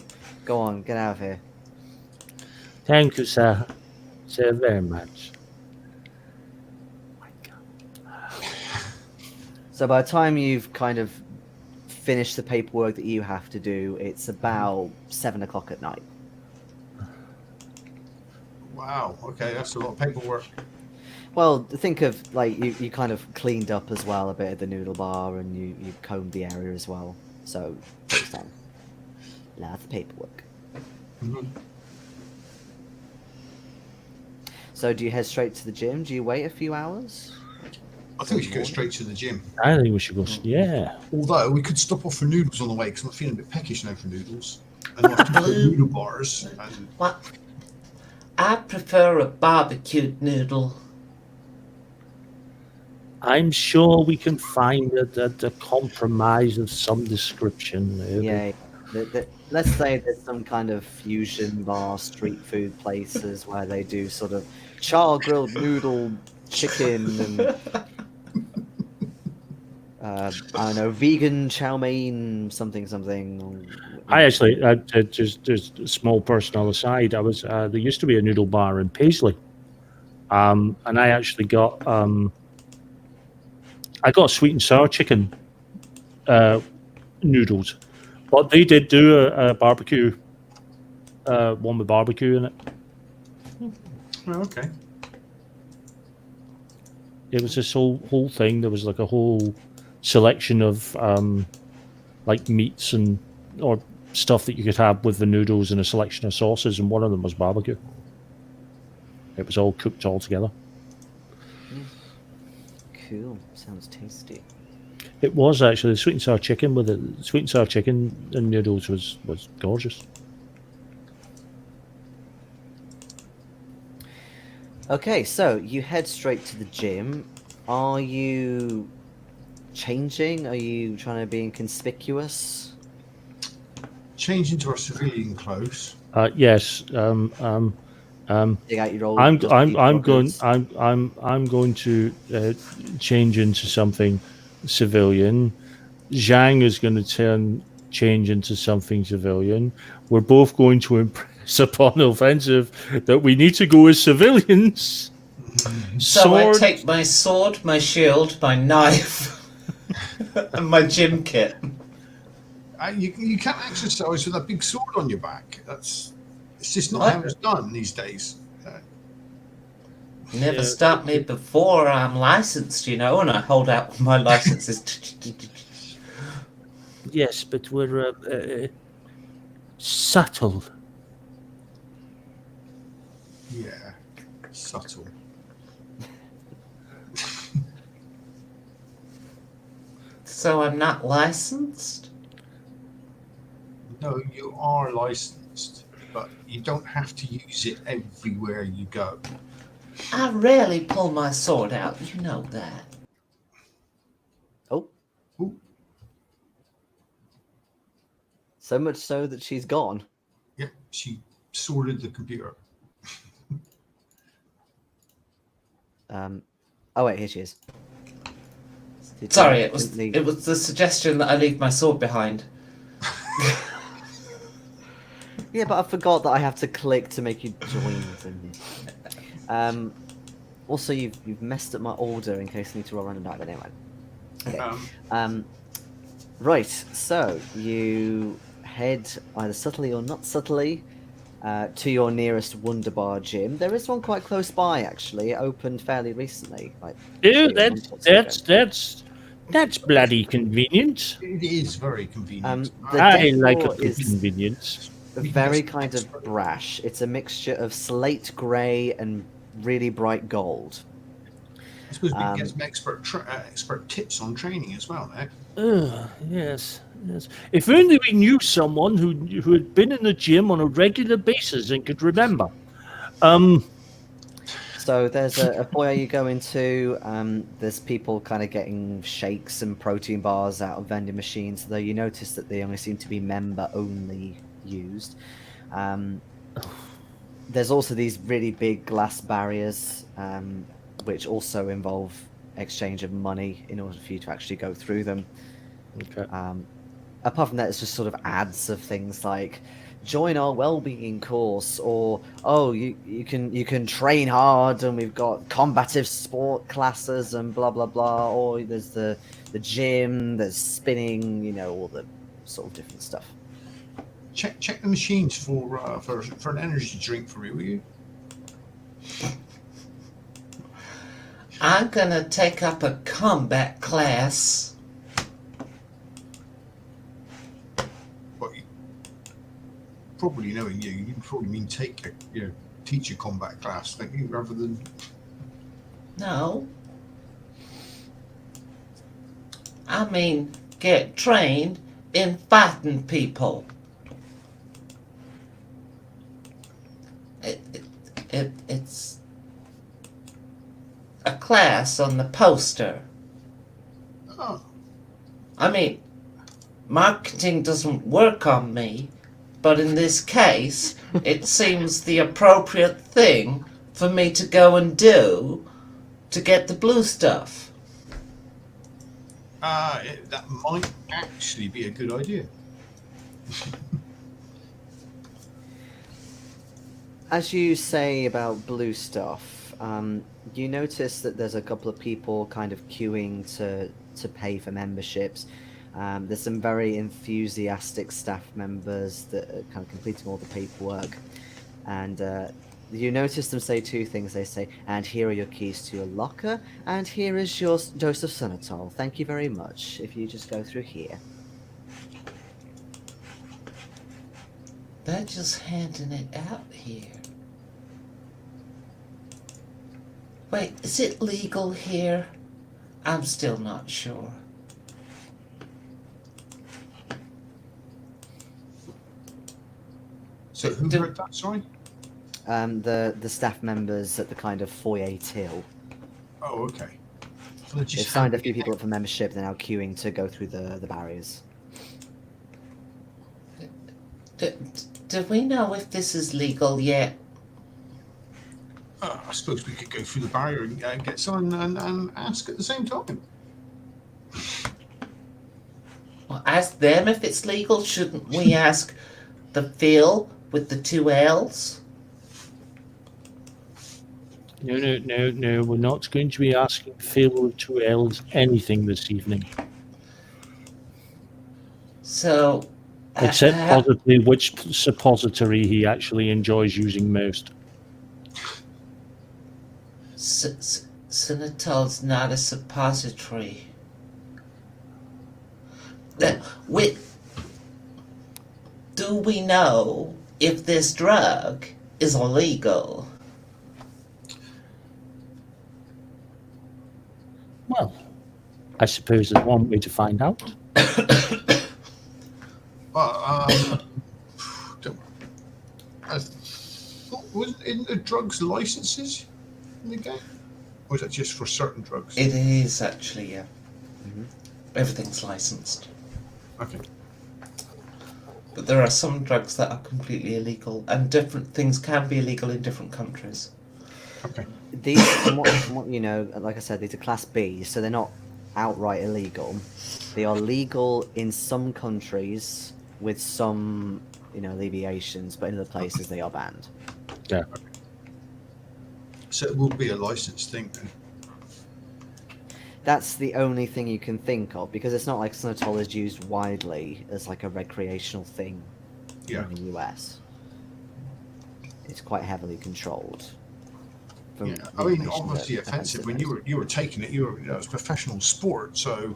go on, get out of here. Thank you, sir. Sir, very much. So by the time you've kind of finished the paperwork that you have to do, it's about 7 o'clock at night. Wow. Okay, that's a lot of paperwork. Well, think of, like, you kind of cleaned up as well a bit at the noodle bar, and you combed the area as well. So, takes time. Lots of paperwork. Mm-hmm. So do you head straight to the gym? Do you wait a few hours? I think we should go straight to the gym. I think we should go. Yeah. Although we could stop off for noodles on the way, because I'm feeling a bit peckish now for noodles. And I have to put noodle bars. And What? I prefer a barbecued noodle. I'm sure we can find a compromise of some description. Yeah. Let's say there's some kind of fusion bar, street food places where they do sort of char grilled noodle chicken and I don't know, vegan chow mein something. I actually, just a small personal aside. There used to be a noodle bar in Paisley, and I actually got sweet and sour chicken noodles, but they did do a barbecue, one with barbecue in it. oh, okay. It was this whole thing. There was like a whole selection of like meats or stuff that you could have with the noodles, and a selection of sauces, and one of them was barbecue. It was all cooked all together. Cool. Sounds tasty. It was actually the sweet and sour chicken with the sweet and sour chicken and noodles was gorgeous. Okay, so you head straight to the gym. Are you changing? Are you trying to be inconspicuous? Change into our civilian clothes. Yes. Dig out your old. I'm dusty going pockets? I'm going to change into something civilian. Zhang is going to change into something civilian. We're both going to impress upon offensive that we need to go as civilians. So I take my sword, my shield, my knife, and my gym kit. You can't exercise with a big sword on your back. It's just not how it's done these days. Never stopped me before. I'm licensed, and I hold out my licenses. Yes, but we're subtle. Yeah, subtle. So I'm not licensed? No, you are licensed, but you don't have to use it everywhere you go. I rarely pull my sword out, you know that. Oh, Ooh. So much so that she's gone. Yep, she sorted the computer. Oh wait, here she is. Sorry, it was the suggestion that I leave my sword behind. Yeah, but I forgot that I have to click to make you join. Also, you've messed up my order in case I need to roll random die, but anyway. Okay. Right, so you head either subtly or not subtly to your nearest Wonder Bar gym. There is one quite close by, actually. It opened fairly recently. Like that's bloody convenient. It is very convenient. The I like decor a good is convenience. very kind of brash. It's a mixture of slate grey and really bright gold. I suppose we can get some expert tips on training as well, eh? Yes. If only we knew someone who had been in the gym on a regular basis and could remember. So there's a foyer you go into. There's people kind of getting shakes and protein bars out of vending machines, though you notice that they only seem to be member-only used. There's also these really big glass barriers, which also involve exchange of money in order for you to actually go through them. Okay. Apart from that, it's just sort of ads of things like join our well-being course, or you can train hard, and we've got combative sport classes and blah blah blah. Or there's the gym, there's spinning, all the sort of different stuff. Check the machines for an energy drink for me, will you? I'm gonna take up a combat class. Probably knowing you probably mean teach a combat class, don't you, rather than... No. I mean, get trained in fighting people. It's a class on the poster. Oh. I mean, marketing doesn't work on me, but in this case, it seems the appropriate thing for me to go and do to get the blue stuff. That might actually be a good idea. As you say about blue stuff, you notice that there's a couple of people kind of queuing to pay for memberships. There's some very enthusiastic staff members that are kind of completing all the paperwork. And you notice them say two things. They say, and here are your keys to your locker, and here is your dose of Sonatol. Thank you very much. If you just go through here. They're just handing it out here. Wait, is it legal here? I'm still not sure. So who heard that, sorry? The staff members at the kind of foyer till. Oh, okay. So They've signed a few people up for membership. They're now queuing to go through the barriers. Do we know if this is legal yet? I suppose we could go through the barrier and get someone and ask at the same time. Well, ask them if it's legal. Shouldn't we ask the Phil with the 2 L's? No. We're not going to be asking Phil with 2 L's anything this evening. So... Except possibly which suppository he actually enjoys using most. Sonatol's not a suppository. Do we know if this drug is illegal? Well, I suppose there's one way to find out. Don't worry. I thought, isn't there drugs licenses in the game? Or is that just for certain drugs? It is actually, yeah. Mm-hmm. Everything's licensed. Okay. But there are some drugs that are completely illegal, and different things can be illegal in different countries. Okay. These, from what you know, like I said, these are Class B, so they're not outright illegal. They are legal in some countries with some, alleviations, but in other places they are banned. Yeah. So it will be a licensed thing then. That's the only thing you can think of, because it's not like Sonotol is used widely as like a recreational thing Yeah. in the US. It's quite heavily controlled. From Yeah. the I mean, information obviously that offensive when knows. you were taking it. It's professional sport, so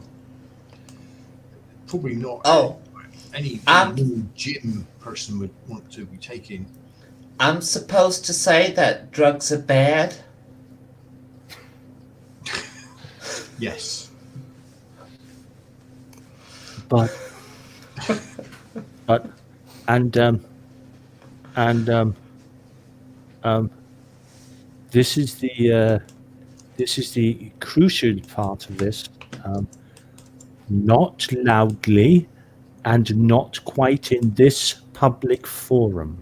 probably not. Oh, Any I'm- gym person would want to be taking. I'm supposed to say that drugs are bad? Yes. But this is the crucial part of this. Not loudly, and not quite in this public forum.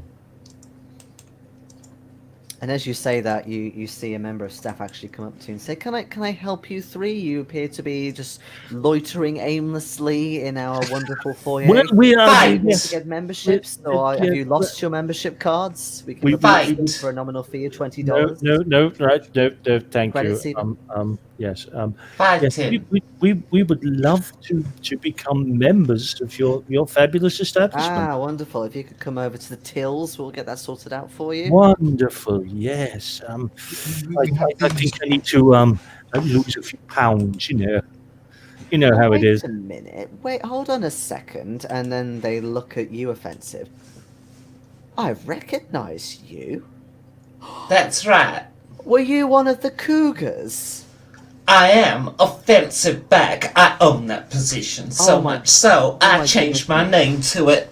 And as you say that, you see a member of staff actually come up to you and say, "Can I help you three? You appear to be just loitering aimlessly in our wonderful foyer. Well, we are. Fight. To Yes. get memberships, or have you lost your membership cards? We can We- replace we- them for a nominal fee of $20. No, right, no, thank Credits you. even? Yes, Fight yes, him. we would love to become members of your fabulous establishment. Ah, wonderful. If you could come over to the tills, we'll get that sorted out for you. Wonderful, yes. We have I these- think I need to lose a few pounds. You know how it is. Wait a minute. Wait, hold on a second. And then they look at you offensive. I recognize you. That's right. Were you one of the Cougars? I am offensive back. I own that position so Oh my- much so oh I my changed goodness. my name to it.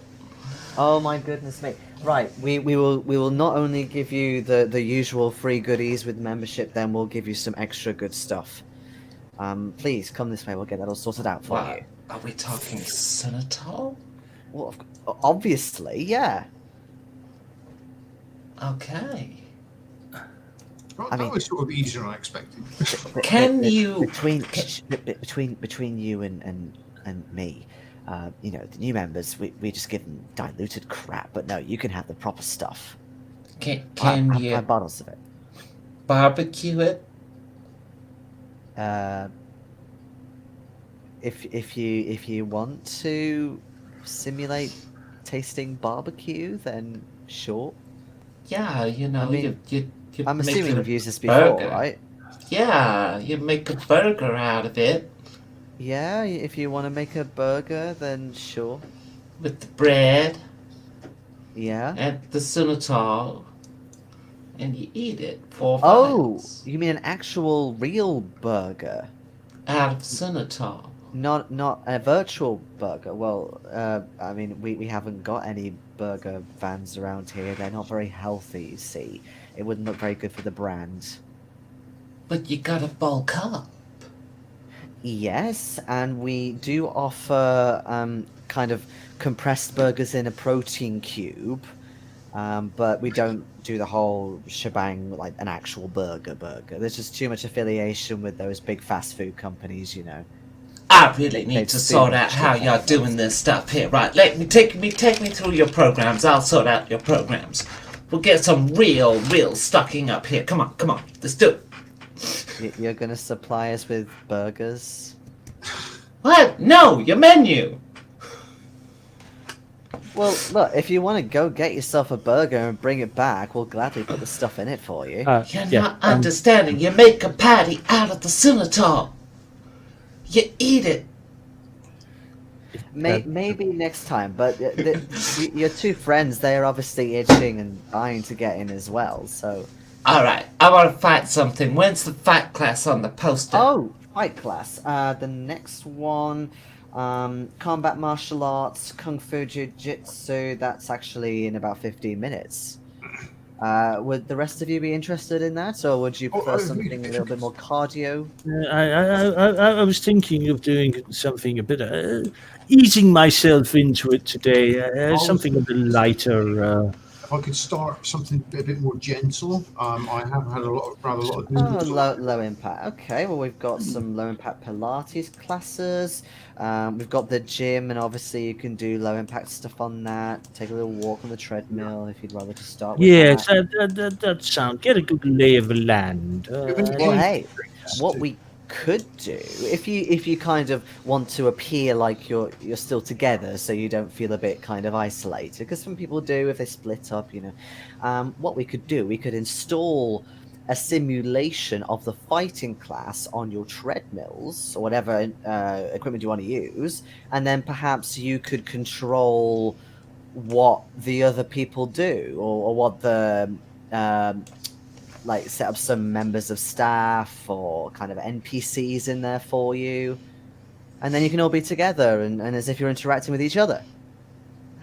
Oh my goodness me! Right, we will not only give you the usual free goodies with membership, then we'll give you some extra good stuff. Please come this way. We'll get that all sorted out for What? you. Are we talking Sonotol? Well, obviously, yeah. Okay. Right, I mean- that was sort of easier than I expected. Can you- between you and me, the new members, we just give them diluted crap. But no, you can have the proper stuff. Can I you bottles of it. barbecue it? If you want to simulate tasting barbecue, then sure. Yeah, I mean, you I'm make assuming it a you've used this before, burger. right? Yeah, you make a burger out of it Yeah, if you want to make a burger, then sure. with the bread Yeah. and the Sonotol, and you eat it for Oh, bites you mean an actual real burger, out of Sonotol. not a virtual burger? Well, I mean, we haven't got any burger vans around here. They're not very healthy, you see. It wouldn't look very good for the brand. But you gotta bulk up. Yes, and we do offer kind of compressed burgers in a protein cube, but we don't do the whole shebang like an actual burger. There's just too much affiliation with those big fast food companies, I really need They've to seen sort it out how before. y'all doing this stuff here. Right, take me through your programs. I'll sort out your programs. We'll get some real stocking up here. Come on, let's do it. You're gonna supply us with burgers? What? No, your menu. Well, look, if you want to go get yourself a burger and bring it back, we'll gladly put the stuff in it for you. You're Yeah, not understanding. You make a patty out of the Sonotol. You eat it. Maybe next time, but your two friends, they are obviously itching and dying to get in as well, so... Alright, I want to fight something. When's the fight class on the poster? Oh, fight class. The next one, combat martial arts, kung fu jiu-jitsu, that's actually in about 15 minutes. Would the rest of you be interested in that, or would you Oh, prefer if something a you little could- bit more cardio? I was thinking of doing something a bit, easing myself into it today. Something a bit lighter. If I could start something a bit more gentle, I have had rather a lot of Oh, noodles. low impact. Okay, well, we've got some low impact Pilates classes. We've got the gym, and obviously you can do low impact stuff on that. Take a little walk on the treadmill if you'd rather just start with Yes, that. that sound. Get a good lay of the land. Do you have any Well, games hey, what we could do if you kind of want to appear like you're still together, so you don't feel a bit kind of isolated, because some people do if they split up, you know. What we could do, we could install a simulation of the fighting class on your treadmills or whatever equipment you want to use, and then perhaps you could control what the other people do, or what the like set up some members of staff or kind of NPCs in there for you, and then you can all be together and as if you're interacting with each other.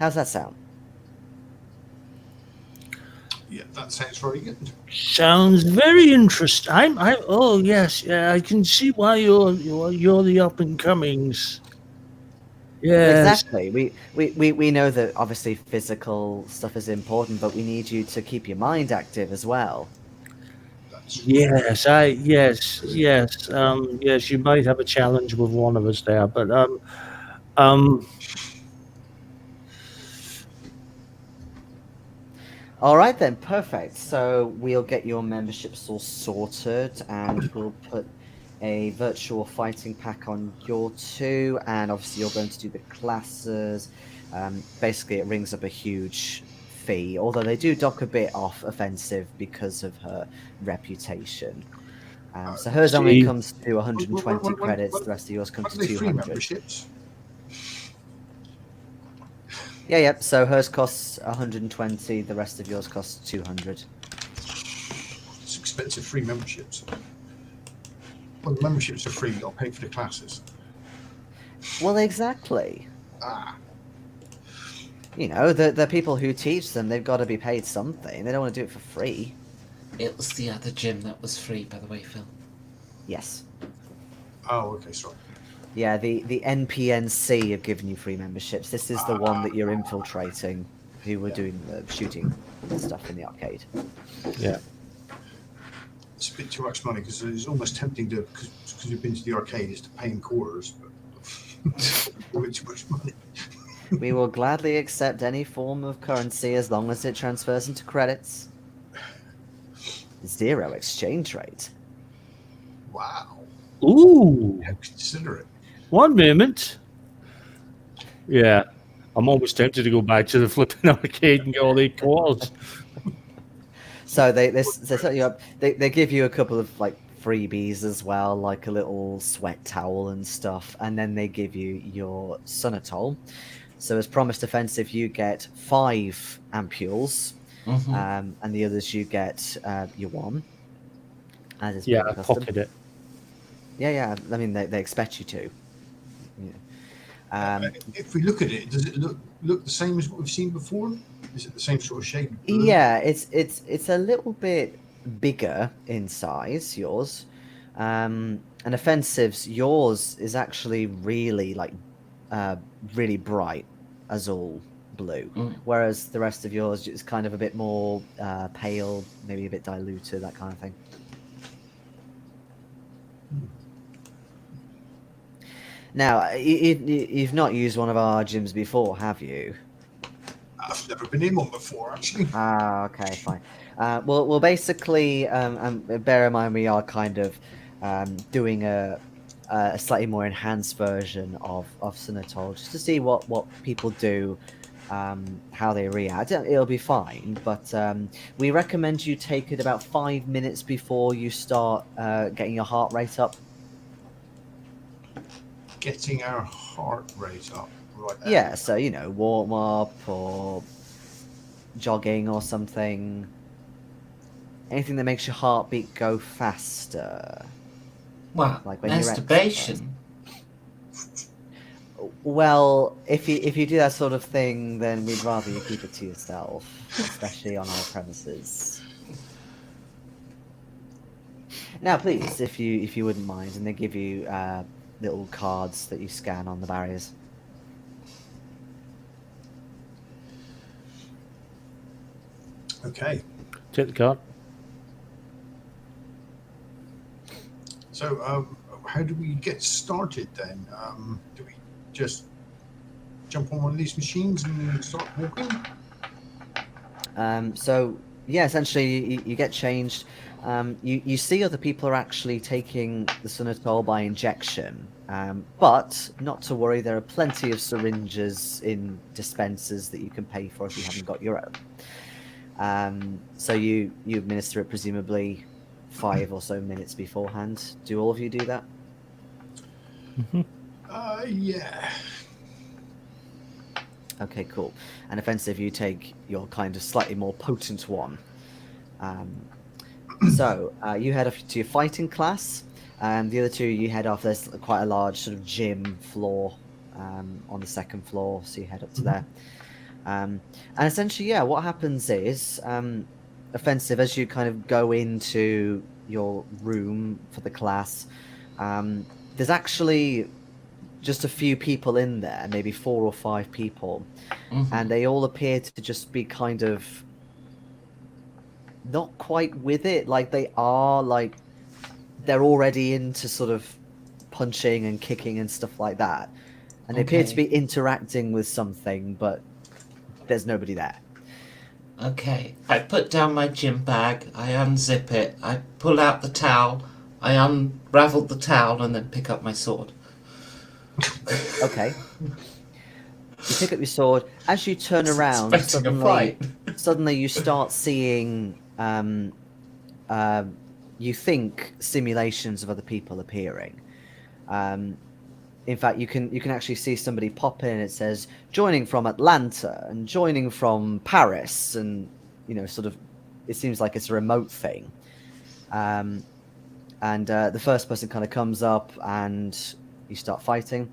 How's that sound? Yeah, that sounds very good. Sounds very interesting. Oh yes, yeah, I can see why you're the up and comings. Yes. Exactly. We know that obviously physical stuff is important, but we need you to keep your mind active as well. Yes, yes. Yes, you might have a challenge with one of us there, but All right then, perfect. So we'll get your memberships all sorted, and we'll put a virtual fighting pack on your two, and obviously you're going to do the classes. Basically, it rings up a huge fee, although they do dock a bit off offensive because of her reputation. So hers only See. comes to 120 credits. The rest of yours comes What to are they free 200. memberships? Yeah. So hers costs 120. The rest of yours costs 200. It's expensive free memberships. Well, the memberships are free. I'll pay for the classes. Well, exactly. Ah, You know, the people who teach them, they've got to be paid something. They don't want to do it for free. It was the other gym that was free, by the way, Phil. Yes. oh, okay, sorry. Yeah, the NPNC have given you free memberships. This is the one that you're infiltrating, who were doing the shooting stuff in the arcade. yeah. It's a bit too much money because it's almost tempting to, because you've been to the arcade, is to pay in quarters, but a bit too much money. We will gladly accept any form of currency as long as it transfers into credits. 0 exchange rate. Wow. Ooh. Yeah, consider it. One moment. Yeah. I'm almost tempted to go back to the flipping arcade and get all the quads. So they set you up. They give you a couple of like freebies as well, like a little sweat towel and stuff, and then they give you your Sunatol. So as promised offensive, you get 5 ampules, Mm-hmm. and the others you get your 1. As is Yeah, per I custom. pocket it. Yeah. I mean, they expect you to. Yeah. If we look at it, does it look the same as what we've seen before? Is it the same sort of shape? Yeah, it's a little bit bigger in size, yours. And offensives, yours is actually really like really bright azul blue, whereas the rest of yours is kind of a bit more pale, maybe a bit diluted, that kind of thing. Now, you've not used one of our gyms before, have you? I've never been in one before, actually. Ah, okay, fine. Well, basically, bear in mind we are kind of doing a slightly more enhanced version of Sinatol, just to see what people do, how they react. It'll be fine, but we recommend you take it about 5 minutes before you start getting your heart rate up. Getting our heart rate up. Right. Yeah, so, you know, warm up or jogging or something. Anything that makes your heartbeat go faster. Well, Like when you're masturbation. Well, if you do that sort of thing, then we'd rather you keep it to yourself, especially on our premises. Now, please, if you wouldn't mind, and they give you little cards that you scan on the barriers. Okay. Take the card. So, how do we get started then? Do we just jump on one of these machines and start walking? So yeah, essentially you get changed. You see other people are actually taking the Sonatol by injection, but not to worry. There are plenty of syringes in dispensers that you can pay for if you haven't got your own. So you administer it presumably 5 or so minutes beforehand. Do all of you do that? Yeah. Okay, cool. And offensive, you take your kind of slightly more potent one. So you head off to your fighting class, and the other two you head off. There's quite a large sort of gym floor on the second floor, so you head up to there. And essentially, yeah, what happens is, offensive, as you kind of go into your room for the class, there's actually just a few people in there, maybe 4 or 5 people, and they all appear to just be kind of not quite with it. Like they're already into sort of punching and kicking and stuff like that, and they appear to be interacting with something, but there's nobody there. Okay, I put down my gym bag, I unzip it, I pull out the towel, I unravel the towel, and then pick up my sword. Okay. You pick up your sword. As you turn around, Expecting a fight. suddenly you start seeing, you think, simulations of other people appearing. In fact, you can actually see somebody pop in, and it says joining from Atlanta and joining from Paris, and sort of, it seems like it's a remote thing. And the first person kind of comes up, and you start fighting.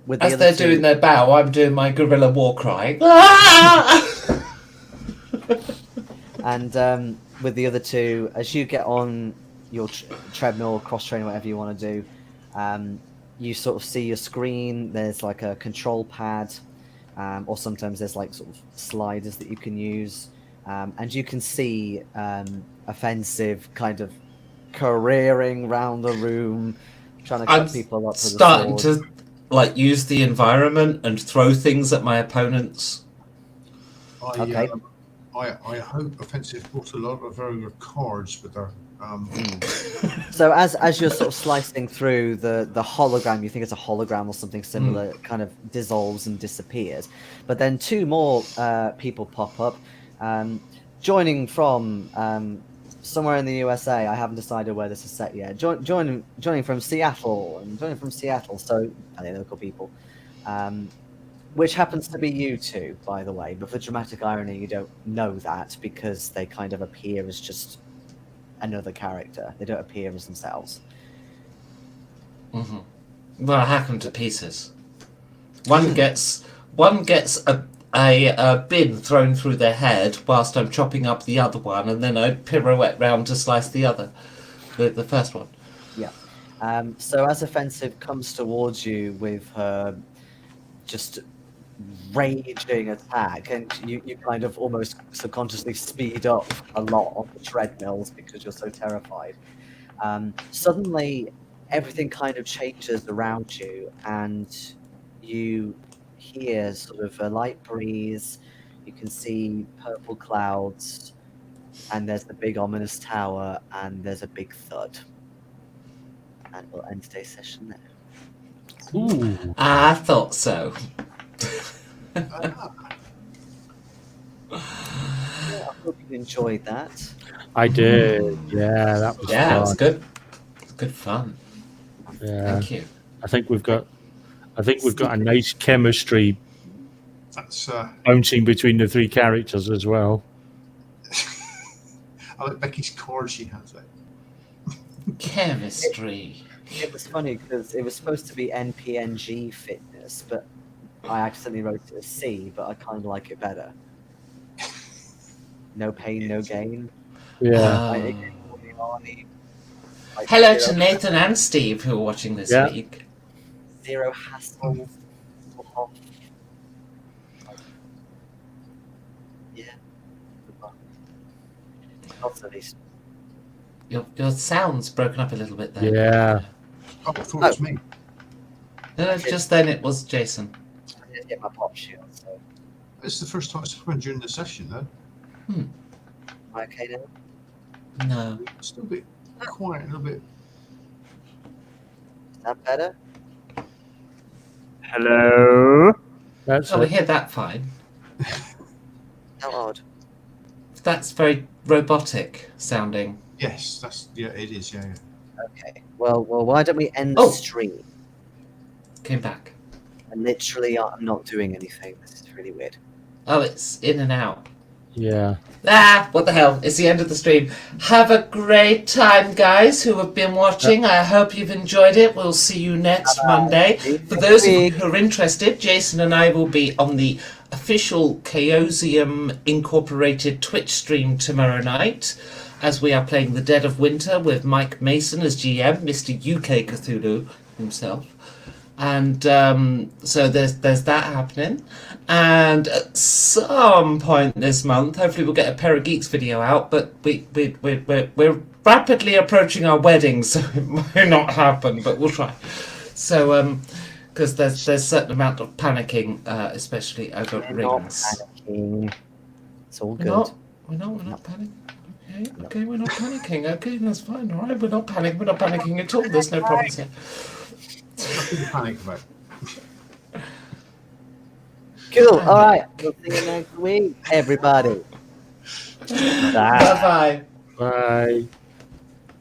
With As they're doing their bow, I'm doing my guerrilla war cry. And with the other two, as you get on your treadmill, cross train, whatever you want to do, you sort of see your screen. There's like a control pad, or sometimes there's like sort of sliders that you can use, and you can see offensive kind of careering round the room, trying to cut people up. Starting to use the environment and throw things at my opponents. Okay. I hope offensive brought a lot of very good cards with her. So as you're sort of slicing through, the hologram, you think it's a hologram or something similar, it kind of dissolves and disappears. But then 2 more people pop up, joining from somewhere in the USA. I haven't decided where this is set yet. Joining from Seattle, and joining from Seattle. So I think local people, which happens to be you two, by the way. But for dramatic irony, you don't know that because they kind of appear as just another character. They don't appear as themselves. Well, I hack them to pieces. One gets a bin thrown through their head whilst I'm chopping up the other one, and then I pirouette round to slice the first one. Yeah. So as offensive comes towards you with her just raging attack, and you kind of almost subconsciously speed up a lot on the treadmills because you're so terrified. Suddenly everything kind of changes around you, and you hear sort of a light breeze. You can see purple clouds, and there's the big ominous tower, and there's a big thud. And we'll end today's session there. Ooh. I thought so. Yeah, I hope you enjoyed that. I did. Yeah, that was Yeah, fun. it was good. It's good fun. Yeah. Thank you. I think we've got a nice chemistry That's bouncing between the 3 characters as well. I like Becky's card she has there. Chemistry. It was funny because it was supposed to be NPNG fitness, but I accidentally wrote it as C, but I kind of like it better. No pain, no gain. Yeah. I Oh. ignore the Arnie, like, Hello zero- to Nathan and Steve who are watching this Yeah. week. Zero hassle. Yeah. Not at least. Your sound's broken up a little bit there. Yeah. Oh, I thought it was me. No, just then it was Jason. I did get my pop shield, so It's the first time it's happened during the session, though. am I okay now? No. It's still a bit quiet, a little bit. Is that better? Hello? That's Oh, we it. hear that fine. How odd. That's very robotic sounding. Yes, it is. Yeah. Okay. Well, why don't we end the Oh. stream? Came back. And literally, I'm not doing anything. This is really weird. Oh, it's in and out. Yeah. Ah, what the hell? It's the end of the stream. Have a great time, guys, who have been watching. I hope you've enjoyed it. We'll see you next Monday. For those of you who are interested, Jason and I will be on the official Chaosium Incorporated Twitch stream tomorrow night, as we are playing The Dead of Winter with Mike Mason as GM, Mr. UK Cthulhu himself. And so there's that happening. And at some point this month, hopefully we'll get a Pair of Geeks video out, but we're rapidly approaching our wedding, so it might not happen, but we'll try. So, because there's a certain amount of panicking, especially over We're not rings. panicking. It's all We're good. not panicking. Okay, we're not panicking. Okay, that's fine. All right, we're not panicking at all. There's no problems here. Nothing to panic about. Cool. All right. We'll see you next week, everybody. Bye bye. Bye.